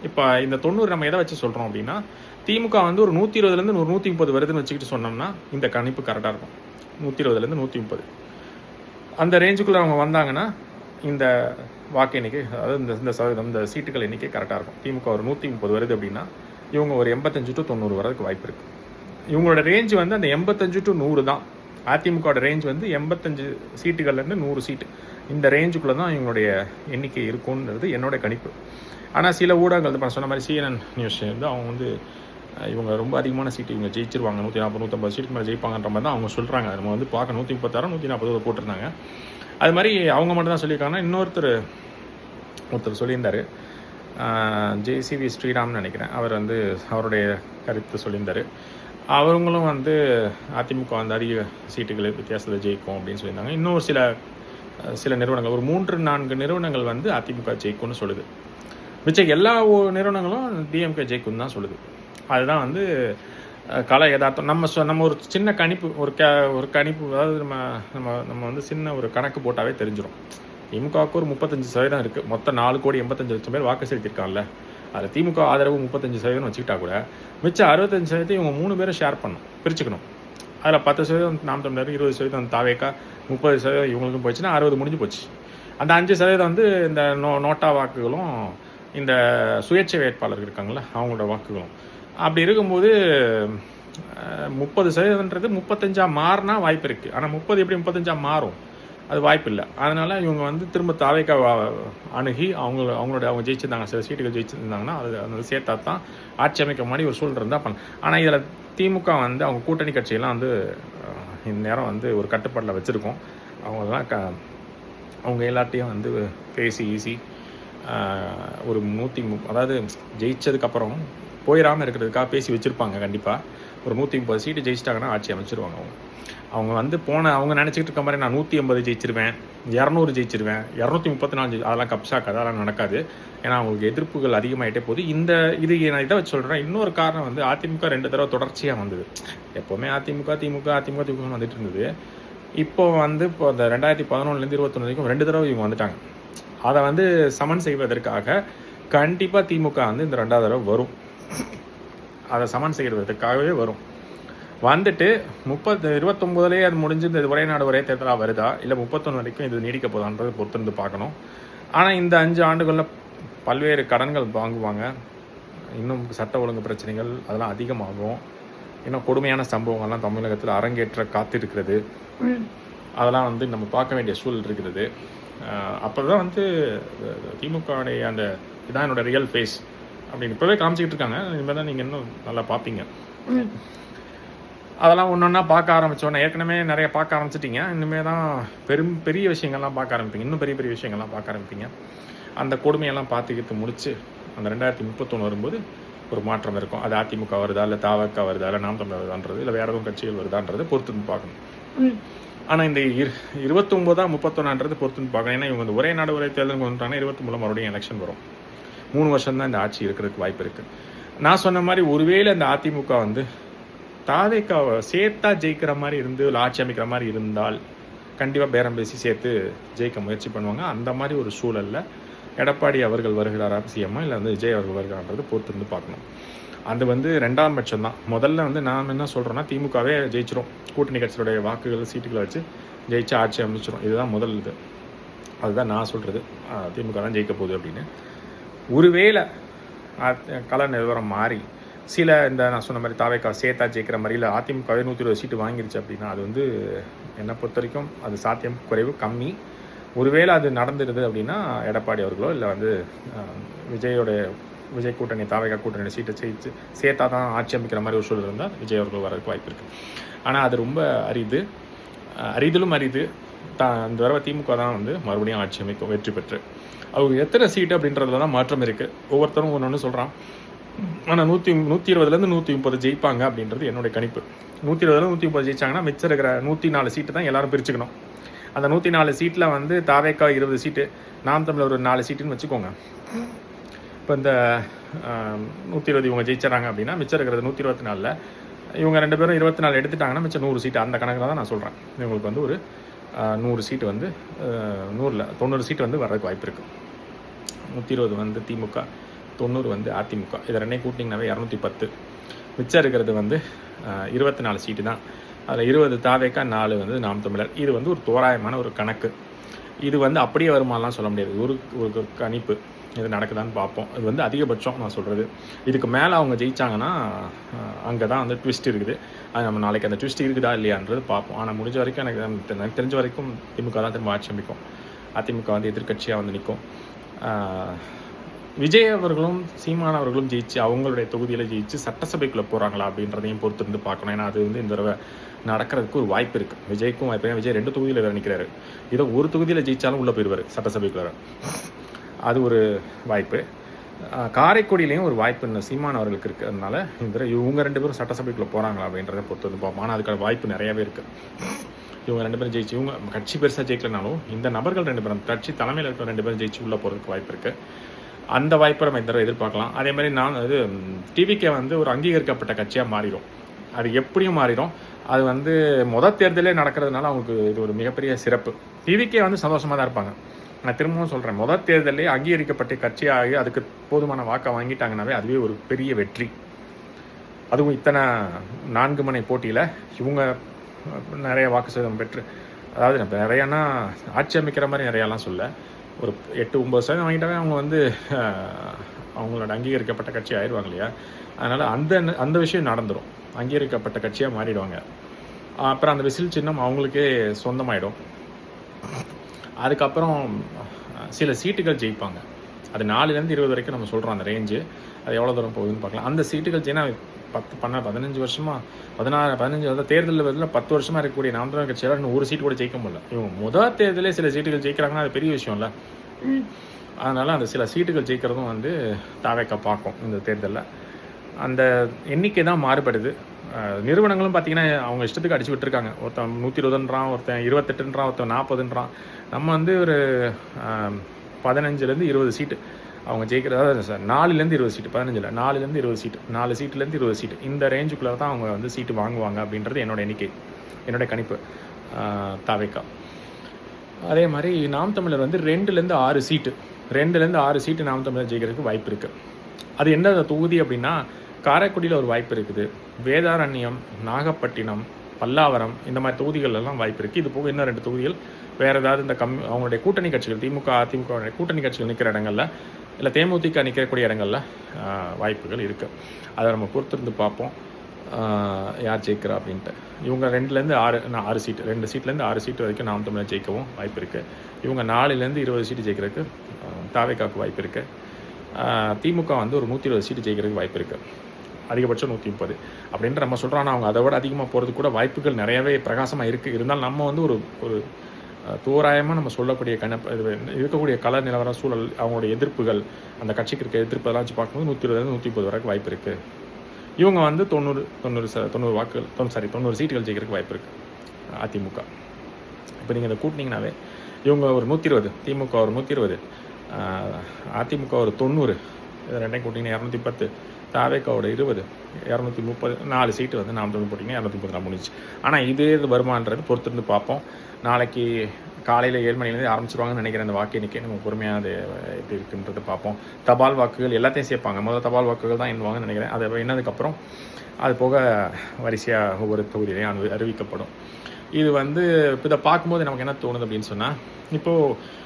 இப்போ இந்த 90 நம்ம எதை வச்சு சொல்கிறோம் அப்படின்னா திமுக வந்து ஒரு 120லேருந்து 130 வருதுன்னு வச்சுக்கிட்டு சொன்னோம்னா இந்த கணிப்பு கரெக்டாக இருக்கும். 120லேருந்து 130 அந்த ரேஞ்சுக்குள்ளே அவங்க வந்தாங்கன்னா இந்த வாக்கு எண்ணிக்கை, அதாவது இந்த சதவீதம், இந்த சீட்டுகள் எண்ணிக்கை கரெக்டாக இருக்கும். திமுக ஒரு 130 வருது அப்படின்னா இவங்க ஒரு 85 to 90 வரதுக்கு வாய்ப்பு இருக்குது. இவங்களோட ரேஞ்சு வந்து அந்த 85 to 100 தான். அதிமுகவோட ரேஞ்ச் வந்து 85 சீட்டுகள்லேருந்து 100 சீட்டு இந்த ரேஞ்சுக்குள்ளே தான் இவங்களுடைய எண்ணிக்கை இருக்கும்ன்றது என்னோட கணிப்பு. ஆனால் சில ஊடகங்கள் வந்து சொன்ன மாதிரி CNN நியூஸ் வந்து அவங்க வந்து இவங்க ரொம்ப அதிகமான சீட்டு இவங்க ஜெயிச்சிருவாங்க, 140 150 சீட்டுக்கு மேலே ஜெயிப்பாங்கன்ற மாதிரி தான் அவங்க சொல்கிறாங்க. நம்ம வந்து பார்க்க 136 140 போட்டிருந்தாங்க. அது மாதிரி அவங்க மட்டும் தான் சொல்லியிருக்காங்கன்னா ஒருத்தர் சொல்லியிருந்தார், JCV ஸ்ரீராம்னு நினைக்கிறேன், அவர் வந்து அவருடைய கருத்து சொல்லியிருந்தார். அவங்களும் வந்து அதிமுக வந்து அதிக சீட்டுகளை வித்தியாசத்தில் ஜெயிக்கும் அப்படின்னு சொல்லியிருந்தாங்க. இன்னொரு சில சில நிறுவனங்கள் ஒரு 3-4 நிறுவனங்கள் வந்து அதிமுக ஜெயிக்கும்னு சொல்லுது. மிச்சம் எல்லா நிறுவனங்களும் டிஎம்கே ஜெயிக்கும்னு தான் சொல்லுது. அதுதான் வந்து கல யதார்த்தம். நம்ம ஒரு சின்ன கணிப்பு ஒரு கணிப்பு, அதாவது நம்ம வந்து சின்ன ஒரு கணக்கு போட்டாவே தெரிஞ்சிடும். திமுகவுக்கு ஒரு 35% இருக்குது. மொத்தம் 4,85,00,000 பேர் வாக்கு செலுத்தியிருக்காங்கல்ல. அதில் திமுக ஆதரவு 35% வச்சுக்கிட்டா கூட மிச்சம் 65% இவங்க 3 பேரும் ஷேர் பண்ணணும், பிரிச்சுக்கணும். அதில் 10% நாம் தமிழர், 20% தாவேக்கா, 30% இவங்களுக்கும் போச்சுன்னா 60 முடிஞ்சு போச்சு. அந்த 5% வந்து இந்த நோட்டா வாக்குகளும் இந்த சுயேட்சை வேட்பாளர்கள் இருக்காங்களா அவங்களோட வாக்குகளும். அப்படி இருக்கும்போது 30%ன்றது 35 மாறினா வாய்ப்பு இருக்குது. ஆனால் 30 எப்படி 35 மாறும்? அது வாய்ப்பு இல்லை. அதனால் இவங்க வந்து திரும்ப தாவேக்கா அணுகி அவங்க ஜெயிச்சிருந்தாங்க, சில சீட்டுகள் ஜெயிச்சிருந்தாங்கன்னா அது சேர்த்தா தான் ஆட்சி அமைக்க மாதிரி ஒரு சூழல் இருந்தால் பண்ணலாம். ஆனால் இதில் திமுக வந்து அவங்க கூட்டணி கட்சியெல்லாம் வந்து இந்நேரம் வந்து ஒரு கட்டுப்பாட்டில் வச்சுருக்கோம். அவங்கெல்லாம் அவங்க எல்லாத்தையும் வந்து பேசி ஒரு அதாவது ஜெயிச்சதுக்கப்புறம் போயிடாமல் இருக்கிறதுக்காக பேசி வச்சுருப்பாங்க. கண்டிப்பாக ஒரு 130 சீட்டு ஜெயிச்சிட்டாங்கன்னா ஆட்சி அமைச்சிருவாங்க. அவங்க வந்து அவங்க நினச்சிக்கிட்டு இருக்க மாதிரி நான் 180 ஜெயிச்சிருவேன், 200 ஜெயிச்சிருவேன், 234 அதெல்லாம் கப்ஷாக்கு அதெல்லாம் நடக்காது. ஏன்னா அவங்களுக்கு எதிர்ப்புகள் அதிகமாகிட்டே போகுது. நான் இதை வச்சு சொல்கிறேன். இன்னொரு காரணம் வந்து அதிமுக 2 தடவை தொடர்ச்சியாக வந்தது. எப்போவுமே அதிமுக வந்துட்டு இருந்தது. இப்போ அந்த 2011லேருந்து 21 வரைக்கும் 2 தடவை இவங்க வந்துட்டாங்க. அதை வந்து சமன் செய்வதற்காக கண்டிப்பாக திமுக வந்து இந்த 2வது தடவை வரும். அதை சமன் செய்வதற்காகவே வரும். வந்துட்டு 29லேயே அது முடிஞ்சு இந்த ஒரே நாடு ஒரே தேர்தலாக வருதா, இல்லை 31 வரைக்கும் இது நீடிக்க போதான்றது பொறுத்திருந்து பார்க்கணும். ஆனால் இந்த 5 ஆண்டுகளில் பல்வேறு கடன்கள் வாங்குவாங்க. இன்னும் சட்ட ஒழுங்கு பிரச்சனைகள் அதெல்லாம் அதிகமாகும். இன்னும் கொடுமையான சம்பவங்கள்லாம் தமிழகத்தில் அரங்கேற்ற காத்திருக்கிறது. அதெல்லாம் வந்து நம்ம பார்க்க வேண்டிய சூழல் இருக்கிறது. அப்போ தான் வந்து திமுகவுடைய அந்த இதான் என்னோட ரியல் ஃபேஸ் அப்படின்னு இப்போவே காமிச்சிக்கிட்டு இருக்காங்க. இனிமேல் தான் நீங்கள் இன்னும் நல்லா பார்ப்பீங்க. அதெல்லாம் ஒன்றா பார்க்க ஆரம்பித்தோன்னே, ஏற்கனவே நிறைய பார்க்க ஆரம்பிச்சிட்டிங்க. இனிமேல் தான் பெரிய விஷயங்கள்லாம் பார்க்க ஆரம்பிப்பீங்க. இன்னும் பெரிய விஷயங்கள்லாம் பார்க்க ஆரம்பிப்பீங்க. அந்த கொடுமையெல்லாம் பார்த்துக்கிட்டு முடிச்சு அந்த 2031 வரும்போது ஒரு மாற்றம் இருக்கும். அது அதிமுக வருதா, இல்லை தாவக்கா வருதா, இல்லை நாம் தமிழர் வருதான்றது, இல்லை வேறு எதுவும் கட்சிகள் வருதான்றது பொறுத்துன்னு பார்க்கணும். ஆனால் இந்த 29 31ன்றது பொறுத்துன்னு பார்க்கணும். ஏன்னா இவங்க ஒரே நாடு ஒரே தேர்தலுக்கு வந்துட்டாங்கன்னா 23 மறுபடியும் எலெக்ஷன் வரும். 3 வருஷம் தான் இந்த ஆட்சி இருக்கிறதுக்கு வாய்ப்பு இருக்குது. நான் சொன்ன மாதிரி ஒருவேளை இந்த அதிமுக வந்து தாவேக்காவை சேர்த்தா ஜெயிக்கிற மாதிரி இருந்து இல்லை ஆட்சி அமைக்கிற மாதிரி இருந்தால் கண்டிப்பாக பேரம் பேசி சேர்த்து ஜெயிக்க முயற்சி பண்ணுவாங்க. அந்த மாதிரி ஒரு சூழலில் எடப்பாடி அவர்கள் வருகிறாரா சிஎம்மா, இல்லை வந்து விஜய் அவர்கள் வருகிறான்றது பொறுத்திருந்து பார்க்கணும். அது வந்து 2ஆம் பட்சம் தான். முதல்ல வந்து நான் என்ன சொல்கிறேன்னா, திமுகவே ஜெயிச்சிரும், கூட்டணி கட்சியோடைய வாக்குகள் சீட்டுகளை வச்சு ஜெயிச்சு ஆட்சி அமைச்சிரும். இதுதான் முதல் இது. அதுதான் நான் சொல்கிறது. திமுக தான் ஜெயிக்க போகுது அப்படின்னு. ஒருவேளை கள நிலவரம் மாறி சில நான் சொன்ன மாதிரி தாவேக்கா சேர்த்தா ஜெயிக்கிற மாதிரி, இல்லை அதிமுகவே 120 சீட்டு வாங்கிருச்சு அப்படின்னா அது வந்து என்னை பொறுத்த வரைக்கும் அது சாத்தியம் குறைவு கம்மி. ஒருவேளை அது நடந்துடுது அப்படின்னா எடப்பாடி அவர்களோ இல்லை வந்து விஜய் கூட்டணி தாவேக்கா கூட்டணி சீட்டை சேர்த்தா தான் ஆட்சி அமைக்கிற மாதிரி ஒரு சூழல் இருந்தால் விஜய் அவர்கள் வரதுக்கு வாய்ப்பு இருக்குது. ஆனால் அது ரொம்ப அரிதிலும் அரிது. இந்த தடவை திமுக தான் வந்து மறுபடியும் ஆட்சி அமைக்கும் வெற்றி பெற்று. அவங்க எத்தனை சீட்டு அப்படின்றதுல தான் மாற்றம் இருக்குது. ஒவ்வொருத்தரும் ஒன்று சொல்கிறான். ஆனால் 120லேருந்து 130 ஜெயிப்பாங்க அப்படின்றது என்னுடைய கணிப்பு. 120லேருந்து 130 ஜெயிச்சாங்கன்னா மிச்சம் இருக்கிற 104 சீட்டு தான் எல்லாரும் பிரிச்சுக்கணும். அந்த 104 சீட்டில் வந்து தாவேக்கா 20 சீட்டு, நாம் தமிழர் ஒரு 4 சீட்டுன்னு வச்சுக்கோங்க. இப்போ இந்த 120 இவங்க ஜெயிச்சாங்க அப்படின்னா மிச்சம் இருக்கிறது 124ல் இவங்க 2 பேரும் 24 எடுத்துட்டாங்கன்னா மிச்சம் 100 சீட்டு. அந்த கணக்கில் தான் நான் சொல்கிறேன். இவங்களுக்கு வந்து ஒரு 100 சீட்டு வந்து 100ல் 90 சீட்டு வந்து வர்றதுக்கு வாய்ப்பு இருக்குது. 120 வந்து திமுக, 90 வந்து அதிமுக. இதை 2 கூட்டிங்கனாவே 210. மிச்சம் இருக்கிறது வந்து 24 சீட்டு தான். அதில் 20 தாவேக்கா, 4 வந்து நாம் தமிழர். இது வந்து ஒரு தோராயமான ஒரு கணக்கு. இது வந்து அப்படியே வருமானலாம் சொல்ல முடியாது. ஒரு கணிப்பு. இது நடக்குதான்னு பார்ப்போம். இது வந்து அதிகபட்சம் நான் சொல்கிறது. இதுக்கு மேலே அவங்க ஜெயிச்சாங்கன்னா அங்கே தான் வந்து ட்விஸ்ட் இருக்குது. அது நம்ம நாளைக்கு அந்த ட்விஸ்ட் இருக்குதா இல்லையான்றது பார்ப்போம். ஆனால் முடிஞ்ச வரைக்கும் எனக்கு தெரிஞ்ச வரைக்கும் திமுக தான் திரும்ப ஆட்சி அமைக்கும். அதிமுக வந்து எதிர்கட்சியாக வந்து நிற்கும். விஜய் அவர்களும் சீமான் அவர்களும் ஜெயிச்சு அவங்களுடைய தொகுதியில் ஜெயிச்சு சட்டசபைக்குள்ளே போகிறாங்களா அப்படின்றதையும் பொறுத்திருந்து பார்க்கணும். ஏன்னா அது வந்து இந்த தடவை நடக்கிறதுக்கு ஒரு வாய்ப்பு இருக்குது. விஜய்க்கும் வாய்ப்பு. விஜய் 2 தொகுதியில் வேறு நிற்கிறாரு. ஏதோ ஒரு தொகுதியில் ஜெயிச்சாலும் உள்ளே போயிடுவார் சட்டசபைக்குள்ள. அது ஒரு வாய்ப்பு. காரைக்குடியிலையும் ஒரு வாய்ப்பு சீமான் அவர்களுக்கு இருக்கிறதுனால இந்த இவங்க 2 பேரும் சட்டசபைக்குள்ளே போகிறாங்களா அப்படின்றத பொறுத்து வந்து பார்ப்போம். ஆனால் அதுக்கான வாய்ப்பு நிறையாவே இருக்குது. இவங்க 2 பேரும் ஜெயிச்சு இவங்க கட்சி பெருசாக ஜெயிக்கலனாலும் இந்த நபர்கள் 2 பேரும் கட்சி தலைமையில் இருக்கிற 2 பேரும் ஜெயிச்சு உள்ளே போகிறதுக்கு வாய்ப்பு இருக்குது. அந்த வாய்ப்பை நம்ம இந்த தடவை எதிர்பார்க்கலாம். அதே மாதிரி டிவிகே வந்து ஒரு அங்கீகரிக்கப்பட்ட கட்சியாக மாறிடும். அது எப்படியும் மாறிடும். அது வந்து தேர்தலே நடக்கிறதுனால அவங்களுக்கு இது ஒரு மிகப்பெரிய சிறப்பு. டிவிகே வந்து சந்தோஷமாக தான் இருப்பாங்க. நான் திரும்பவும் சொல்கிறேன், தேர்தலே அங்கீகரிக்கப்பட்ட கட்சியாகி அதுக்கு போதுமான வாக்கை வாங்கிட்டாங்கன்னாவே அதுவே ஒரு பெரிய வெற்றி. அதுவும் இத்தனை 4 முனை போட்டியில் இவங்க நிறைய வாக்கு சதவீதம் பெற்று, அதாவது நிறையானா ஆட்சி அமைக்கிற மாதிரி நிறையாலாம் சொல்ல, ஒரு 8-9% வாங்கிட்டாவே அவங்க வந்து அவங்களோட அங்கீகரிக்கப்பட்ட கட்சி ஆயிடுவாங்க இல்லையா. அதனால் அந்த விஷயம் நடந்துடும். அங்கீகரிக்கப்பட்ட கட்சியாக மாறிடுவாங்க. அப்புறம் அந்த விசில் சின்னம் அவங்களுக்கே சொந்தமாயிடும். அதுக்கப்புறம் சில சீட்டுகள் ஜெயிப்பாங்க. அது 4லேருந்து 20 வரைக்கும் நம்ம சொல்கிறோம் அந்த ரேஞ்சு. அது எவ்வளோ தூரம் போகுதுன்னு பார்க்கலாம். அந்த சீட்டுகள் ஜெயினா 15 வருஷமாக 15 தேர்தலில் 10 வருஷமாக இருக்கக்கூடிய நாம் தமிழர் கட்சியால் இன்னும் ஒரு சீட்டு கூட ஜெயிக்க முடியல. இவங்க தேர்தலே சில சீட்டுகள் ஜெயிக்கிறாங்கன்னா அது பெரிய விஷயம் இல்லை. அதனால் அந்த சில சீட்டுகள் ஜெயிக்கிறதும் வந்து தாவேக்கா பார்க்கும் இந்த தேர்தலில். அந்த எண்ணிக்கை தான் மாறுபடுது. நிறுவனங்களும் பார்த்தீங்கன்னா அவங்க இஷ்டத்துக்கு அடிச்சு விட்டுருக்காங்க. ஒருத்தன் 120ன்றான், ஒருத்தன் 28ன்றான், ஒருத்தன் 40ன்றான். நம்ம வந்து ஒரு 15லேருந்து 20 சீட்டு அவங்க ஜெயிக்கிறதா சார். 4லேருந்து 20 சீட்டு, 15 இல்லை, 4லேருந்து 20 சீட்டு, 4 சீட்டுலேருந்து 20 சீட்டு, இந்த ரேஞ்சுக்குள்ளே தான் அவங்க வந்து சீட்டு வாங்குவாங்க அப்படின்றது என்னோட எண்ணிக்கை, என்னோட கணிப்பு. தாவேக்கா அதே மாதிரி நாம் தமிழர் வந்து 2லேருந்து 6 சீட்டு, 2லேருந்து 6 சீட்டு நாம் தமிழர் ஜெயிக்கிறதுக்கு வாய்ப்பு இருக்குது. அது என்ன தொகுதி அப்படின்னா, காரைக்குடியில் ஒரு வாய்ப்பு இருக்குது, வேதாரண்யம், நாகப்பட்டினம், பல்லாவரம், இந்த மாதிரி தொகுதிகளெல்லாம் வாய்ப்பு இருக்குது. இது போக இன்னும் 2 தொகுதிகள் வேறு ஏதாவது இந்த அவங்களுடைய கூட்டணி கட்சிகள், திமுக அதிமுக கூட்டணி கட்சிகள் நிற்கிற இடங்களில், இல்லை தேமுதிக நிற்கக்கூடிய இடங்களில் வாய்ப்புகள் இருக்குது. அதை நம்ம பொறுத்திருந்து பார்ப்போம் யார் ஜெயிக்கிறா அப்படின்ட்டு. இவங்க 2லேருந்து 6 சீட்டு, 2 சீட்லேருந்து 6 சீட்டு வரைக்கும் நாம் தமிழர் ஜெயிக்கவும் வாய்ப்பு இருக்குது. இவங்க 4லேருந்து 20 சீட்டு ஜெயிக்கிறதுக்கு தாவேக்காவுக்கு வாய்ப்பு இருக்குது. திமுக வந்து ஒரு 120 சீட்டு ஜெயிக்கிறதுக்கு வாய்ப்பு இருக்குது. அதிகபட்சம் 130 அப்படின்ட்டு நம்ம சொல்கிறோம். ஆனால் அவங்க அதை விட அதிகமாக போகிறது கூட வாய்ப்புகள் நிறையவே பிரகாசமாக இருக்குது. இருந்தாலும் நம்ம வந்து ஒரு தோராயமாக நம்ம சொல்லக்கூடிய இருக்கக்கூடிய கள நிலவர சூழல், அவங்களுடைய எதிர்ப்புகள், அந்த கட்சிக்கு இருக்க எதிர்ப்பெல்லாம் வச்சு பார்க்கும்போது 120லேருந்து 130 வரைக்கும் வாய்ப்பு இருக்குது. இவங்க வந்து 90 வாக்குகள் 90 சீட்டுகள் ஜெயிக்கிறதுக்கு வாய்ப்பு இருக்குது அதிமுக. இப்போ நீங்கள் இதை கூட்டினீங்கன்னாவே இவங்க ஒரு 120, திமுக ஒரு 120, அதிமுக ஒரு 90, இது ரெண்டையும் கூட்டிங்கன்னா 210, தாவேக்காவோட 20, 230, 4 சீட்டு வந்து நாம் தமிழ் போட்டிங்கன்னா 234 முடிச்சு. ஆனால் இதே வருமானது பொறுத்திருந்து பார்ப்போம். நாளைக்கு காலையில் 7 மணிலேருந்து ஆரம்பிச்சிருவாங்கன்னு நினைக்கிறேன் அந்த வாக்கு எண்ணிக்கை. நம்ம பொறுமையாக அது எப்படி இருக்குன்றது பார்ப்போம். தபால் வாக்குகள் எல்லாத்தையும் சேர்ப்பாங்க. முதல் தபால் வாக்குகள் தான் எண்ணுவாங்கன்னு நினைக்கிறேன். அது என்னதுக்கப்புறம் அது போக வரிசையாக ஒவ்வொரு தொகுதியிலையும் அறிவிக்கப்படும். இது வந்து இப்போ இதை பார்க்கும்போது நமக்கு என்ன தோணுது அப்படின்னு சொன்னால், இப்போது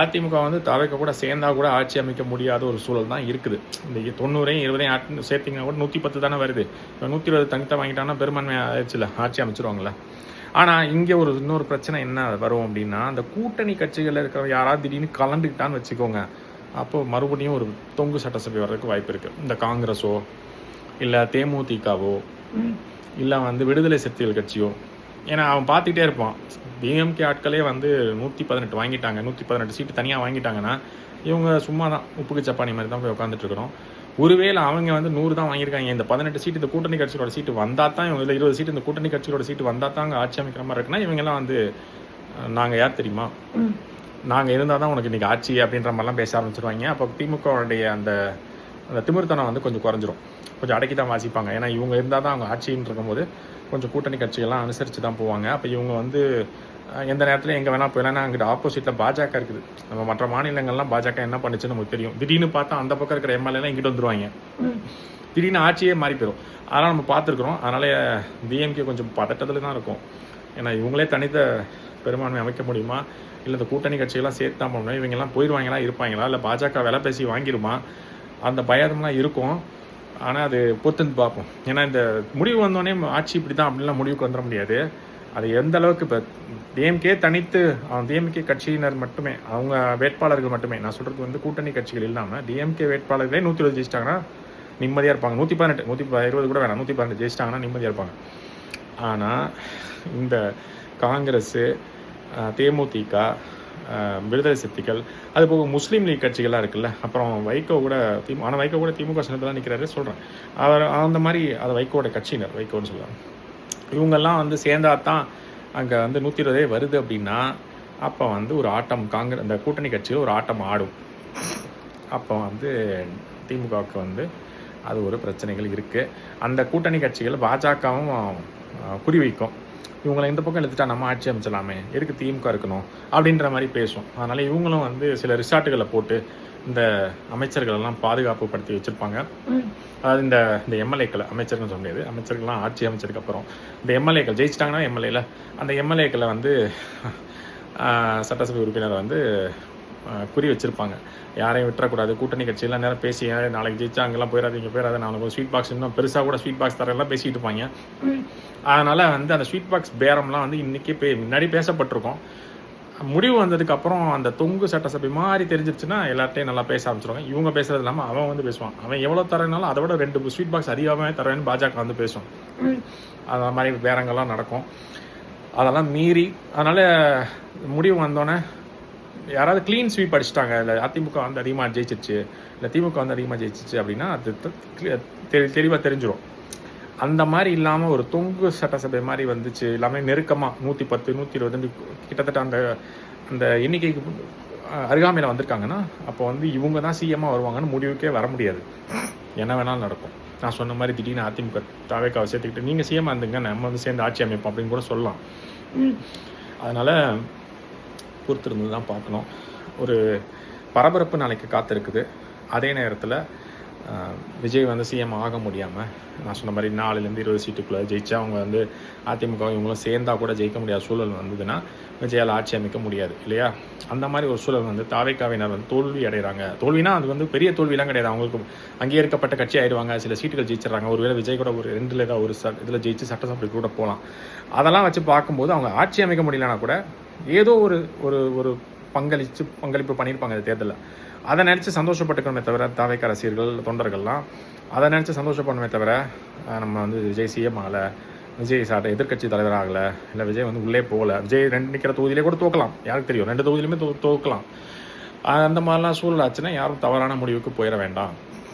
அதிமுக வந்து தாவேக்கா கூட சேர்ந்தா கூட ஆட்சி அமைக்க முடியாத ஒரு சூழல் தான் இருக்குது. இந்த 90 20 சேர்த்திங்கன்னா கூட 110 தானே வருது. இப்போ 120 தனித்தான் வாங்கிட்டாங்கன்னா பெரும்பான்மை ஆயிடுச்சுல, ஆட்சி அமைச்சிருவாங்களே. ஆனால் இங்கே இன்னொரு பிரச்சனை என்ன வரும் அப்படின்னா, அந்த கூட்டணி கட்சிகளில் இருக்கிற யாராவது திடீர்னு கலந்துக்கிட்டான்னு வச்சுக்கோங்க, அப்போ மறுபடியும் ஒரு தொங்கு சட்டசபை வர்றதுக்கு வாய்ப்பு இருக்குது. இந்த காங்கிரஸோ இல்லை தேமுதிகவோ இல்லை வந்து விடுதலை சிறுத்தைகள் கட்சியோ. ஏன்னா அவன் பார்த்துக்கிட்டே இருப்பான், டிஎம்கே ஆட்களே வந்து 118 வாங்கிட்டாங்க, 118 சீட்டு தனியாக வாங்கிட்டாங்கன்னா இவங்க சும்மா தான் உப்புக்கு சப்பானி மாதிரி தான் போய் உட்காந்துட்ருக்குறோம். ஒருவேளை அவங்க வந்து 100 தான் வாங்கியிருக்காங்க, இந்த 18 சீட்டு இந்த கூட்டணி கட்சியோட சீட்டு வந்தால் தான், இவங்க இல்லை 20 சீட்டு இந்த கூட்டணி கட்சியோட சீட்டு வந்தால் தான் அங்கே ஆட்சி அமைக்கிற மாதிரி இருக்குன்னா, இவங்கெல்லாம் வந்து நாங்கள் யார் தெரியுமா, நாங்கள் இருந்தால் தான் உனக்கு இன்றைக்கி ஆட்சி அப்படின்ற மாதிரிலாம் பேச ஆரம்பிச்சிருவாங்க. அப்போ திமுகவுடைய அந்த திமிர்த்தனம் வந்து கொஞ்சம் குறைஞ்சிரும், கொஞ்சம் அடக்கி தான் வாசிப்பாங்க. ஏன்னா இவங்க இருந்தால் தான் அவங்க ஆட்சின்னு இருக்கும்போது கொஞ்சம் கூட்டணி கட்சிகள்லாம் அனுசரித்து தான் போவாங்க. அப்போ இவங்க வந்து எந்த நேரத்தில் எங்கே வேணால் போயிடலாம். அங்கிட்ட ஆப்போசிட்டில் பாஜக இருக்குது. நம்ம மற்ற மாநிலங்கள்லாம் பாஜக என்ன பண்ணுச்சுன்னு நமக்கு தெரியும். திடீர்னு பார்த்தா அந்த பக்கம் இருக்கிற எம்எல்ஏலாம் இங்கிட்ட வந்துடுவாங்க, திடீர்னு ஆட்சியே மாறி போயிடும். அதெல்லாம் நம்ம பார்த்துருக்குறோம். அதனால் டிஎம்கே கொஞ்சம் பதட்டத்தில் தான் இருக்கும். ஏன்னா இவங்களே தனித்த பெரும்பான்மை அமைக்க முடியுமா, இல்லை இந்த கூட்டணி கட்சிகள்லாம் சேர்த்து தான் பண்ணணும், இவங்கெல்லாம் போயிடுவாங்களா இருப்பாங்களா, இல்லை பாஜக விலை பேசி வாங்கிடுமா, அந்த பயம்லாம் இருக்கும். ஆனால் அது பொறுத்து பார்ப்போம். ஏன்னா இந்த முடிவு வந்தோடனே ஆட்சி இப்படி தான் அப்படின்லாம் முடிவுக்கு வந்துட முடியாது. அது எந்த அளவுக்கு இப்போ டிஎம்கே தனித்து டிஎம்கே கட்சியினர் மட்டுமே, அவங்க வேட்பாளர்கள் மட்டுமே, நான் சொல்கிறது வந்து கூட்டணி கட்சிகள் இல்லாமல் டிஎம்கே வேட்பாளர்களே 120 ஜெயிச்சிட்டாங்கன்னா நிம்மதியாக இருப்பாங்க. 118 120 கூட வேணாம், 118 ஜெயிச்சிட்டாங்கன்னா நிம்மதியாக இருப்பாங்க. ஆனால் இந்த காங்கிரஸு, தேமுதிக, விடுதலை சிறுத்தைகள், அது போக முஸ்லீம் லீக் கட்சிகள்லாம் இருக்குல்ல, அப்புறம் வைகோ கூட ஆனால் வைகோ கூட திமுக சின்னத்தில் தான் நிற்கிறாரு சொல்கிறேன். அவர் அந்த மாதிரி அது வைகோட கட்சியினர், வைகோன்னு சொல்லுவாங்க. இவங்கெல்லாம் வந்து சேர்ந்தா தான் அங்கே வந்து 120 வருது அப்படின்னா அப்போ வந்து ஒரு ஆட்டம் இந்த கூட்டணி கட்சியில் ஒரு ஆட்டம் ஆடும். அப்போ வந்து திமுகவுக்கு வந்து அது ஒரு பிரச்சனைகள் இருக்குது. அந்த கூட்டணி கட்சிகள் பாஜகவும் குறிவைக்கும். இவங்களை இந்த பக்கம் எடுத்துட்டா நம்ம ஆட்சி அமைச்சலாமே, எதுக்கு திமுக இருக்கணும் அப்படின்ற மாதிரி பேசும். அதனால் இவங்களும் வந்து சில ரிசார்ட்டுகளை போட்டு இந்த அமைச்சர்களெல்லாம் பாதுகாப்பு படுத்தி வச்சுருப்பாங்க. அதாவது இந்த எம்எல்ஏக்களை அமைச்சர்கள்னு சொல்ல முடியாது, அமைச்சர்கள்லாம் ஆட்சி அமைச்சதுக்கப்புறம் இந்த எம்எல்ஏக்கள் ஜெயிச்சிட்டாங்கன்னா எம்எல்ஏல அந்த எம்எல்ஏக்களை வந்து சட்டசபை உறுப்பினரை வந்து குறி வச்சுருப்பாங்க. யாரையும் விட்டுறக்கூடாது, கூட்டணி கட்சியெல்லாம் நேரம் பேசி நாளைக்கு ஜெயிச்சா அங்கெல்லாம் போயிடாது நாளைக்கு ஸ்வீட் பாக்ஸ் இன்னும் பெருசாக கூட ஸ்வீட் பாக்ஸ் தரெல்லாம் பேசிகிட்டு இருப்பாங்க. அதனால் வந்து அந்த ஸ்வீட் பாக்ஸ் பேரம்லாம் வந்து இன்றைக்கி முன்னாடி பேசப்பட்டிருக்கோம். முடிவு வந்ததுக்கப்புறம் அந்த தொங்கு சட்டசபை மாதிரி தெரிஞ்சிருச்சுன்னா எல்லார்ட்டையும் நல்லா பேச ஆரம்பிச்சிருவாங்க. இவங்க பேசுறது இல்லாமல் அவன் வந்து பேசுவான். அவன் எவ்வளோ தரனாலும் அதை விட 2 ஸ்வீட் பாக்ஸ் அதிகமாக தரேன்னு பாஜக வந்து பேசும். அந்த மாதிரி பேரங்கள்லாம் நடக்கும். அதெல்லாம் மீறி அதனால் முடிவு வந்தோடனே யாராவது க்ளீன் ஸ்வீப் அடிச்சிட்டாங்க, இல்லை அதிமுக வந்து அதிகமாக ஜெயிச்சிருச்சு, இல்லை திமுக வந்து அதிகமாக ஜெயிச்சிச்சு அப்படின்னா அது தெளிவாக தெரிஞ்சிடும். அந்த மாதிரி இல்லாமல் ஒரு தொங்கு சட்டசபை மாதிரி வந்துச்சு, எல்லாமே நெருக்கமாக 110 120 கிட்டத்தட்ட அந்த எண்ணிக்கைக்கு அருகாமையில் வந்திருக்காங்கன்னா அப்போ வந்து இவங்க தான் சிஎம்மாக வருவாங்கன்னு முடிவுக்கே வர முடியாது. என்ன வேணாலும் நடக்கும். நான் சொன்ன மாதிரி திடீர்னு அதிமுக தாவேக்காவை சேர்த்துக்கிட்டு நீங்கள் சிஎம்மாக இருந்துங்க, நம்ம வந்து சேர்ந்து ஆட்சி அமைப்போம் அப்படின்னு கூட சொல்லலாம். அதனால் பொறுத்திருந்து தான் பார்க்கணும். ஒரு பரபரப்பு நாளைக்கு காத்திருக்குது. அதே நேரத்தில் விஜய் வந்து சிஎம் ஆக முடியாமல் நான் சொன்ன மாதிரி 4-20 சீட்டுக்குள்ளே ஜெயிச்சா அவங்க வந்து அதிமுக இவங்களும் சேர்ந்தால் கூட ஜெயிக்க முடியாத சூழல் வந்ததுன்னா விஜயால் ஆட்சி அமைக்க முடியாது இல்லையா? அந்த மாதிரி ஒரு சூழல் வந்து தாவேக்காவினர் வந்து தோல்வி அடைகிறாங்க. தோல்வினா அது வந்து பெரிய தோல்விலாம் கிடையாது. அவங்களுக்கு அங்கீகரிக்கப்பட்ட கட்சி ஆயிடுவாங்க, சில சீட்டுகள் ஜெயிச்சிடறாங்க. ஒருவேளை விஜய் கூட ஒரு 2 ஏதாவது ஒரு இதில் ஜெயிச்சு சட்டசபை கூட போகலாம். அதெல்லாம் வச்சு பார்க்கும்போது அவங்க ஆட்சி அமைக்க முடியலனா கூட ஏதோ ஒரு பங்களிப்பு பண்ணியிருப்பாங்க இந்த தேர்தலில். அதை நினச்சி சந்தோஷப்பட்டுக்கணுமே தவிர தாவேக்கா ரசிகர்கள் தொண்டர்கள்லாம் அதை நினச்சி சந்தோஷப்படணுமே தவிர நம்ம வந்து விஜய் சிஎம் ஆகலை, விஜய் எதிர்கட்சி தலைவர் ஆகலை, இல்லை விஜய் வந்து உள்ளே போகலை, விஜய் 2 நிற்கிற தொகுதியிலே கூட தோக்கலாம், யாருக்கு தெரியும், 2 தொகுதியிலுமே தோக்கலாம். அந்த மாதிரிலாம் சூழல் ஆச்சுன்னா யாரும் தவறான முடிவுக்கு போயிட வேண்டாம்.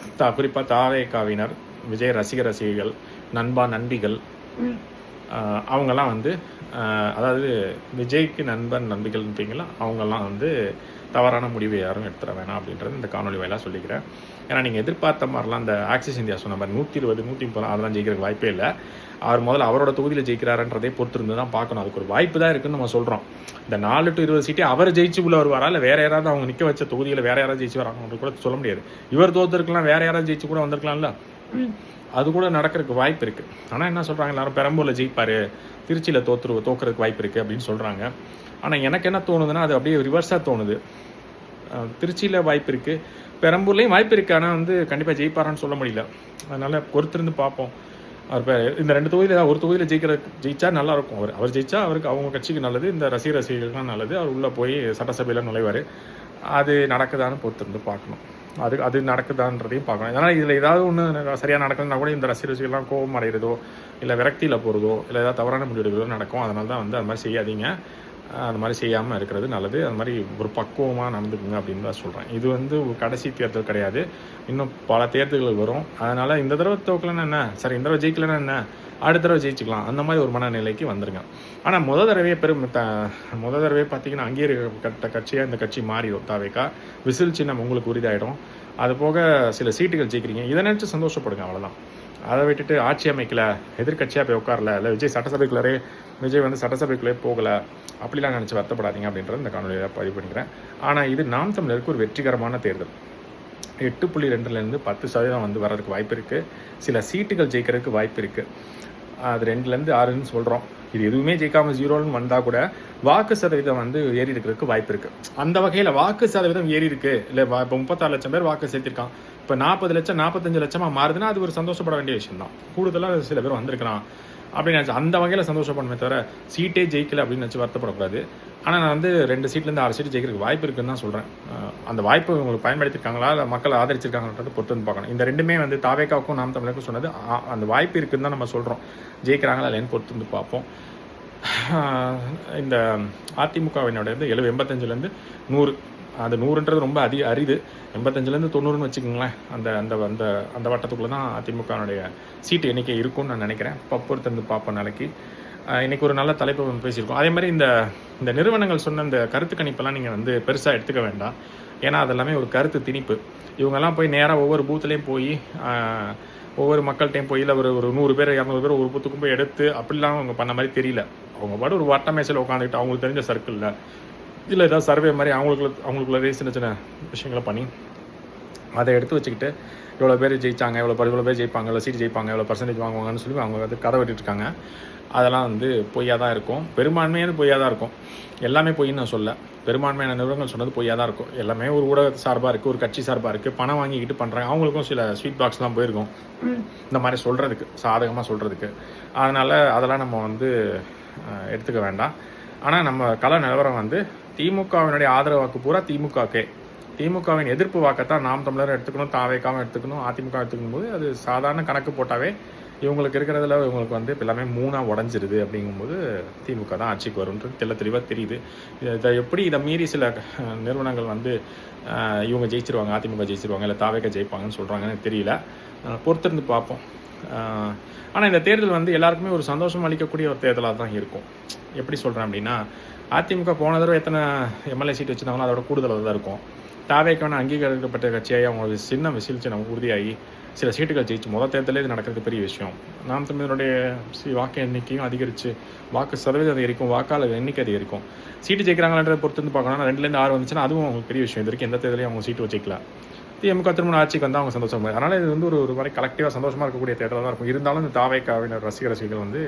குறிப்பாக தாவேக்காவினர், விஜய் ரசிகர்கள், நண்பிகள் அவங்கெல்லாம் வந்து அதாவது விஜய்க்கு நண்பிகள்ன்றீங்களா அவங்கெல்லாம் வந்து தவறான முடிவை யாரும் எடுத்துட வேணாம் அப்படின்றது இந்த காணொலி வாயிலாக சொல்லிக்கிறேன். ஏன்னா நீங்கள் எதிர்பார்த்த மாதிரிலாம் அந்த ஆக்சிஸ் இந்தியா சொன்ன மாதிரி 120 130 அதெல்லாம் ஜெயிக்கிறதுக்கு வாய்ப்பே இல்லை. அவர் முதல்ல அவரோட தொகுதியில் ஜெயிக்கிறாருன்றதே பொறுத்திருந்து தான் பார்க்கணும். அதுக்கு ஒரு வாய்ப்பு தான் இருக்குன்னு நம்ம சொல்கிறோம். இந்த 4 to 20 சீட்டே அவர் ஜெயிச்சு உள்ள வருவாரா, இல்லை வேறு யாராவது அவங்க நிற்க வச்ச தொகுதியில் வேறு யாராவது ஜெயிச்சு வராங்க கூட சொல்ல முடியாது. இவர் தோற்றுருக்கலாம், வேறு யாராவது ஜெயிச்சு கூட வந்திருக்கலாம்ல, அது கூட நடக்கிறதுக்கு வாய்ப்பு இருக்குது. ஆனால் என்ன சொல்கிறாங்க, எல்லாரும் பெரம்பூரில் ஜெயிப்பார், திருச்சியில் தோக்கிறதுக்கு வாய்ப்பு இருக்குது அப்படின்னு சொல்கிறாங்க. ஆனால் எனக்கு என்ன தோணுதுன்னா அது அப்படியே ரிவர்ஸாக தோணுது. திருச்சியில் வாய்ப்பு இருக்குது, பெரம்பூர்லேயும் வாய்ப்பு இருக்குது, ஆனால் வந்து கண்டிப்பாக ஜெயிப்பாரான்னு சொல்ல முடியல. அதனால் பொறுத்திருந்து பார்ப்போம். அவர் இந்த 2 தொகுதியில் ஏதாவது ஒரு தொகுதியில் ஜெயிச்சா நல்லாயிருக்கும். அவர் ஜெயிச்சா அவருக்கு அவங்க கட்சிக்கு நல்லது, இந்த ரசிகர்களுக்குலாம் நல்லது. அவர் உள்ளே போய் சட்டசபையில் நுழைவார். அது நடக்குதான்னு பொறுத்திருந்து பார்க்கணும். அது நடக்குதான்றதையும் பார்க்கணும். அதனால் இதில் ஏதாவது ஒன்று சரியாக நடக்குதுன்னா கூட இந்த ரசிகர்கள்லாம் கோபம் அடைகிறதோ, இல்லை விரக்தியில் போகிறதோ, இல்லை ஏதாவது தவறான முடிவெடுக்கிறதோ நடக்கும். அதனால தான் வந்து அது மாதிரி செய்யாதீங்க. அது மாதிரி செய்யாமல் இருக்கிறது நல்லது. அது மாதிரி ஒரு பக்குவமாக நடந்துக்குங்க அப்படின்னு தான் சொல்கிறேன். இது வந்து கடைசி தேர்தல் கிடையாது, இன்னும் பல தேர்தல்கள் வரும். அதனால் இந்த தடவை தோக்கலன்னா என்ன, சரி இந்த தடவை ஜெயிக்கலன்னா என்ன, அடுத்த தடவை ஜெயிச்சுக்கலாம், அந்த மாதிரி ஒரு மனநிலைக்கு வந்துருங்க. ஆனால் முதல் தடவை பார்த்தீங்கன்னா அங்கீகரிக்கப்பட்ட கட்சியாக இந்த கட்சி மாறிடும். தாவேக்கா விசில் சின்னம் உங்களுக்கு உறுதியாயிடும். அது போக சில சீட்டுகள் ஜெயிக்கிறீங்க, இதை நினச்சி சந்தோஷப்படுங்க, அவ்வளோதான். அதை விட்டுட்டு ஆட்சி அமைக்கல, எதிர்கட்சியாக போய் உட்காரல, இல்லை விஜய் வந்து சட்டசபைக்குள்ளே போகலை அப்படிலாம் நினச்சி வருத்தப்படாதீங்க அப்படின்றது இந்த காணொலியில் பதிவு பண்ணிக்கிறேன். ஆனால் இது நாம் தமிழருக்கு ஒரு வெற்றிகரமான தேர்தல். 8.2லேருந்து 10% வந்து வர்றதுக்கு வாய்ப்பு இருக்குது. சில சீட்டுகள் ஜெயிக்கிறதுக்கு வாய்ப்பு இருக்குது. அது 2லேருந்து 6ன்னு சொல்கிறோம். இது எதுவுமே ஜெயிக்காமல் 0ன்னு வந்தால் கூட வாக்கு சதவீதம் வந்து ஏறி இருக்கிறதுக்கு வாய்ப்பு இருக்குது. அந்த வகையில் வாக்கு சதவீதம் ஏறி இருக்குது. இல்லை இப்போ 36 லட்சம் பேர் வாக்கு சேர்த்திருக்கான், இப்போ 40 லட்சம் 45 லட்சமாக மாறுதுன்னா அது ஒரு சந்தோஷப்பட வேண்டிய விஷயம் தான். கூடுதலாக சில பேர் வந்திருக்கிறான் அப்படின்னு நினச்சி அந்த வகையில் சந்தோஷப்படணுமே தவிர சீட்டே ஜெயிக்கலை அப்படின்னு நினச்சி வருத்தப்படக்கூடாது. ஆனால் நான் வந்து 2 சீட்லேருந்து 6 சீட்டு ஜெயிக்கிறதுக்கு வாய்ப்பு இருக்குன்னு தான் சொல்கிறேன். அந்த வாய்ப்பு உங்களுக்கு பயன்படுத்தியிருக்காங்களா, இல்லை மக்கள் ஆதரிச்சிருக்காங்கன்றது பொறுத்து வந்து பார்க்கணும். இந்த 2மே வந்து தாவேக்காவுக்கும் நாம் தமிழருக்கும் சொன்னது அந்த வாய்ப்பு இருக்குன்னு தான் நம்ம சொல்கிறோம். ஜெயிக்கிறாங்களா இல்லைன்னு பொறுத்து வந்து பார்ப்போம். இந்த அதிமுகவினோட 85லேருந்து 100, அது 100ன்றது ரொம்ப அரிது. 85லேருந்து 90ன்னு வச்சுக்கோங்களேன். அந்த அந்த அந்த அந்த வட்டத்துக்குள்ளே தான் அதிமுகனுடைய சீட்டு எண்ணிக்கை இருக்கும்னு நான் நினைக்கிறேன். பொறுத்திருந்து பார்ப்போம் நாளைக்கு. இன்றைக்கி ஒரு நல்ல தலைப்பு பேசியிருக்கோம். அதே மாதிரி இந்த இந்த நிறுவனங்கள் சொன்ன இந்த கருத்து கணிப்பெல்லாம் நீங்கள் வந்து பெருசாக எடுத்துக்க வேண்டாம். ஏன்னா அதெல்லாமே ஒரு கருத்து திணிப்பு. இவங்கெல்லாம் போய் நேராக ஒவ்வொரு பூத்துலேயும் போய் ஒவ்வொரு மக்கள்கிட்டையும் போய் இல்லை ஒரு 100 பேர் 200 பேர் ஒரு பூத்துக்கும் போய் எடுத்து அப்படிலாம் அவங்க பண்ண மாதிரி தெரியல. அவங்க பாட்டு ஒரு வட்ட மேசையில் உட்காந்துக்கிட்டு அவங்களுக்கு தெரிஞ்ச சர்க்கிளில் இல்லை ஏதாவது சர்வே மாதிரி அவங்களுக்குள்ளே சின்ன சின்ன விஷயங்களை பண்ணி அதை எடுத்து வச்சுக்கிட்டு இவ்வளோ பேர் ஜெயிச்சாங்க, இவ்வளோ பேர் ஜெயிப்பாங்க, இவ்வளோ சீட் ஜெயிப்பாங்க, இவ்வளோ பர்சன்டேஜ் வாங்குவாங்கன்னு சொல்லி அவங்க வந்து கதை விட்டுருக்காங்க. அதெல்லாம் வந்து பொய்யாக தான் இருக்கும். பெரும்பான்மையான பொய்யாக தான் இருக்கும். எல்லாமே பொய்ன்னு நான் சொல்ல. பெரும்பான்மையான நிறுவனங்கள் சொன்னது பொய்யாக தான் இருக்கும். எல்லாமே ஒரு ஊடக சார்பாக இருக்குது, ஒரு கட்சி சார்பாக இருக்குது, பணம் வாங்கிக்கிட்டு பண்ணுறாங்க. அவங்களுக்கும் சில ஸ்வீட் பாக்ஸ்லாம் போயிருக்கும் இந்த மாதிரி சொல்கிறதுக்கு, சாதகமாக சொல்கிறதுக்கு. அதனால் அதெல்லாம் நம்ம வந்து எடுத்துக்க வேண்டாம். ஆனால் நம்ம கள நிலவரம் வந்து திமுகவினுடைய ஆதரவு வாக்கு பூரா திமுகக்கே. திமுகவின் எதிர்ப்பு வாக்கத்தான் நாம் தமிழர் எடுத்துக்கணும், தாவேக்காவும் எடுத்துக்கணும், அதிமுக எடுத்துக்கும் போது அது சாதாரண கணக்கு போட்டாவே இவங்களுக்கு இருக்கிறதுல இவங்களுக்கு வந்து எல்லாமே 3ஆக உடஞ்சிருது. அப்படிங்கும்போது திமுக தான் ஆட்சிக்கு வரும்ன்றது தெளிவாக தெரியுது. இதை எப்படி இதை மீறி சில நிறுவனங்கள் வந்து இவங்க ஜெயிச்சிருவாங்க, அதிமுக ஜெயிச்சிருவாங்க, இல்லை தாவேக்கா ஜெயிப்பாங்கன்னு சொல்கிறாங்கன்னு தெரியல. பொறுத்திருந்து பார்ப்போம். ஆனால் இந்த தேர்தல் வந்து எல்லாருக்குமே ஒரு சந்தோஷம் அளிக்கக்கூடிய ஒரு தேர்தலாக தான் இருக்கும். எப்படி சொல்கிறேன் அப்படின்னா, அதிமுக போன தடவை எத்தனை எம்எல்ஏ சீட் வச்சுருந்தாங்களோ அதோட கூடுதலாக தான் இருக்கும். தாவேக்கான அங்கீகரிக்கப்பட்ட கட்சியாகி அவங்க சின்ன விசில்ச்சு நம்ம உறுதியாகி சில சீட்டுகள் ஜெயிச்சு முதல் தேர்தலே இது நடக்கிறது பெரிய விஷயம். நாம் தமிழருடைய வாக்கு எண்ணிக்கையும் அதிகரித்து வாக்கு சதவீதம் அதிகரிக்கும், வாக்காளர் எண்ணிக்கை அதிகரிக்கும். சீட்டு ஜெயிக்கிறாங்கன்றதை பொறுத்து வந்து பார்க்கணும். 2லேருந்து 6 வந்துச்சுன்னா அதுவும் அவங்களுக்கு பெரிய விஷயம். இது வரைக்கும் எந்த தேர்தலையும் அவங்க சீட்டு வச்சுக்கல. திமுக திருமண ஆட்சிக்கு வந்து அவங்க சந்தோஷம். அதனால் இது வந்து ஒரு மாதிரி கலெக்டிவாக சந்தோஷமாக இருக்கக்கூடிய தேர்தலாக தான் இருக்கும். இருந்தாலும் இந்த தாவேக்காவினர் ரசிகர்கள் வந்து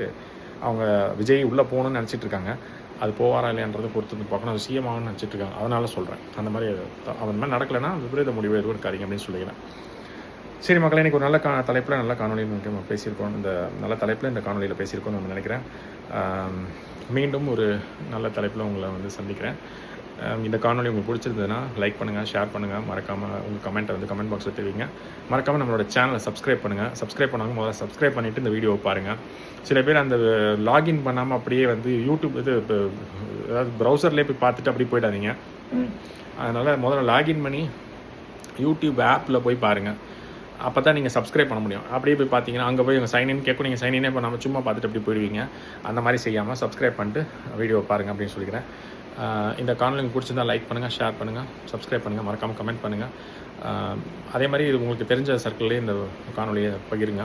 அவங்க விஜய் உள்ளே போகணும்னு நினச்சிட்டு இருக்காங்க. அது போவாரா இல்லையான்றதை பொறுத்து வந்து பார்க்கணும். அது சிஎமாகனு நினச்சிட்டு இருக்காங்க. அதனால சொல்கிறேன். அந்த மாதிரி அவன் மாதிரி நடக்கலைன்னா விபரீத முடிவு எதுவும் இருக்காதிங்க அப்படின்னு சொல்லிக்கிறேன். சரி மக்களே, இன்றைக்கி ஒரு நல்ல தலைப்பில் நல்ல காணொலியில் முக்கியமாக பேசியிருக்கோம். இந்த நல்ல தலைப்பில் இந்த காணொலியில் பேசியிருக்கோன்னு நான் நினைக்கிறேன். மீண்டும் ஒரு நல்ல தலைப்பில் உங்களை வந்து சந்திக்கிறேன். இந்த காணொலி உங்களுக்கு பிடிச்சிருந்ததுன்னா லைக் பண்ணுங்கள், ஷேர் பண்ணுங்கள், மறக்காமல் உங்கள் கமெண்ட்டை வந்து கமெண்ட் பாக்ஸில் தெரிவிங்க. மறக்காமல் நம்மளோட சேனலை சப்ஸ்கிரைப் பண்ணுங்கள். சப்ஸ்கிரைப் பண்ணாங்க முதல்ல சப்ஸ்கிரைப் பண்ணிவிட்டு இந்த வீடியோவை பாருங்கள். சில பேர் அந்த லாகின் பண்ணாமல் அப்படியே வந்து யூடியூப் அதாவது ப்ரௌசர்லேயே போய் பார்த்துட்டு அப்படியே போயிடாதீங்க. அதனால் முதல்ல லாகின் பண்ணி யூடியூப் ஆப்பில் போய் பாருங்கள். அப்போ தான் நீங்கள் சப்ஸ்கிரைப் பண்ண முடியும். அப்படியே போய் பார்த்தீங்கன்னா அங்கே போய் உங்கள் சைன்இன் கேட்கும், நீங்கள் சைன்இனே பண்ணாமல் சும்மா பார்த்துட்டு அப்படி போயிடுவீங்க. அந்த மாதிரி செய்யாமல் சப்ஸ்கிரைப் பண்ணிட்டு வீடியோ பாருங்கள் அப்படின்னு சொல்லிக்கிறேன். இந்த காணொலி உங்களுக்கு பிடிச்சிருந்தால் லைக் பண்ணுங்கள், ஷேர் பண்ணுங்கள், சப்ஸ்கிரைப் பண்ணுங்கள், மறக்காமல் கமெண்ட் பண்ணுங்கள். அதே மாதிரி இது உங்களுக்கு தெரிஞ்ச சர்க்கிள்லேயே இந்த காணொலியை பகிருங்க.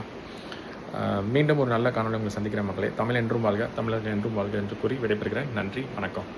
மீண்டும் ஒரு நல்ல காணொலி உங்களை சந்திக்கிற மக்களே. தமிழ் என்றும் வாழ்க, தமிழர்கள் என்றும் வாழ்க என்று கூறி விடைபெறுகிறேன். நன்றி, வணக்கம்.